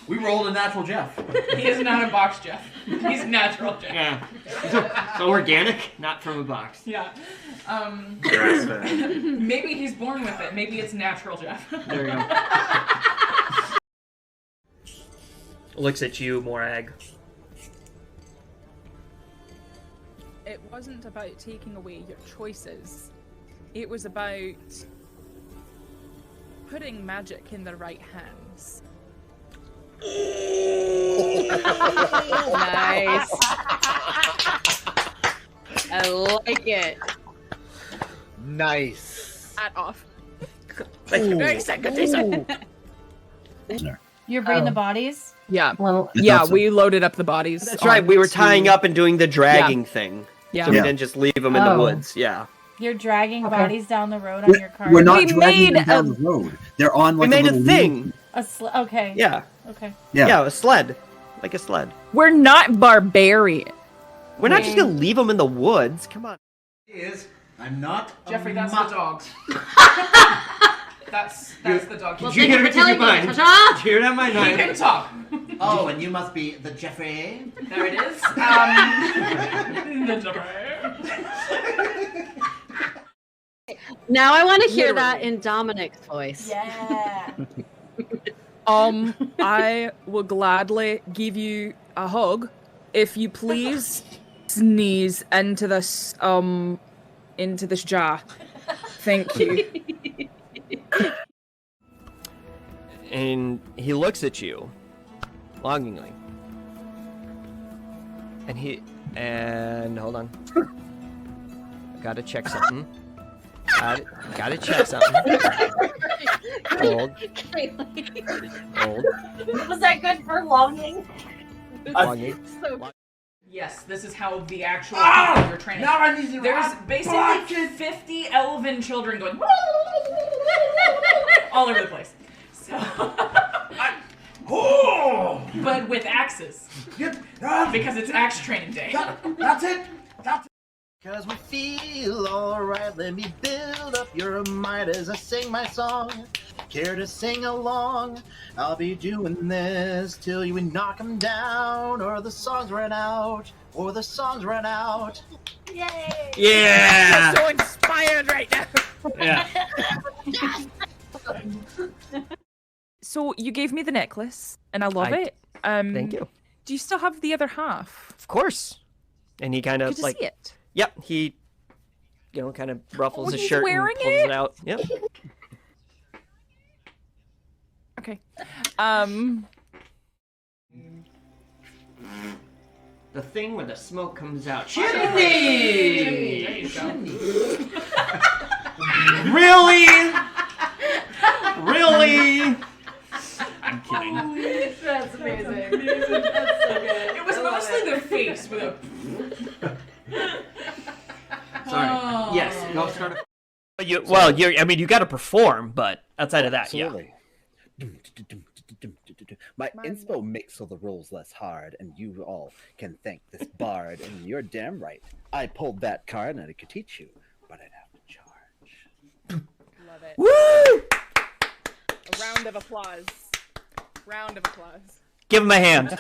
We rolled a natural Jeff. he is not a box Jeff. He's natural Jeff. Yeah. So organic, not from a box. Yeah. Grass-fed. Maybe he's born with it. Maybe it's natural Jeff. There you go. Looks at you, Morag. It wasn't about taking away your choices. It was about putting magic in the right hands. Nice. I like it. Nice. Hat off. You're bringing the bodies? Yeah. Well, yeah, we loaded up the bodies. That's right. We were tying up and doing the dragging thing. Yeah. So we didn't just leave them in the woods. Yeah. You're dragging bodies down the road on your car. We're not dragging them down the road. They're on like we made a little thing. Okay. Yeah. Okay. Yeah, a sled. Like a sled. We're not barbarian. We're not just gonna leave them in the woods. Come on. I'm not. Jeffrey, that's the dogs. That's the dog. Did you hear it in your mind? Did you hear it on my He mind? can talk. Oh, and you must be the Jeffrey. There it is. The Jeffrey. Now I want to hear that in Dominic's voice. Yeah. I will gladly give you a hug if you please sneeze into this jar. Thank you. And he looks at you longingly. And hold on. Gotta check something. Gotta check something. Hold. Was that good for longing? Longing. Yes, this is how the actual people you're training. Now I need to There's basically 50 elven children going all over the place. So, but with axes, because it's axe training day. That's it. Cause we feel alright, let me build up your might as I sing my song. Care to sing along? I'll be doing this till you knock 'em down, or the songs run out, or the songs run out. Yay! Yeah! I'm so inspired right now. Yeah. So you gave me the necklace, and I love it. Thank you. Do you still have the other half? Of course. And he kind of Good to like see it. Yep, he kind of ruffles his he's shirt and wearing pulls it out. Yep. Okay. The thing where the smoke comes out. Chimney! There you go. Really? Really? I'm kidding. That's amazing. That's so good. It was mostly the face with a. Sorry. Oh. Yes. No, start. You got to perform, but outside of that, Absolutely. My inspo makes all the rolls less hard, and you all can thank this bard, and you're damn right. I pulled that card and I could teach you, but I'd have to charge. Love it. Woo! A round of applause. Round of applause. Give him a hand.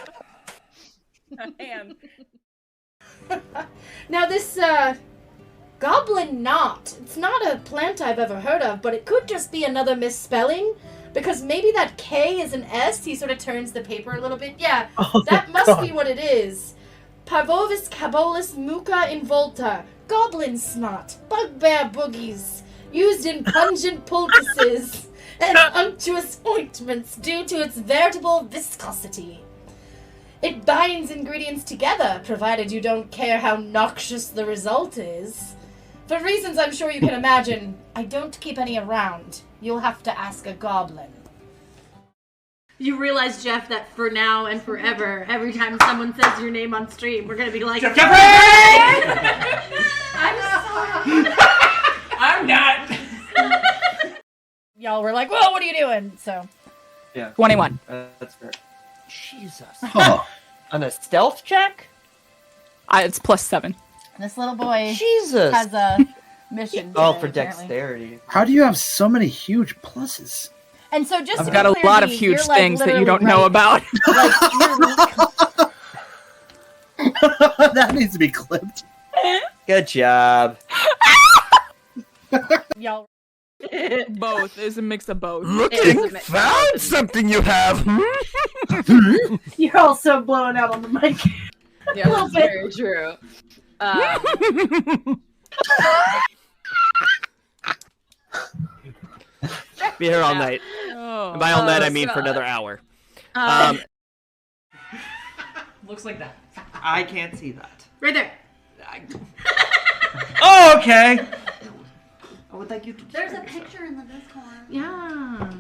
A hand. Now this, goblin knot. It's not a plant I've ever heard of, but it could just be another misspelling. Because maybe that K is an S. He sort of turns the paper a little bit. Yeah, that must be what it is. Parvovis cabolus muca involta. Goblin snot. Bugbear boogies. used in pungent poultices and unctuous ointments due to its veritable viscosity. It binds ingredients together, provided you don't care how noxious the result is. For reasons I'm sure you can imagine, I don't keep any around. You'll have to ask a goblin. You realize, Jeff, that for now and forever, every time someone says your name on stream, we're gonna be like, Jeffrey! I'm sorry. I'm not. Y'all were like, "Whoa, what are you doing?" So, Yeah. 21. That's fair. Jesus. Huh. On a stealth check? It's +7. this little boy Jesus. has a mission. Oh, today, for apparently. dexterity. How do you have so many huge pluses? And so, just I've to got be a clear, lot of Dee, huge you're, like, things that you literally don't know about. Like, That needs to be clipped. Good job. y'all. Both. It's a mix of both. Found something you have. You're also blowing out on the mic. Yeah, little that's bit. very true. Be here all night. Oh. And by all night, I mean God. for another hour. Looks like that. I can't see that. Right there. Oh, okay. I would like you to. There's a picture in the Discord. Yeah.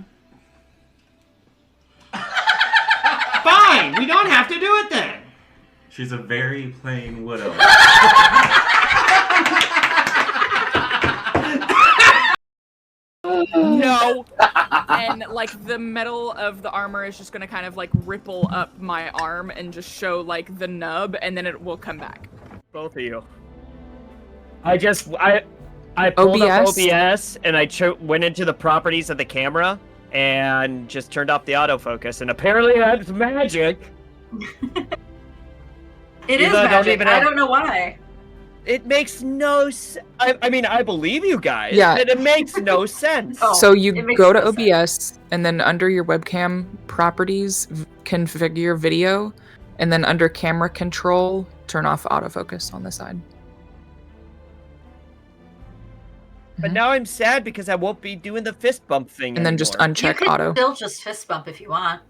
Fine. We don't have to do it then. She's a very plain widow. No. And like the metal of the armor is just gonna kind of like ripple up my arm and just show like the nub, and then it will come back. Both of you. I pulled up OBS? OBS and I went into the properties of the camera and just turned off the autofocus, and apparently that's magic. It is Even though I don't magic. even I have- don't know why. It makes no sense. I mean, I believe you guys. Yeah. But it makes no sense. So you it makes go to no OBS, and then under your webcam properties, configure video, and then under camera control, turn off autofocus on the side. But now I'm sad because I won't be doing the fist bump thing And then just anymore. uncheck you can auto. still just fist bump if you want.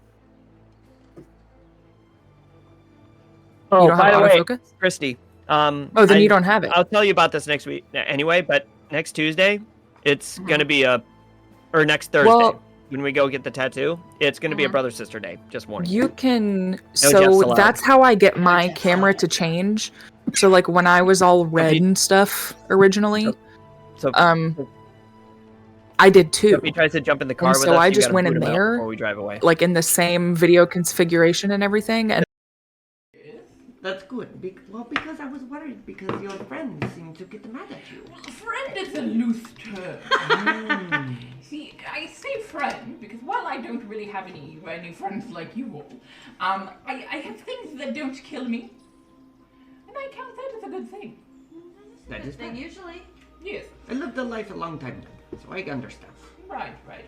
Oh, You don't by have the way, autofocus? Christy. Oh, then you don't have it. I'll tell you about this next week anyway, but next Tuesday, it's going to be or next Thursday, Well- when we go get the tattoo, it's going to be a brother-sister day. Just warning. You can. Jeffs So allowed. that's how I get my camera to change. So like when I was all red and stuff originally, So I did too. if he tries to jump in the car And with so us, I you just gotta went boot in him out there, before we drive away. like in the same video configuration and everything, and That's good. Because I was worried because your friends seem to get mad at you. Friend is a loose term. See, I say friend because while I don't really have any friends like you all, I have things that don't kill me, and I count that as a good thing. That is Then fine. usually. Yes. I lived a life a long time ago, so I understand. Right, right.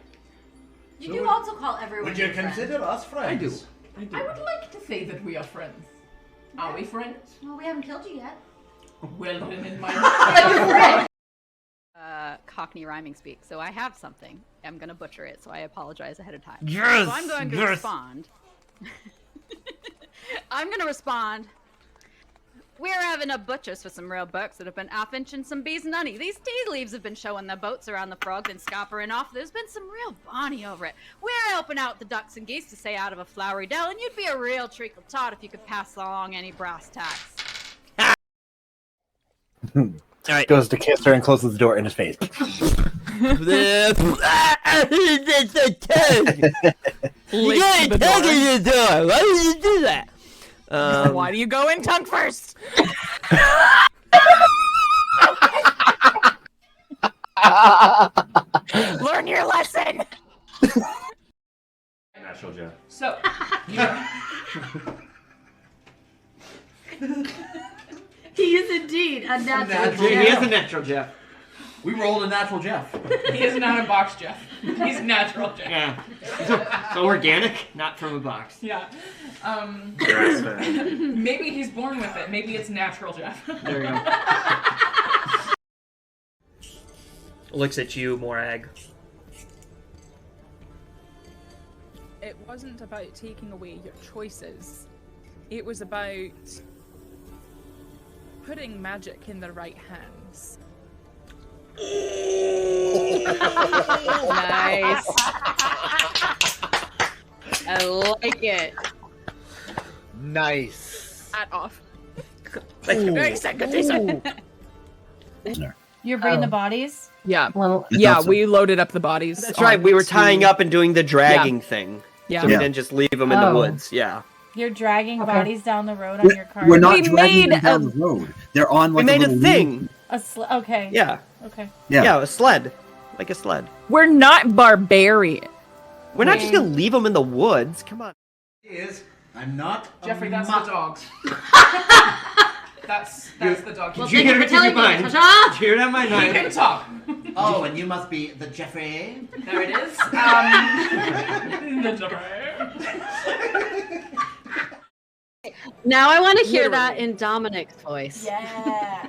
You do also call everyone Would you your friend. consider us friends? I do. I would like to say that we are friends. Are we friends? Well, we haven't killed you yet. Well, then in my Cockney rhyming speak. So I have something. I'm gonna butcher it, so I apologize ahead of time. Yes, So I'm going to yes. respond. I'm gonna respond. We're having a butchers for some real bucks that have been off-inching some bees and honey. These tea leaves have been showing their boats around the frogs and scoppering off. There's been some real bonny over it. We're helping out the ducks and geese to stay out of a flowery dell, and you'd be a real treacle tot if you could pass along any brass tacks. Alright. Goes to kiss her and closes the door in his face. You gotta tug in the door. Why did you do that? why do you go in tongue first? Learn your lesson. Natural Jeff. So, He is indeed a natural. He is a natural Jeff. We rolled a natural Jeff. he is not a box Jeff. He's natural Jeff. Yeah. So organic, not from a box. Yeah. Grass fed. Maybe he's born with it. Maybe it's natural Jeff. There you go. looks at you, Morag. It wasn't about taking away your choices. It was about putting magic in the right hands. Nice. I like it. Nice. Hat off. You're bringing the bodies? Yeah. Well, yeah, we loaded up the bodies. That's right. We were tying onto- up and doing the dragging thing. Yeah. So we didn't just leave them in the Oh. woods. Yeah. You're dragging Okay. bodies down the road on your car. We're not We dragging made them down the road. They're on We like made a a little thing. Okay. Yeah. Okay. Yeah. A sled. Like a sled. We're not barbarian. We're not just gonna leave them in the woods. Come on. I'm not. Jeffrey, that's the dogs. that's the dog. Well, You thank you for telling me. Ta-ta! Did you hear that, my He can talk. Oh, and you must be the Jeffrey. There it is. The Jeffrey. Now I want to hear that in Dominic's voice. Yeah.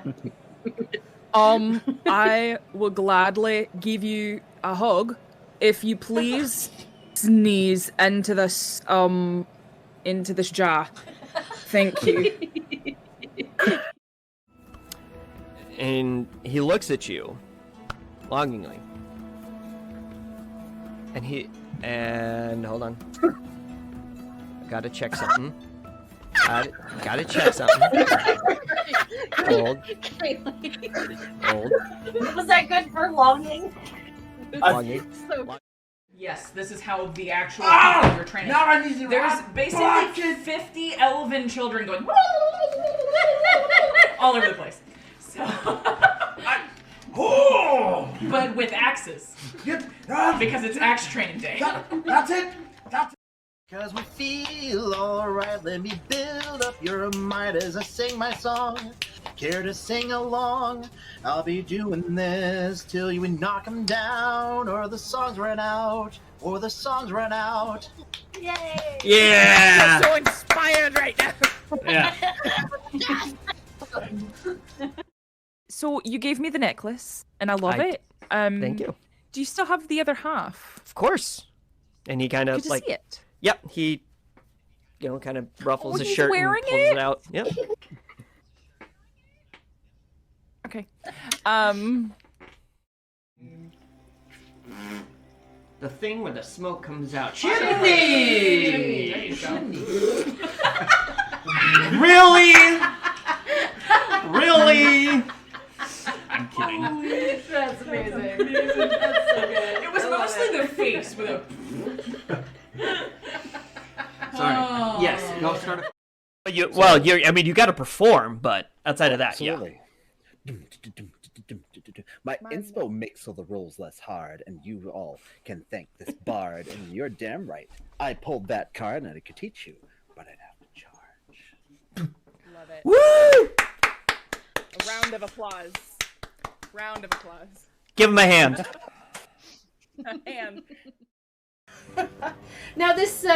I will gladly give you a hug if you please sneeze into this jar. Thank you. And he looks at you longingly. And hold on. I gotta check something. Gotta check something. Hold. Was that good for longing? Longing. Yes, this is how the actual people you're training. Now I need to There's rock basically 50 elven children going all over the place. So, but with axes. Because it's axe training day. That's it. Cause we feel alright, let me build up your might as I sing my song. Care to sing along? I'll be doing this till you knock 'em down, or the songs run out, or the songs run out. Yay! Yeah! I'm so inspired right now. Yeah. So you gave me the necklace, and I love it. Thank you. Do you still have the other half? Of course. And he kind of Good to like. see it. Yep. He, kind of ruffles Oh, his he's shirt wearing and pulls it? it out. Yep. Okay. The thing where the smoke comes out. Chimney! There you go. Really? Really? I'm kidding. That's amazing. That's so good. It was mostly the face with a. Sorry. Oh. Yes. Go start. You got to perform, but outside of that, Absolutely. My inspo makes all the rules less hard, and you all can thank this bard, and you're damn right. I pulled that card and I could teach you, but I'd have to charge. Love it. Woo! A round of applause. Round of applause. Give him a hand. A hand. Now this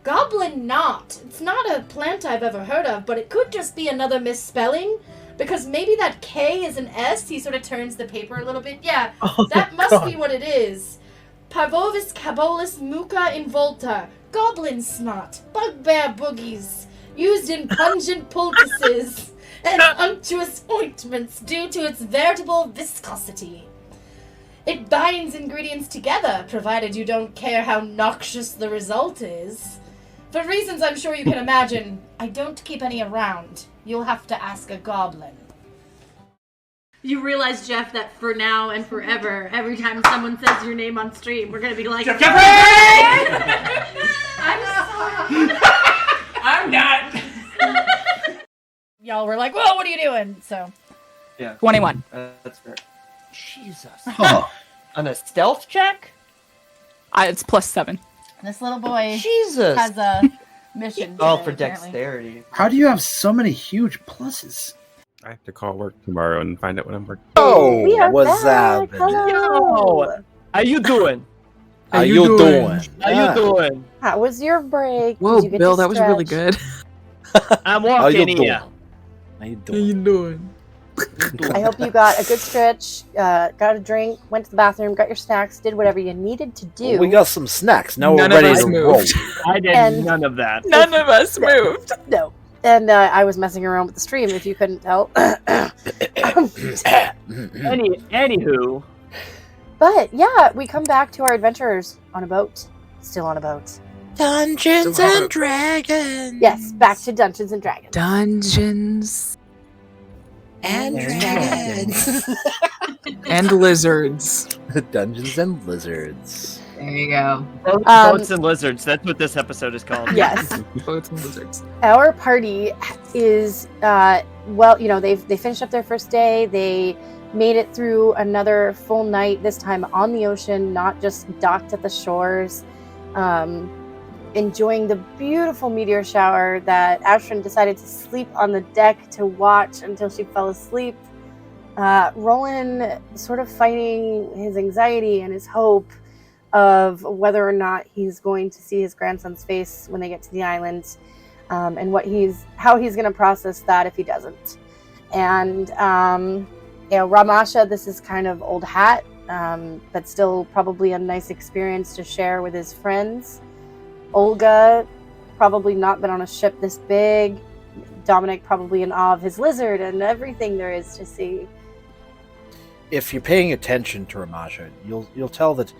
goblin knot. It's not a plant I've ever heard of, but it could just be another misspelling. Because maybe that K is an S. He sort of turns the paper a little bit. Yeah, that must be what it is. Parvovis cabolus muca involta. Goblin snot. Bugbear boogies. Used in pungent poultices and unctuous ointments due to its veritable viscosity. It binds ingredients together, provided you don't care how noxious the result is. For reasons I'm sure you can imagine, I don't keep any around. You'll have to ask a goblin. You realize, Jeff, that for now and forever, every time someone says your name on stream, we're gonna be like, Jeffrey! I'm sorry. I'm not. Y'all were like, "Whoa, what are you doing?" So, Yeah. 21. That's fair. Jesus. Huh. On a stealth check? It's +7. this little boy Jesus. has a mission. Oh, today, for apparently. dexterity. How do you have so many huge pluses? I have to call work tomorrow and find out what I'm working. Oh, We are what's back. up? Hello. How you doing? How you doing? How you doing? How was your break? Whoa, Did you get Bill, to that was really stretch? good. I'm How you walking doing? here. How you doing? doing? I hope you got a good stretch, got a drink, went to the bathroom, got your snacks, did whatever you needed to do. Well, we got some snacks. Now None we're of ready us to moved. roll. I did And- none of that. None of us moved. No. And I was messing around with the stream, if you couldn't tell. Anywho, But yeah, we come back to our adventures on a boat. Still on a boat. Dungeons and Dragons. Yes, back to Dungeons and Dragons. Dungeons And Dragons. and lizards. Dungeons and Lizards. There you go. Boats and lizards. That's what this episode is called. Yes. Boats and lizards. Our party is well, you know, they finished up their first day. They made it through another full night, this time on the ocean, not just docked at the shores. Enjoying the beautiful meteor shower that Ashton decided to sleep on the deck to watch until she fell asleep. Roland sort of fighting his anxiety and his hope of whether or not he's going to see his grandson's face when they get to the island, and how he's going to process that if he doesn't. And you know, Ramasha, this is kind of old hat, but still probably a nice experience to share with his friends. Olga, probably not been on a ship this big. Dominic, probably in awe of his lizard and everything there is to see. If you're paying attention to Ramasha, you'll tell that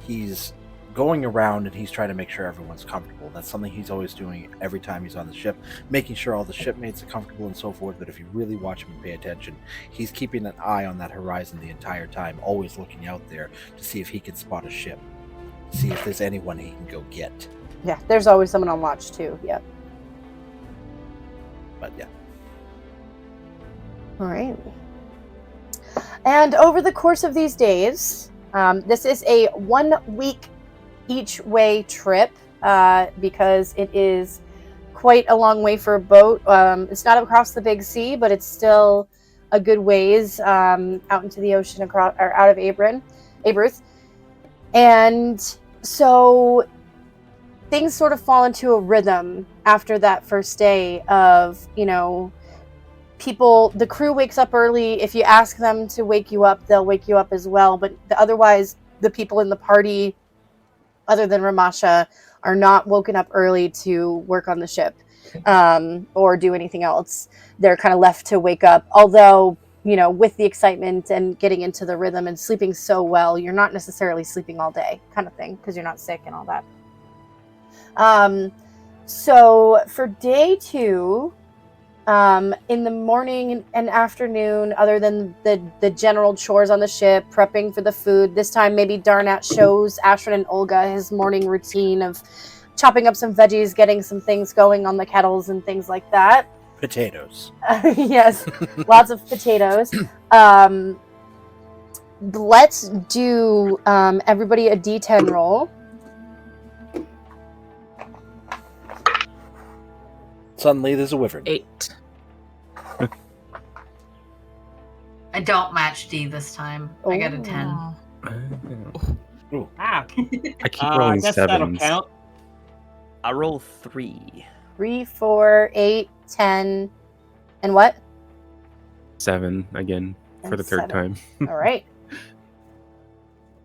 he's going around and he's trying to make sure everyone's comfortable. That's something he's always doing every time he's on the ship, making sure all the shipmates are comfortable and so forth. But if you really watch him and pay attention, he's keeping an eye on that horizon the entire time, always looking out there to see if he can spot a ship, see if there's anyone he can go get. Yeah, there's always someone on watch too. Yep. But yeah. All right. And over the course of these days, this is a 1 week each way trip because it is quite a long way for a boat. It's not across the big sea, but it's still a good ways out into the ocean across or out of Aberth. And so things sort of fall into a rhythm after that first day of, you know, the crew wakes up early. If you ask them to wake you up, they'll wake you up as well. But otherwise, the people in the party, other than Ramasha, are not woken up early to work on the ship or do anything else. They're kind of left to wake up. Although, you know, with the excitement and getting into the rhythm and sleeping so well, you're not necessarily sleeping all day kind of thing because you're not sick and all that. So for day 2, in the morning and afternoon, other than the general chores on the ship, prepping for the food, this time maybe Darnat shows Ashton and Olga his morning routine of chopping up some veggies, getting some things going on the kettles and things like that. Potatoes. Yes, lots of potatoes. Let's do everybody a D10 roll. Suddenly, there's a wyvern. 8. I don't match D this time. I got a 10. Ooh. Ah. I keep rolling I guess that'll sevens. count. I roll 3. 3, 4, 8, 10, and what? 7 again for And the third 7. time. All right.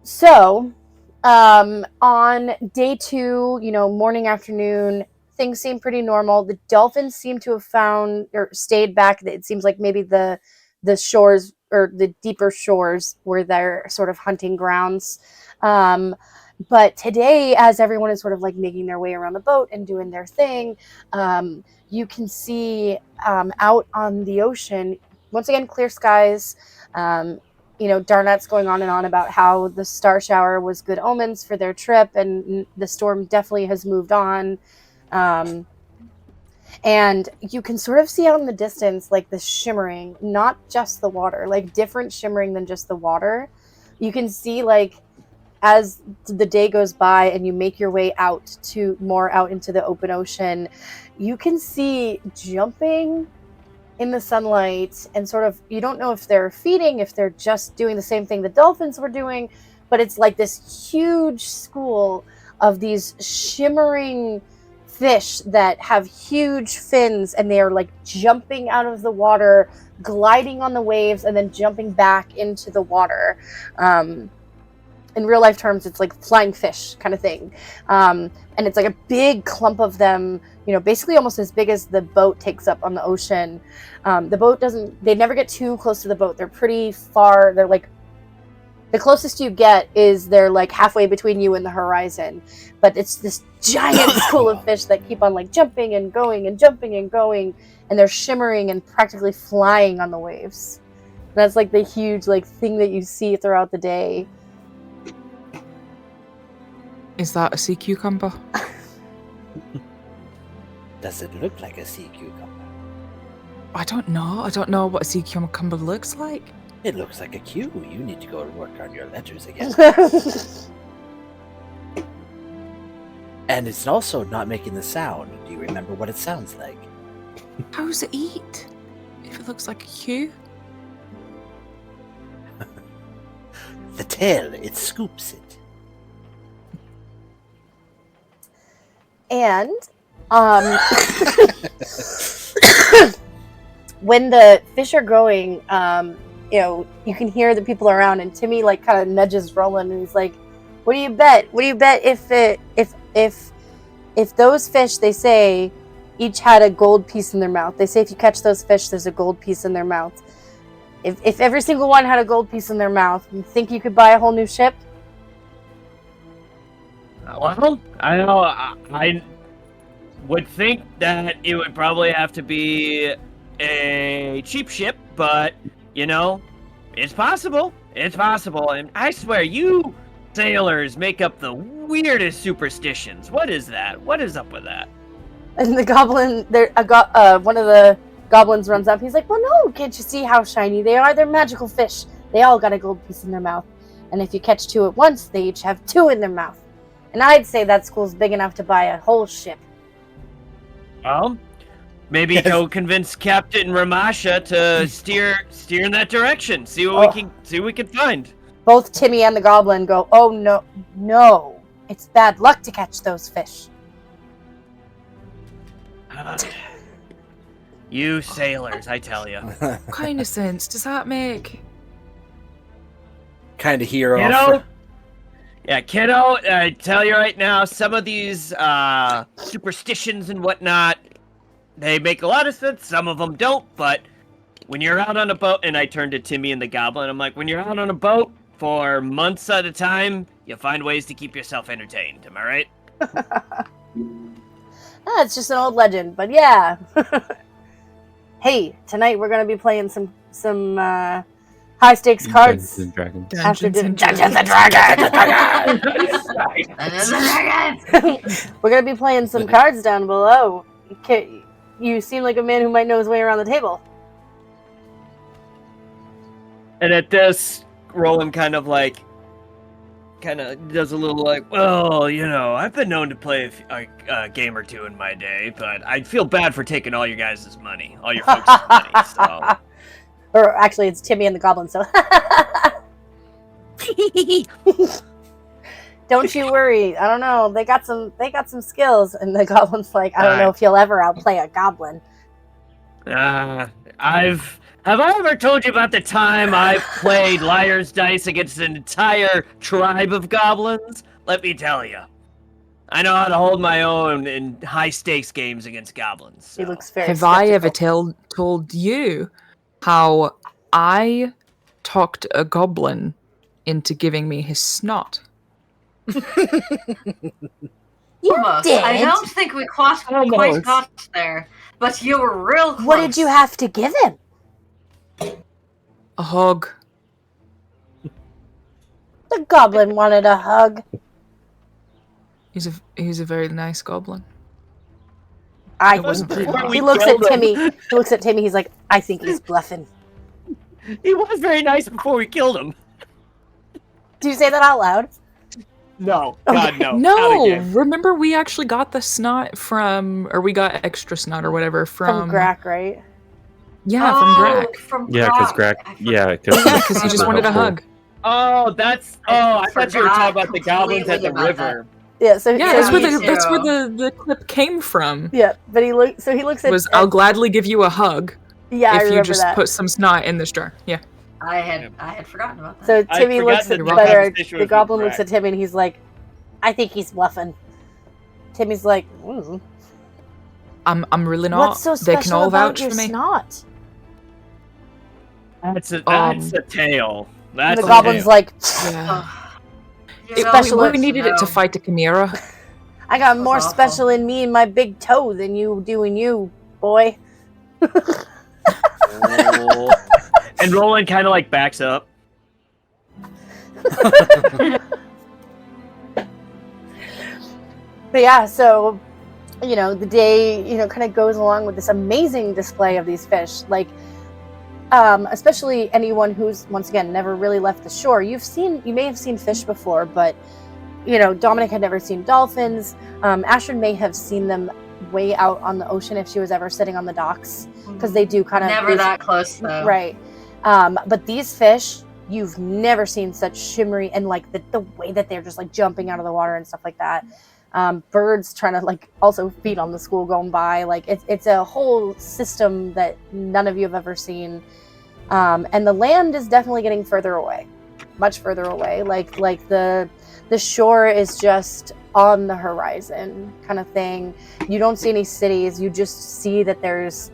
So, on day 2, you know, morning, afternoon, things seem pretty normal. The dolphins seem to have found or stayed back. It seems like maybe the shores or the deeper shores were their sort of hunting grounds. But today, as everyone is sort of like making their way around the boat and doing their thing, you can see out on the ocean, once again, clear skies. You know, Darnat's going on and on about how the star shower was good omens for their trip, and the storm definitely has moved on. And you can sort of see out in the distance, like the shimmering, not just the water, like different shimmering than just the water. You can see, like, as the day goes by and you make your way out into the open ocean, you can see jumping in the sunlight and sort of, you don't know if they're feeding, if they're just doing the same thing the dolphins were doing, but it's like this huge school of these shimmering fish that have huge fins, and they are like jumping out of the water, gliding on the waves, and then jumping back into the water. In real life terms, it's like flying fish kind of thing. And it's like a big clump of them, basically almost as big as the boat takes up on the ocean. The boat they never get too close to the boat. They're pretty far. They're like, the closest you get is they're like halfway between you and the horizon. But it's this giant school of fish that keep on like jumping and going and jumping and going. And they're shimmering and practically flying on the waves. And that's like the huge like thing that you see throughout the day. Is that a sea cucumber? Does it look like a sea cucumber? I don't know. I don't know what a sea cucumber looks like. It looks like a Q. You need to go and work on your letters again. And it's also not making the sound. Do you remember what it sounds like? How does it eat? If it looks like a Q? The tail, it scoops it. And when the fish are going, you can hear the people around, and Timmy like kind of nudges Roland, and he's like, "What do you bet? What do you bet if those fish, they say, each had a gold piece in their mouth? They say if you catch those fish, there's a gold piece in their mouth. If every single one had a gold piece in their mouth, you think you could buy a whole new ship?" Well, I know I would think that it would probably have to be a cheap ship, but it's possible. It's possible, and I swear you sailors make up the weirdest superstitions. What is that? What is up with that? And the goblin, one of the goblins runs up. He's like, "Well, no, can't you see how shiny they are? They're magical fish. They all got a gold piece in their mouth. And if you catch two at once, they each have two in their mouth. And I'd say that school's big enough to buy a whole ship." Well, maybe go convince Captain Ramasha to steer in that direction. See what we can find. Both Timmy and the goblin go, "Oh, no. It's bad luck to catch those fish." You sailors, I tell you. What kind of sense does that make? Kind of hero. Kiddo? Yeah, kiddo, I tell you right now, some of these superstitions and whatnot, they make a lot of sense. Some of them don't, but when you're out on a boat, and I turn to Timmy and the goblin, I'm like, when you're out on a boat for months at a time, you find ways to keep yourself entertained. Am I right? It's just an old legend, but yeah. Hey, tonight we're going to be playing some high stakes cards. Dungeons and Dragons. Dungeons and Dragons. We're going to be playing some cards down below. You seem like a man who might know his way around the table. And at this, Roland kind of does a little well, I've been known to play a game or two in my day, but I'd feel bad for taking all your guys' money, all your folks' money, so. Or actually, it's Timmy and the goblin, so. Don't you worry. I don't know. They got some skills, and the goblin's like, "I don't know if you'll ever outplay a goblin." Have I ever told you about the time I played Liar's Dice against an entire tribe of goblins? Let me tell you. I know how to hold my own in high-stakes games against goblins. So. He looks very Have I ever told you how I talked a goblin into giving me his snot? Almost. did? I don't think we quite got there, but you were real close. What did you have to give him? A hug. The goblin wanted a hug. He's a very nice goblin. He We looks at killed him. Timmy. He looks at Timmy. He's like, "I think he's bluffing." He was very nice before we killed him. Do you say that out loud? No. God, no. No, remember we actually got the snot or we got extra snot or whatever From Grack, right? Yeah, from Grack. Yeah, because Grack. Yeah, because he just wanted a hug. Oh, I thought you were talking about the goblins at the river. Yeah, so Yeah, that's where the clip came from. Yeah, but he looks at I'll gladly give you a hug. Yeah, I if you remember just that. put some snot in this jar. Yeah. I had forgotten about that. So Timmy looks at the was goblin with looks at Timmy and he's like, I think he's bluffing. Timmy's like, I'm really not. What's so They can special all about vouch your for me. snot? That's a tail. That's The goblin's like, We needed it to fight the chimera. I got more special in me and my big toe than you do in you, boy. And Roland kind of like backs up. But yeah, so the day kind of goes along with this amazing display of these fish, like especially anyone who's once again never really left the shore. You may have seen fish before, but Dominic had never seen dolphins. Astrid may have seen them way out on the ocean if she was ever sitting on the docks, because they do kind of Never that close though. right. But these fish, you've never seen such shimmery and like the way that they're just like jumping out of the water and stuff like that. Birds trying to like also feed on the school going by. Like it's a whole system that none of you have ever seen. And the land is definitely getting further away, much further away. Like the shore is just on the horizon kind of thing. You don't see any cities. You just see that there's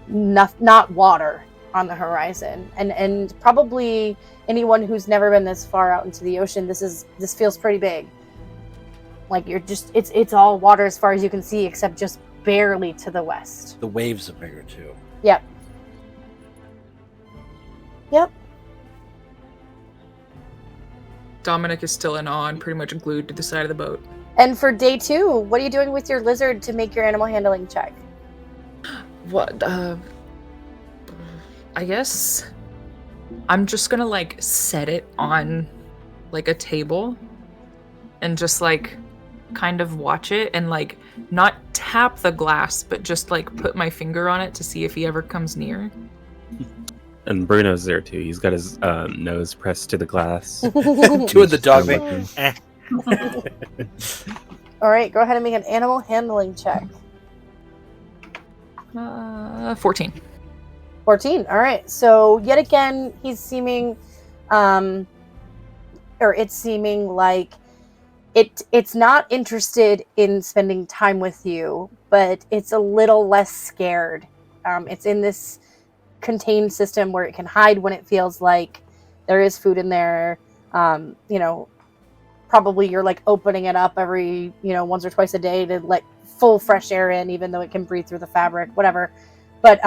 not water on the horizon. And probably anyone who's never been this far out into the ocean, this feels pretty big. Like it's all water as far as you can see, except just barely to the west. The waves are bigger too. Yep. Dominic is still in awe and pretty much glued to the side of the boat. And for day 2, what are you doing with your lizard to make your animal handling check? What? I guess I'm just gonna like set it on like a table and just like kind of watch it and like not tap the glass, but just like put my finger on it to see if he ever comes near. And Bruno's there too. He's got his nose pressed to the glass. Doing the dog thing. All right, go ahead and make an animal handling check. 14. 14. All right. So yet again, he's seeming, or it's seeming like it's not interested in spending time with you, but it's a little less scared. It's in this contained system where it can hide when it feels like there is food in there. Probably you're like opening it up every once or twice a day to let full fresh air in, even though it can breathe through the fabric, whatever. But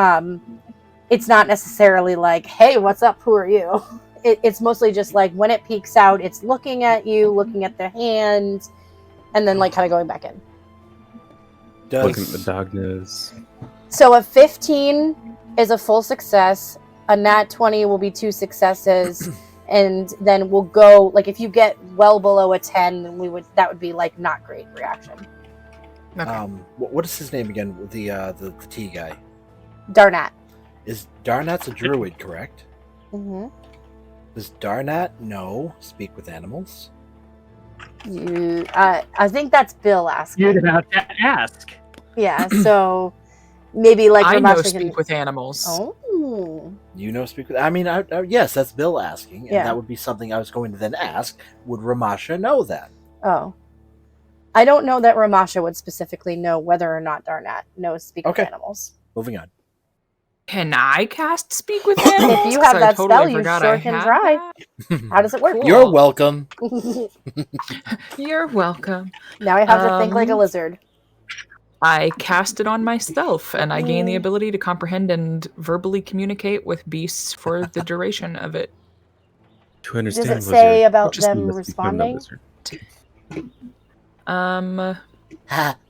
it's not necessarily like, hey, what's up, who are you? It's mostly just like when it peeks out, it's looking at you, looking at the hand, and then like kind of going back in. Looking at the dog nose. So a 15 is a full success. A nat 20 will be 2 successes. And then we'll go, like, if you get well below a 10, then that would be like not great reaction. Okay. What is his name again? The tea guy. Darnat. Is Darnat's a druid, correct? Mm-hmm. Does Darnat speak with animals? I think that's Bill asking. You'd have to ask. Yeah, so maybe like I know Ramasha speak with animals. Oh. Speak with. I mean, yes, that's Bill asking, and Yeah. that would be something I was going to then ask. Would Ramasha know that? Oh. I don't know that Ramasha would specifically know whether or not Darnat knows speak with animals. Moving on. Can I cast speak with animals? If you have 'Cause I that totally spell, you forgot sure I can had try. How does it work? You're welcome. You're welcome. Now I have to think like a lizard. I cast it on myself, and I gain the ability to comprehend and verbally communicate with beasts for the duration of it. To understand Does it say about just them must become the responding? lizard.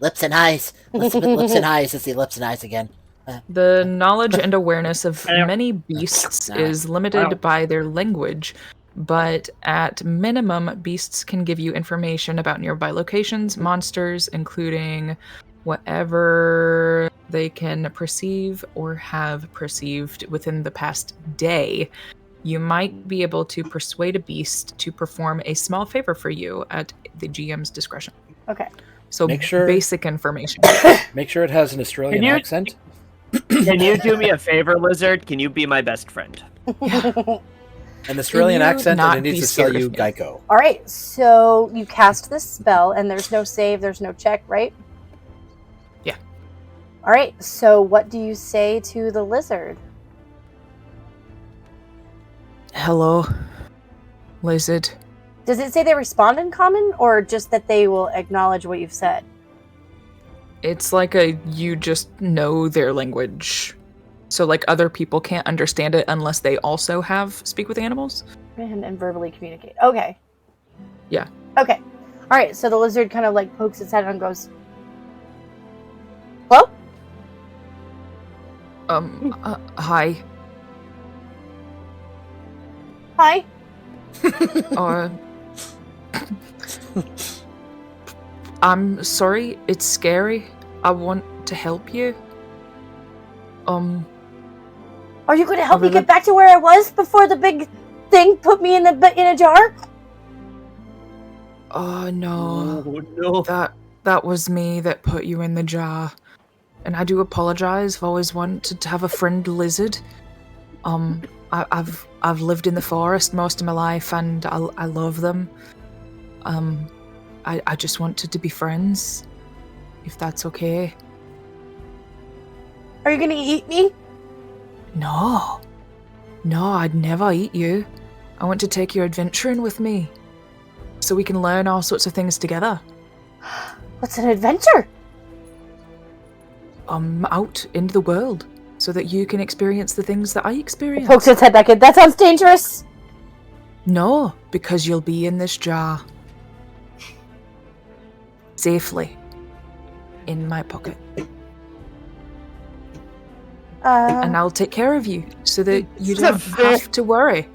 Lips and eyes. Lips and eyes. It's the lips and eyes again. The knowledge and awareness of many beasts is limited by their language, but at minimum, beasts can give you information about nearby locations, monsters, including whatever they can perceive or have perceived within the past day. You might be able to persuade a beast to perform a small favor for you at the GM's discretion. Okay. So Make sure- basic information. Make sure it has an Australian accent. Can you do me a favor, Lizard? Can you be my best friend? An Australian you accent, not and it needs be to sell scared of you me? Geico. All right, so you cast this spell, and there's no save, there's no check, right? Yeah. All right, so what do you say to the lizard? Hello, lizard. Does it say they respond in common, or just that they will acknowledge what you've said? It's like you just know their language. So like other people can't understand it unless they also have speak with animals. And verbally communicate. Okay. Yeah. Okay. All right, so the lizard kind of like pokes its head and goes, "Hello?" Hi. Hi. I'm sorry, it's scary. I want to help you. Are you going to help me get back to where I was before the big thing put me in a jar? Oh no. Oh, no. That was me that put you in the jar. And I do apologize. I've always wanted to have a friend lizard. I've lived in the forest most of my life and I love them. I just wanted to be friends. If that's okay. Are you going to eat me? No. No, I'd never eat you. I want to take you adventuring with me. So we can learn all sorts of things together. What's an adventure? Out into the world. So that you can experience the things that I experience. Pokes its head back in. That sounds dangerous. No, because you'll be in this jar. Safely. In my pocket. And I'll take care of you so that you don't have to worry.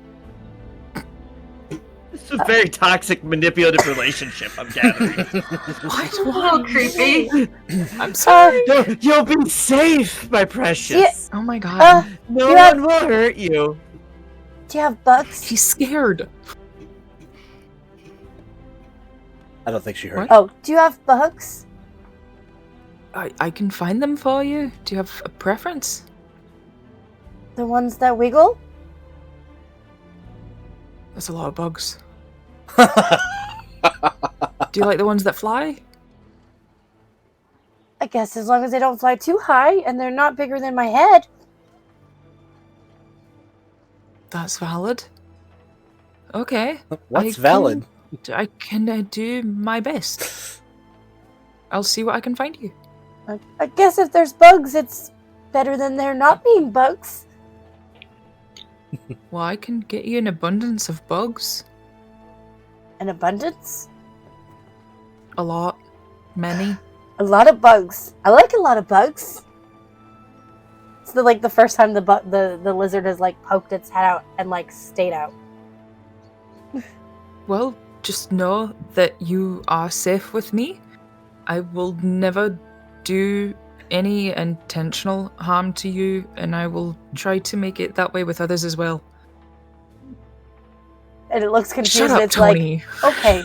It's a very toxic, manipulative relationship, I'm gathering. What? A little creepy. I'm sorry. You'll be safe, my precious. Oh my god. No one will hurt you. Do you have bugs? He's scared. I don't think she heard. Oh, do you have bugs? I can find them for you. Do you have a preference? The ones that wiggle? That's a lot of bugs. Do you like the ones that fly? I guess as long as they don't fly too high and they're not bigger than my head. That's valid. Okay. What's valid? I can do my best. I'll see what I can find you. I guess if there's bugs, it's better than there not being bugs. Well, I can get you an abundance of bugs. An abundance? A lot. Many. A lot of bugs. I like a lot of bugs. It's the first time the lizard has like poked its head out and like stayed out. Well, just know that you are safe with me. I will never do any intentional harm to you, and I will try to make it that way with others as well. And it looks confused. Shut up, it's Tony. like, okay.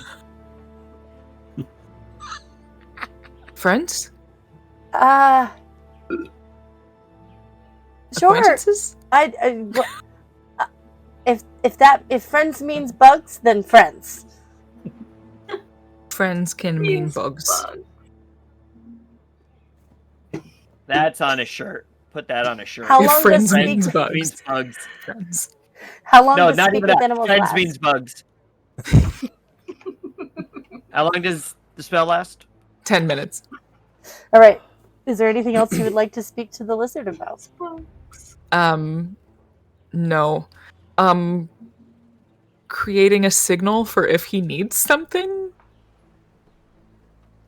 Friends? Sure. Acquaintances? If friends means bugs, then friends. Friends can mean bugs. That's on a shirt. Put that on a shirt. How long friends does means speak? bugs. Means bugs. Friends. How long No, does not speak even with that. animals Friends last? means bugs. How long does the spell last? 10 minutes. All right. Is there anything else you would like to speak to the lizard about? No. Creating a signal for if he needs something?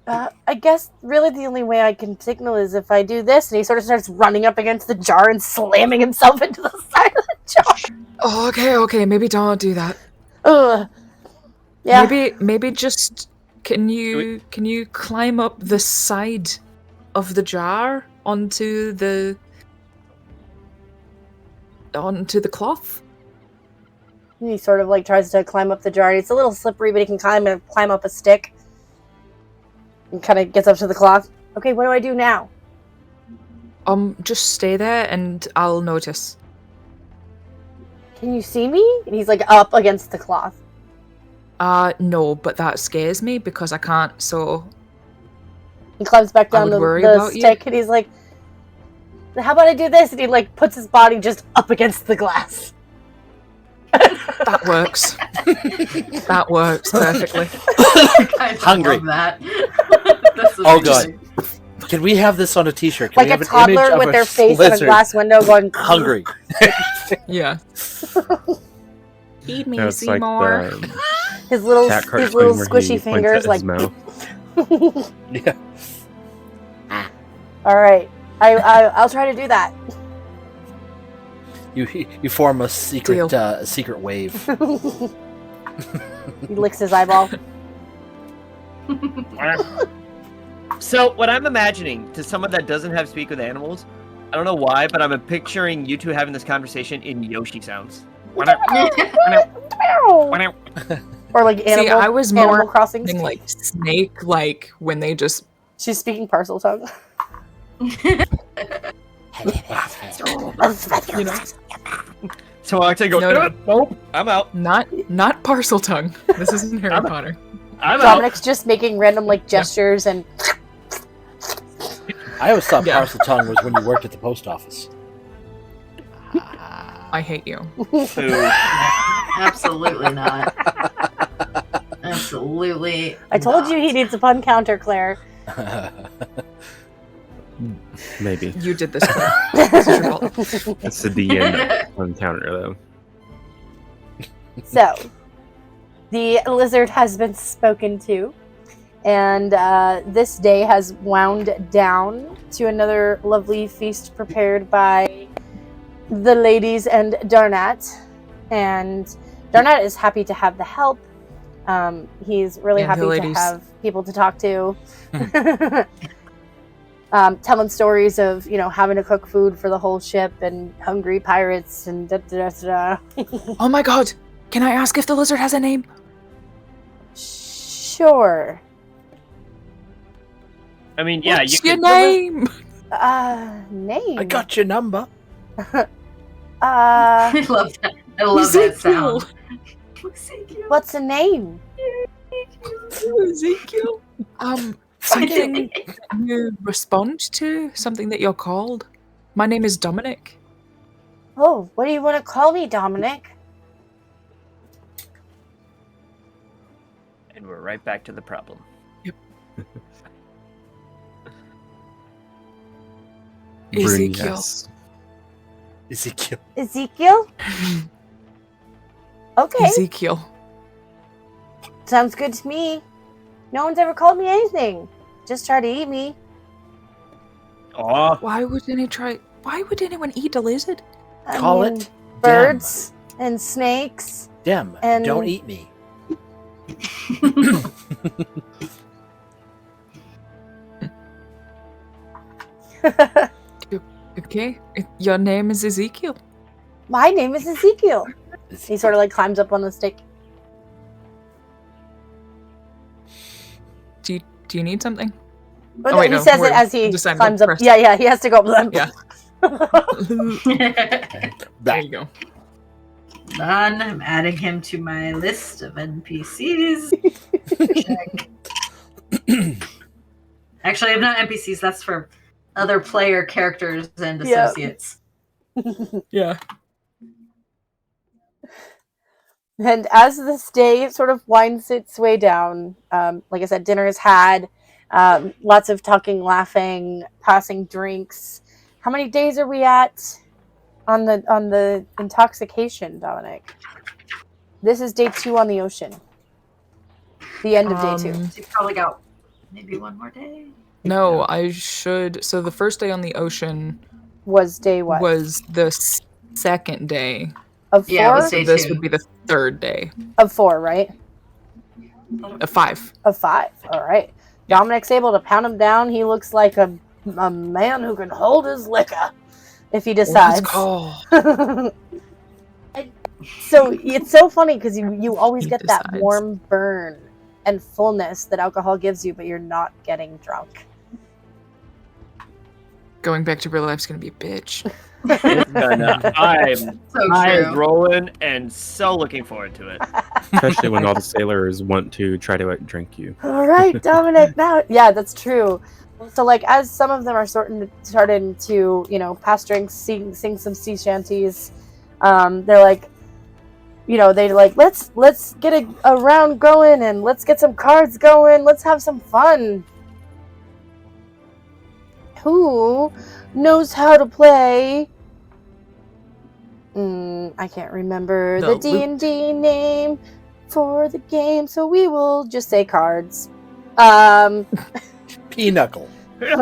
I guess really the only way I can signal is if I do this, and he sort of starts running up against the jar and slamming himself into the side of the jar. Oh, okay, maybe don't do that. Ugh. Yeah. Maybe just can you climb up the side of the jar onto the cloth? He sort of like tries to climb up the jar. It's a little slippery, but he can climb up a stick. And kind of gets up to the cloth. Okay, what do I do now? Just stay there and I'll notice. Can you see me? And he's like up against the cloth. No, but that scares me because I can't, so... He climbs back down the stick and he's like, how about I do this? And he like puts his body just up against the glass. That works. That works perfectly. Hungry. That. Oh god. Can we have this on a t-shirt? Can Like we have a an image toddler of with a their face in a lizard glass window going hungry? Yeah. Feed me, No, it's like Seymour. the his little cat cartoon where squishy he fingers points like at his mouth. Yeah. All right. I'll try to do that. You form a secret secret wave. He licks his eyeball. So, what I'm imagining, to someone that doesn't have speak with animals, I don't know why, but I'm picturing you two having this conversation in Yoshi sounds. Or like animal, See, I was Animal more Crossing. thinking, like snake, like when they just... She's speaking parcel tongue. You know? So I go, nope, I'm out. Not parcel tongue. This isn't Harry Potter. I'm Dominic's just making random like gestures and. I always thought parcel tongue was when you worked at the post office. I hate you. Absolutely not. Absolutely. I told you he needs a pun counter, Claire. Maybe. You did this, Claire. This is your fault. It's the DM encounter, though. So, the lizard has been spoken to, and this day has wound down to another lovely feast prepared by the ladies and Darnat. And Darnat is happy to have the help. He's really happy to have people to talk to. Telling stories of, having to cook food for the whole ship and hungry pirates and da-da-da-da. Oh my god! Can I ask if the lizard has a name? Sure. I mean, yeah, What's your name? Name? I got your number. I love that. I love that sound. What's a name? Ezekiel. Something you respond to? Something that you're called? My name is Dominic. Oh, what do you want to call me, Dominic? And we're right back to the problem. Yep. Ezekiel. Yes. Ezekiel. Ezekiel? Okay. Ezekiel. Sounds good to me. No one's ever called me anything. Just try to eat me. Oh. Why would anyone eat a lizard? Call it birds and snakes. Dem. And don't eat me. Okay, your name is Ezekiel. My name is Ezekiel. He sort of like climbs up on the stick. Do you need something? Well, he says it as he climbs up. Press. Yeah, he has to go. Yeah. There you go. Done. I'm adding him to my list of NPCs. Check. Actually, I'm not NPCs. That's for other player characters and associates. Yeah. And as this day sort of winds its way down, like I said, dinner is had. Lots of talking, laughing, passing drinks. How many days are we at on the intoxication, Dominic? This is day 2 on the ocean. The end of day 2. So you probably got maybe one more day. No, I should. So the first day on the ocean was day what? Was the second day of 4. Yeah, it was day this 2. would be the third day of 4, right? Of 5. Of 5. All right. Dominic's able to pound him down. He looks like a man who can hold his liquor if he decides. Let's go. So it's so funny because you always get that warm burn and fullness that alcohol gives you, but you're not getting drunk. Going back to real life's gonna be a bitch. I'm rolling and so looking forward to it. Especially when all the sailors want to try to drink you. All right, Dominic. Now, yeah, that's true. So, like, as some of them are starting to, pass drinks, sing some sea shanties, they're like, they like, let's get a round going and let's get some cards going. Let's have some fun. Who knows how to play? I can't remember the D&D name for the game, so we will just say cards. Pinochle. Hey,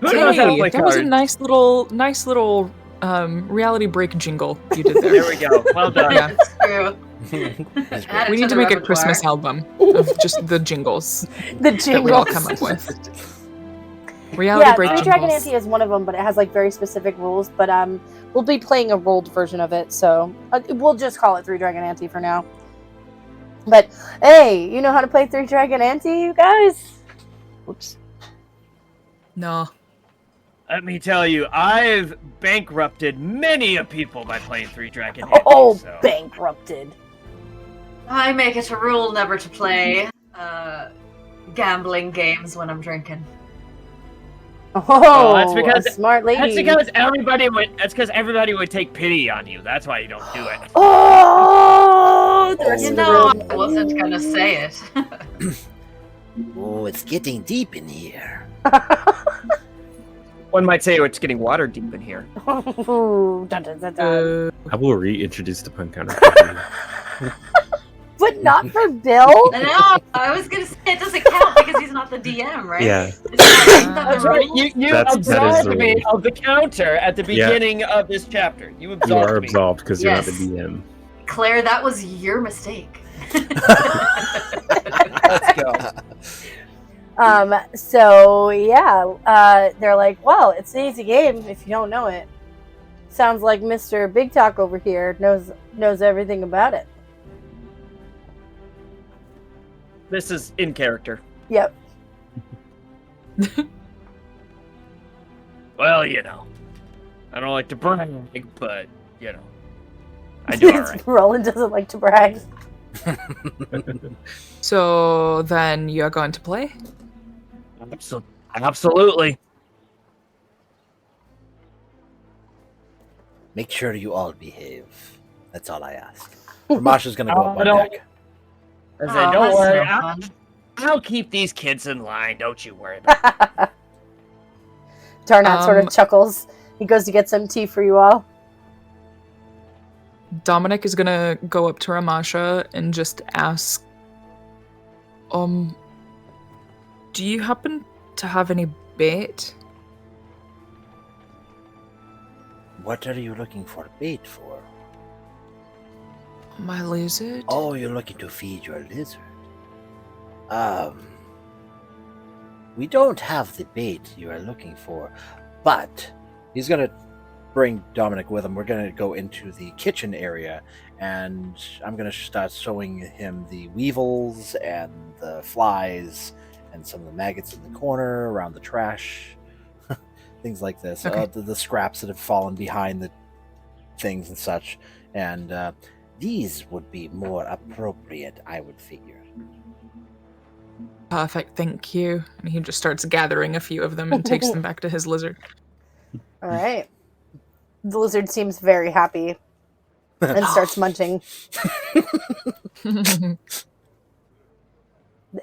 that was a nice little reality break jingle you did there. There we go. Well done. Yeah. That's true. We need to make a Christmas album of just the jingles. The that we all jingles. come up with. Reality break Three jingles. Dragon Ante is one of them, but it has like very specific rules. But we'll be playing a rolled version of it, so we'll just call it Three Dragon Ante for now. But hey, you know how to play Three Dragon Ante, you guys? Oops. No. Let me tell you, I've bankrupted many a people by playing Three Dragon. Bankrupted. I make it a rule never to play gambling games when I'm drinking. Oh, that's because a smart lady. That's because everybody would take pity on you. That's why you don't do it. Oh, I wasn't gonna say it. Oh, it's getting deep in here. One might say it's getting water deep in here. Dun, dun, dun, dun. I will reintroduce the pun counter. But not for Bill. No, I was gonna say it doesn't count because he's not the DM, right? Yeah. That's right. You That is absolved the me rule. of the counter at the Yeah. beginning of this chapter. You You absolved are me. absolved because you're not the Yes. DM. Claire, that was your mistake. Let's go. So yeah, they're like, well, it's an easy game if you don't know it. Sounds like Mr. Big Talk over here knows everything about it. This is in character. Yep. Well, I don't like to brag, but I do all right. Roland doesn't like to brag. So then you're going to play? Absolutely. Make sure you all behave. That's all I ask. Ramasha's gonna go up on deck. I said, don't worry. I'll keep these kids in line. Don't you worry about it. Darnat sort of chuckles. He goes to get some tea for you all. Dominic is gonna go up to Ramasha and just ask, do you happen to have any bait? What are you looking for bait for? My lizard? Oh, you're looking to feed your lizard. We don't have the bait you are looking for, but he's gonna bring Dominic with him. We're gonna go into the kitchen area, and I'm gonna start showing him the weevils and the flies and some of the maggots in the corner around the trash, things like this. Okay. The scraps that have fallen behind the things and such, and these would be more appropriate, I would figure. Perfect, thank you. And he just starts gathering a few of them and takes them back to his lizard. All right. The lizard seems very happy and starts munching.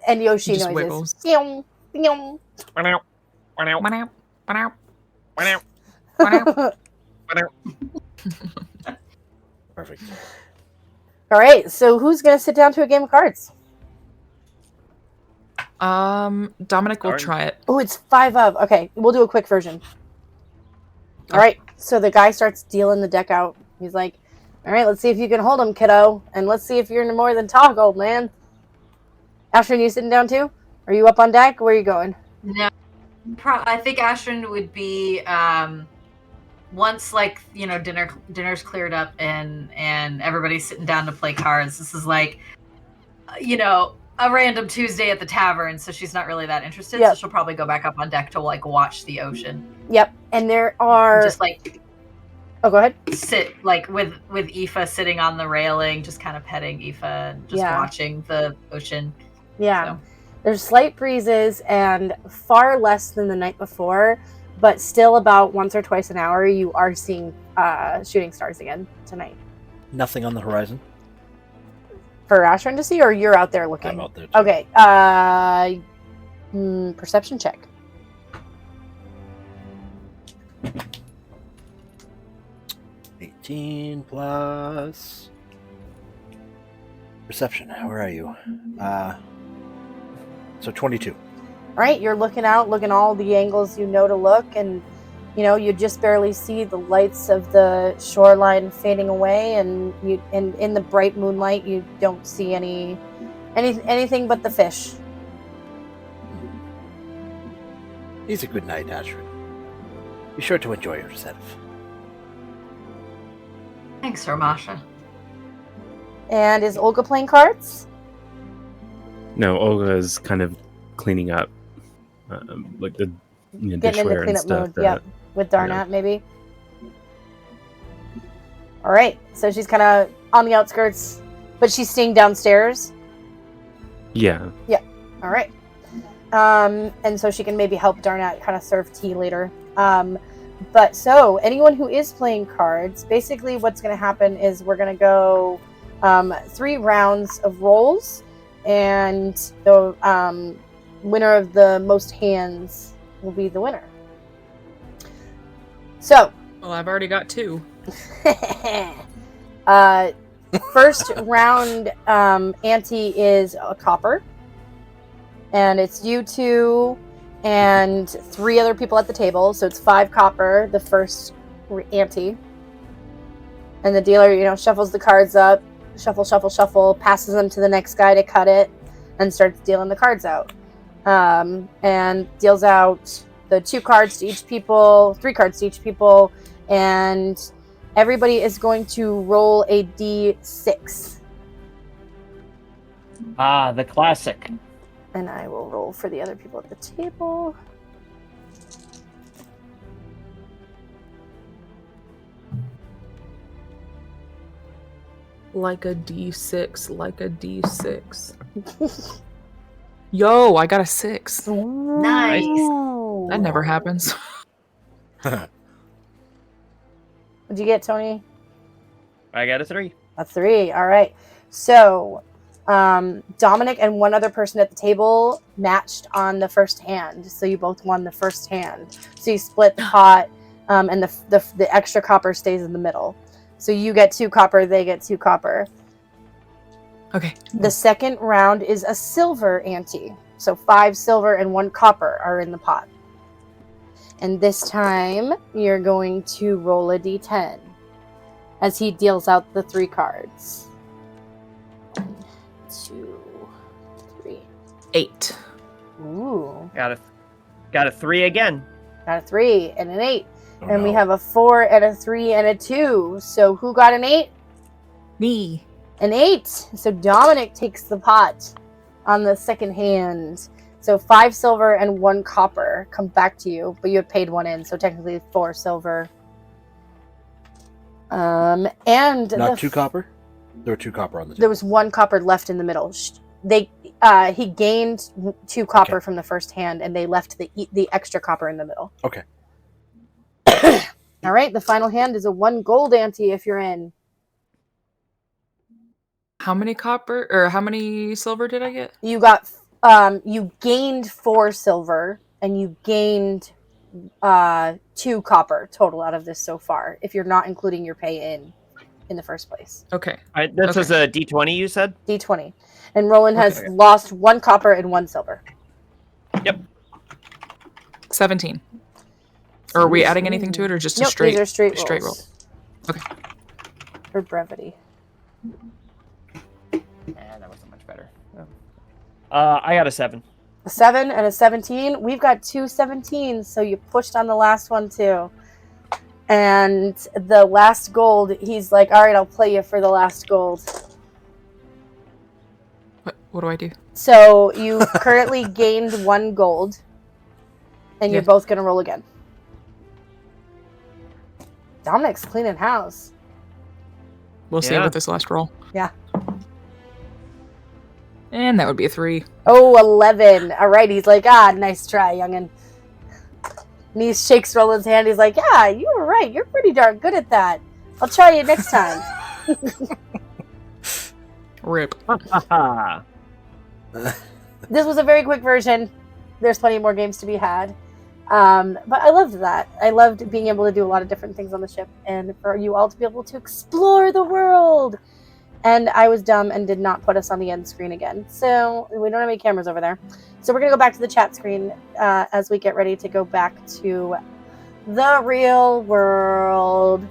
And Yoshi Just noises. wiggles. Meow, meow. Perfect. All right, so who's going to sit down to a game of cards? Dominic will try it. Oh, it's 5 of. Okay, we'll do a quick version. All right, so the guy starts dealing the deck out. He's like, all right, let's see if you can hold him, kiddo. And let's see if you're more than talk, old man. Ashton, you sitting down too? Are you up on deck? Where are you going? No, I think Ashton would be once dinner's cleared up and everybody's sitting down to play cards. This is like, a random Tuesday at the tavern, so she's not really that interested. Yep. So she'll probably go back up on deck to like watch the ocean. Yep. And there are Just like oh, go ahead. sit like with Aoife sitting on the railing, just kind of petting Aoife and just Yeah. watching the ocean. Yeah. So. There's slight breezes and far less than the night before, but still about once or twice an hour you are seeing shooting stars again tonight. Nothing on the horizon. For Ashran to see, or you're out there looking? I'm out there. Okay. Perception check. $18 plus perception. Where are you? So 22. All right, you're looking out, looking all the angles you know to look, and you just barely see the lights of the shoreline fading away, and in the bright moonlight you don't see anything but the fish. He's a good night, Ashran. Be sure to enjoy yourself. Thanks, Ramasha. And is Olga playing cards? No, Olga is kind of cleaning up, like the Getting in dishware the and cleanup stuff. mode, yep. With Darnat, maybe. All right, so she's kind of on the outskirts, but she's staying downstairs. Yeah. Yeah. All right. And so she can maybe help Darnat kind of serve tea later. But so anyone who is playing cards, basically what's going to happen is we're going to go 3 rounds of rolls, and the winner of the most hands will be the winner. So. Well, I've already got 2. First round ante is a copper, and it's you 2 and 3 other people at the table, so it's 5 copper the first ante. And the dealer shuffles the cards up, shuffle, passes them to the next guy to cut it, and starts dealing the cards out, and deals out the 2 cards to each people, 3 cards to each people, and everybody is going to roll a d6. Ah, the classic. And I will roll for the other people at the table. Like a D6, like a D6. Yo, I got a 6. Nice. That never happens. What'd you get, Tony? I got a 3. A 3. All right. So, Dominic and one other person at the table matched on the first hand. So you both won the first hand. So you split the pot, and the extra copper stays in the middle. So you get 2 copper, they get 2 copper. Okay. The second round is a silver ante. So 5 silver and 1 copper are in the pot. And this time, you're going to roll a d10 as he deals out the 3 cards. 1, 2, 3. 8. Ooh. Got a 3 again. Got a 3 and an 8. Oh, and we no. have a 4 and a 3 and a 2. So who got an 8? Me. An 8. So Dominic takes the pot on the second hand. So 5 silver and 1 copper come back to you, but you have paid 1 in, so technically 4 silver. And Not 2 copper? There were 2 copper on the table. There was 1 copper left in the middle. He gained 2 copper from the first hand, and they left the extra copper in the middle. Okay. All right, the final hand is a 1 gold ante if you're in. How many copper or how many silver did I get? You got you gained 4 silver and you gained 2 copper total out of this so far, if you're not including your pay in the first place. Okay. This was a D20 you said? D20. And Roland has Okay. lost 1 copper and 1 silver. Yep. 17. Or are we adding anything to it, or just a Nope, straight these are straight roll? rolls. Okay. For brevity. That wasn't much better. I got a 7. A 7 and a 17. We've got 2 17s, so you pushed on the last one too. And the last gold, he's like, all right, I'll play you for the last gold. What do I do? So you've currently gained 1 gold, and you're Yeah. both going to roll again. Dominic's cleaning house. We'll see with this last roll. Yeah. And that would be a 3. Oh, 11. All right. He's like, nice try, youngin'. And he shakes Roland's hand. He's like, yeah, you were right. You're pretty darn good at that. I'll try it next time. Rip. This was a very quick version. There's plenty more games to be had. But I loved that. I loved being able to do a lot of different things on the ship and for you all to be able to explore the world. And I was dumb and did not put us on the end screen again. So we don't have any cameras over there. So we're going to go back to the chat screen as we get ready to go back to the real world.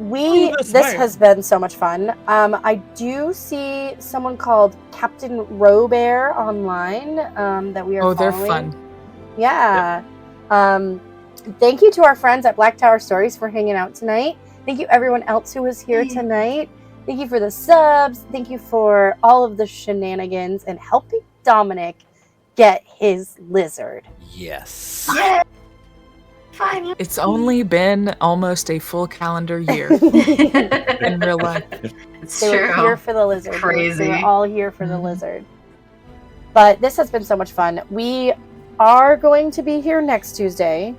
This has been so much fun. I do see someone called Captain Robert online that we are Oh, they're following. fun. Yeah. Thank you to our friends at Black Tower Stories for hanging out tonight. Thank you everyone else who was here tonight. Thank you for the subs. Thank you for all of the shenanigans and helping Dominic get his lizard. Yes. Yeah. It's only been almost a full calendar year in real life. They were here for the lizard. Crazy. They were all here for the lizard. But this has been so much fun. We are going to be here next Tuesday.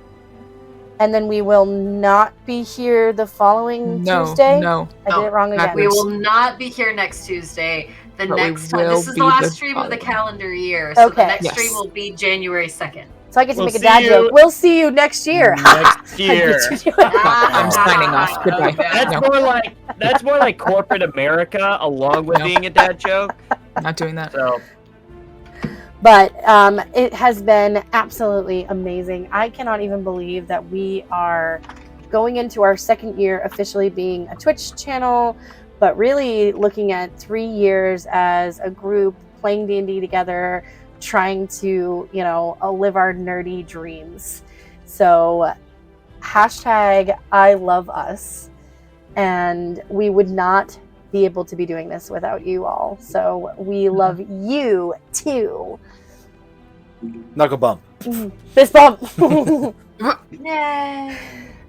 And then we will not be here the following Tuesday. No. I did it wrong again. We will not be here next Tuesday. The But we next time, will this is be the last the stream of the following. calendar year. So Okay. the next Yes. stream will be January 2nd. So I get to We'll make a see dad you joke. We'll see you next year. Next year. I'm signing off. Goodbye. That's more like corporate America, along with being a dad joke. Not doing that. So But it has been absolutely amazing. I cannot even believe that we are going into our 2nd year officially being a Twitch channel, but really looking at 3 years as a group playing D&D together, trying to, live our nerdy dreams. So hashtag I love us. And we would not be able to be doing this without you all. So we love you too. Knuckle bump. Fist bump. Yay.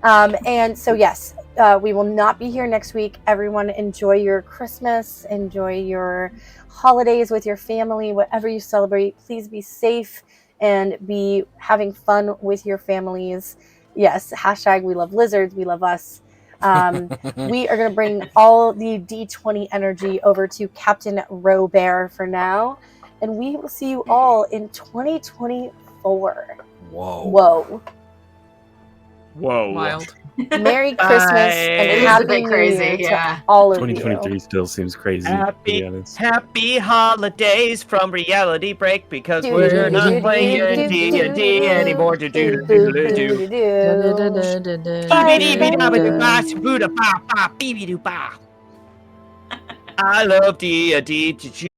And so, yes, we will not be here next week. Everyone enjoy your Christmas, enjoy your holidays with your family, whatever you celebrate. Please be safe and be having fun with your families. Yes, hashtag we love lizards, we love us. We are going to bring all the D20 energy over to Captain Robert for now, and we will see you all in 2024. Whoa. Wild. Merry Christmas and It is a Happy bit New crazy, Year yeah. to all of 2023 you. still seems crazy, to be honest. happy holidays from reality break because Do, we're do, not do, playing do, D&D do, anymore. do, do, do, do, do. I love D&D.